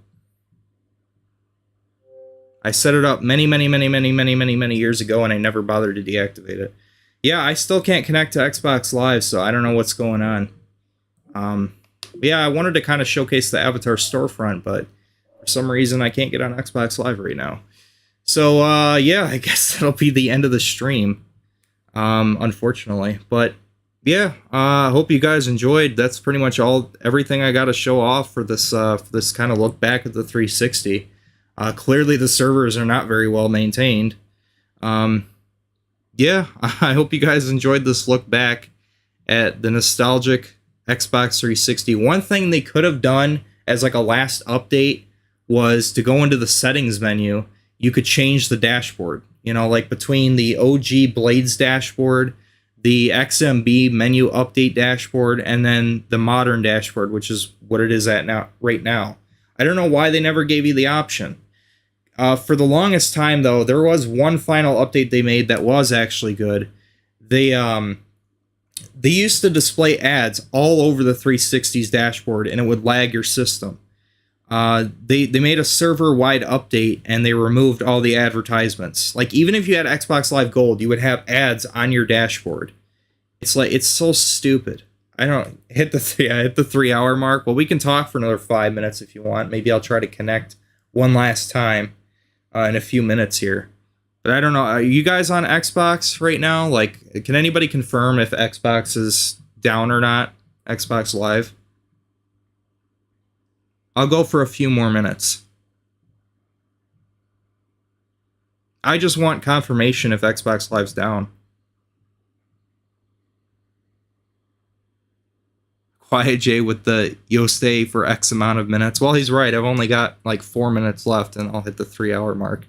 I set it up many years ago, and I never bothered to deactivate it. Yeah, I still can't connect to Xbox Live, so I don't know what's going on. Yeah, I wanted to kind of showcase the Avatar storefront, but for some reason I can't get on Xbox Live right now. So, yeah, I guess that'll be the end of the stream, unfortunately. But yeah, I hope you guys enjoyed. That's pretty much everything I got to show off for this kind of look back at the 360. Clearly the servers are not very well maintained. Yeah, I hope you guys enjoyed this look back at the nostalgic Xbox 360. One thing they could have done as like a last update was to go into the settings menu. You could change the dashboard, you know, like between the OG Blades dashboard, the XMB menu update dashboard, and then the modern dashboard, which is what it is at now, right now. I don't know why they never gave you the option. For the longest time, though, there was one final update they made that was actually good. They used to display ads all over the 360's dashboard, and it would lag your system. They made a server-wide update, and they removed all the advertisements. Like, even if you had Xbox Live Gold, you would have ads on your dashboard. It's like, it's so stupid. I don't hit the 3-hour mark. Well, we can talk for another 5 minutes if you want. Maybe I'll try to connect one last time in a few minutes here. But I don't know. Are you guys on Xbox right now? Like, can anybody confirm if Xbox is down or not? Xbox Live? I'll go for a few more minutes. I just want confirmation if Xbox Live's down. Quiet J with the you'll stay for X amount of minutes. Well, he's right. I've only got like 4 minutes left and I'll hit the 3-hour mark.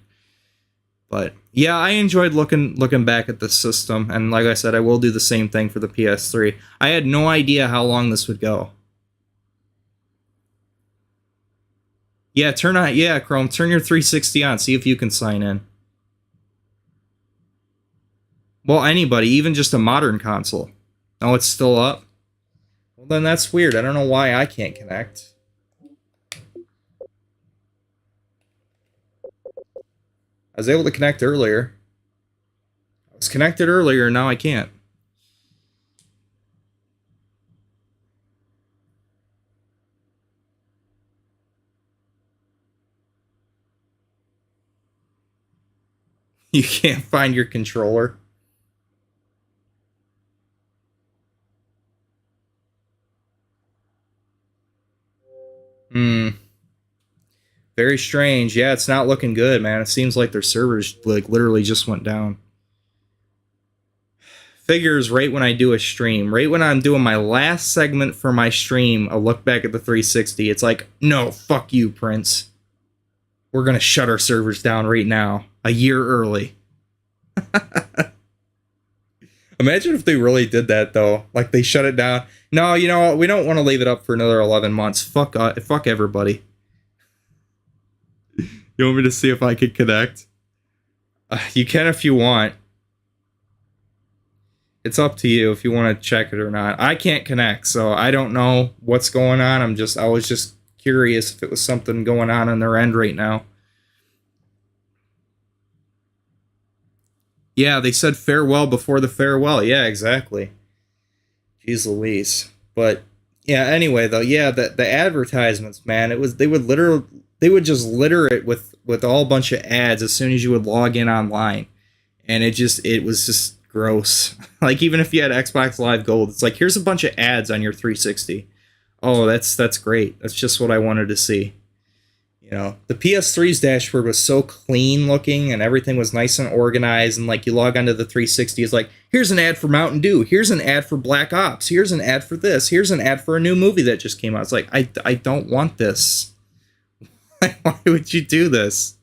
But yeah, I enjoyed looking back at the system. And like I said, I will do the same thing for the PS3. I had no idea how long this would go. Yeah, Chrome, turn your 360 on. See if you can sign in. Well, anybody, even just a modern console. Oh, it's still up? Well, then that's weird. I don't know why I can't connect. I was able to connect earlier. I was connected earlier, now I can't. You can't find your controller. Very strange. Yeah, it's not looking good, man. It seems like their servers like literally just went down. Figures right when I do a stream, right when I'm doing my last segment for my stream, a look back at the 360, it's like, no, fuck you, Prince. We're gonna shut our servers down right now, a year early. Imagine if they really did that, though. Like, they shut it down. No, you know what? We don't want to leave it up for another 11 months. Fuck everybody. You want me to see if I can connect? You can if you want. It's up to you if you want to check it or not. I can't connect, so I don't know what's going on. I was just curious if it was something going on their end right now. Yeah, they said farewell before the farewell. Yeah, exactly. Jeez Louise. But yeah, anyway though, yeah, the advertisements, man, they would just litter it with all a bunch of ads as soon as you would log in online. And it was just gross. Like, even if you had Xbox Live Gold, it's like, here's a bunch of ads on your 360. Oh, that's great. That's just what I wanted to see. You know, the PS3's dashboard was so clean looking and everything was nice and organized, and like you log onto the 360, it's like, here's an ad for Mountain Dew, here's an ad for Black Ops, here's an ad for this, here's an ad for a new movie that just came out. It's like, I don't want this. Why would you do this?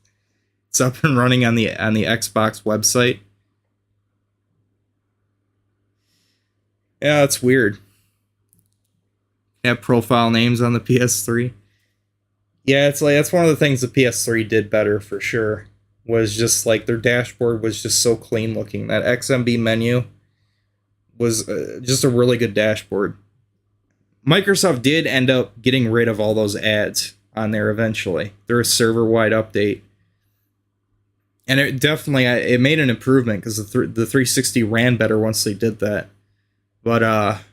It's up and running on the Xbox website. Yeah, that's weird. Have profile names on the PS3. Yeah, it's like, that's one of the things the PS3 did better for sure. Was just like their dashboard was just so clean looking. That XMB menu was just a really good dashboard. Microsoft did end up getting rid of all those ads on there eventually. They're a server-wide update. And it definitely, it made an improvement because the 360 ran better once they did that. But,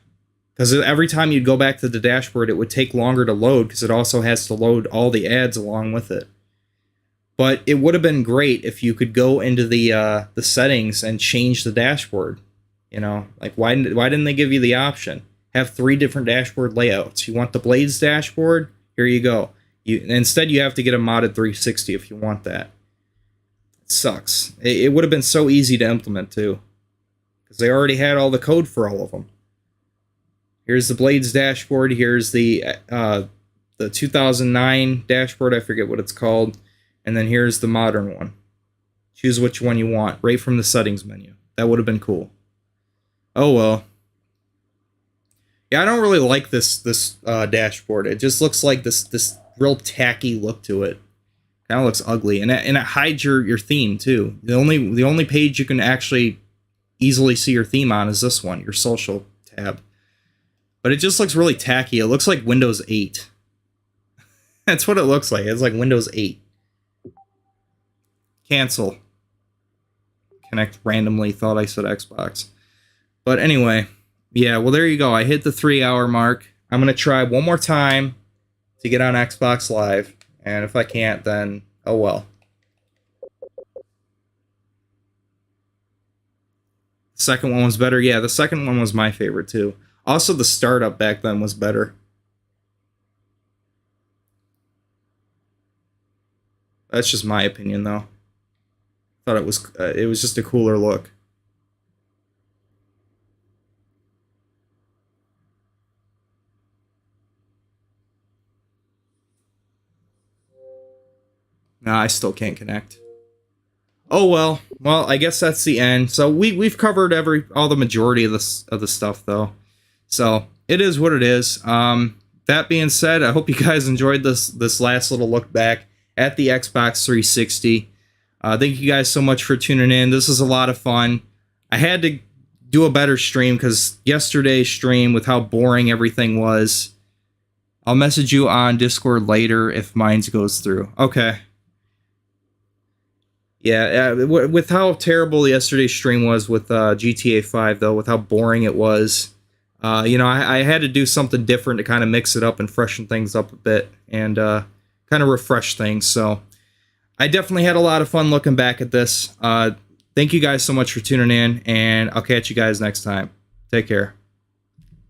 because every time you'd go back to the dashboard, it would take longer to load because it also has to load all the ads along with it. But it would have been great if you could go into the settings and change the dashboard. You know, like why didn't they give you the option? Have 3 different dashboard layouts. You want the Blades dashboard? Here you go. Instead, you have to get a modded 360 if you want that. It sucks. It would have been so easy to implement too, because they already had all the code for all of them. Here's the Blades dashboard. Here's the 2009 dashboard. I forget what it's called. And then here's the modern one. Choose which one you want right from the settings menu. That would have been cool. Oh well. Yeah, I don't really like this dashboard. It just looks like this real tacky look to it. Kind of looks ugly, and it hides your theme too. The only page you can actually easily see your theme on is this one, your social tab. But it just looks really tacky. It looks like Windows 8. That's what it looks like. It's like Windows 8. Cancel. Connect randomly. Thought I said Xbox. But anyway, yeah, well, there you go. I hit the 3-hour mark. I'm going to try one more time to get on Xbox Live. And if I can't, then oh well. The second one was better. Yeah, the second one was my favorite too. Also, the startup back then was better. That's just my opinion, though. Thought it was just a cooler look. Nah, I still can't connect. Oh well. Well, I guess that's the end. So we've covered all the majority of the stuff though. So it is what it is. That being said, I hope you guys enjoyed this last little look back at the Xbox 360. Thank you guys so much for tuning in. This is a lot of fun. I had to do a better stream because yesterday's stream, with how boring everything was. I'll message you on Discord later if mine goes through. Okay. Yeah, with how terrible yesterday's stream was with GTA 5, though, with how boring it was, you know, I had to do something different to kind of mix it up and freshen things up a bit and kind of refresh things. So I definitely had a lot of fun looking back at this. Thank you guys so much for tuning in, and I'll catch you guys next time. Take care.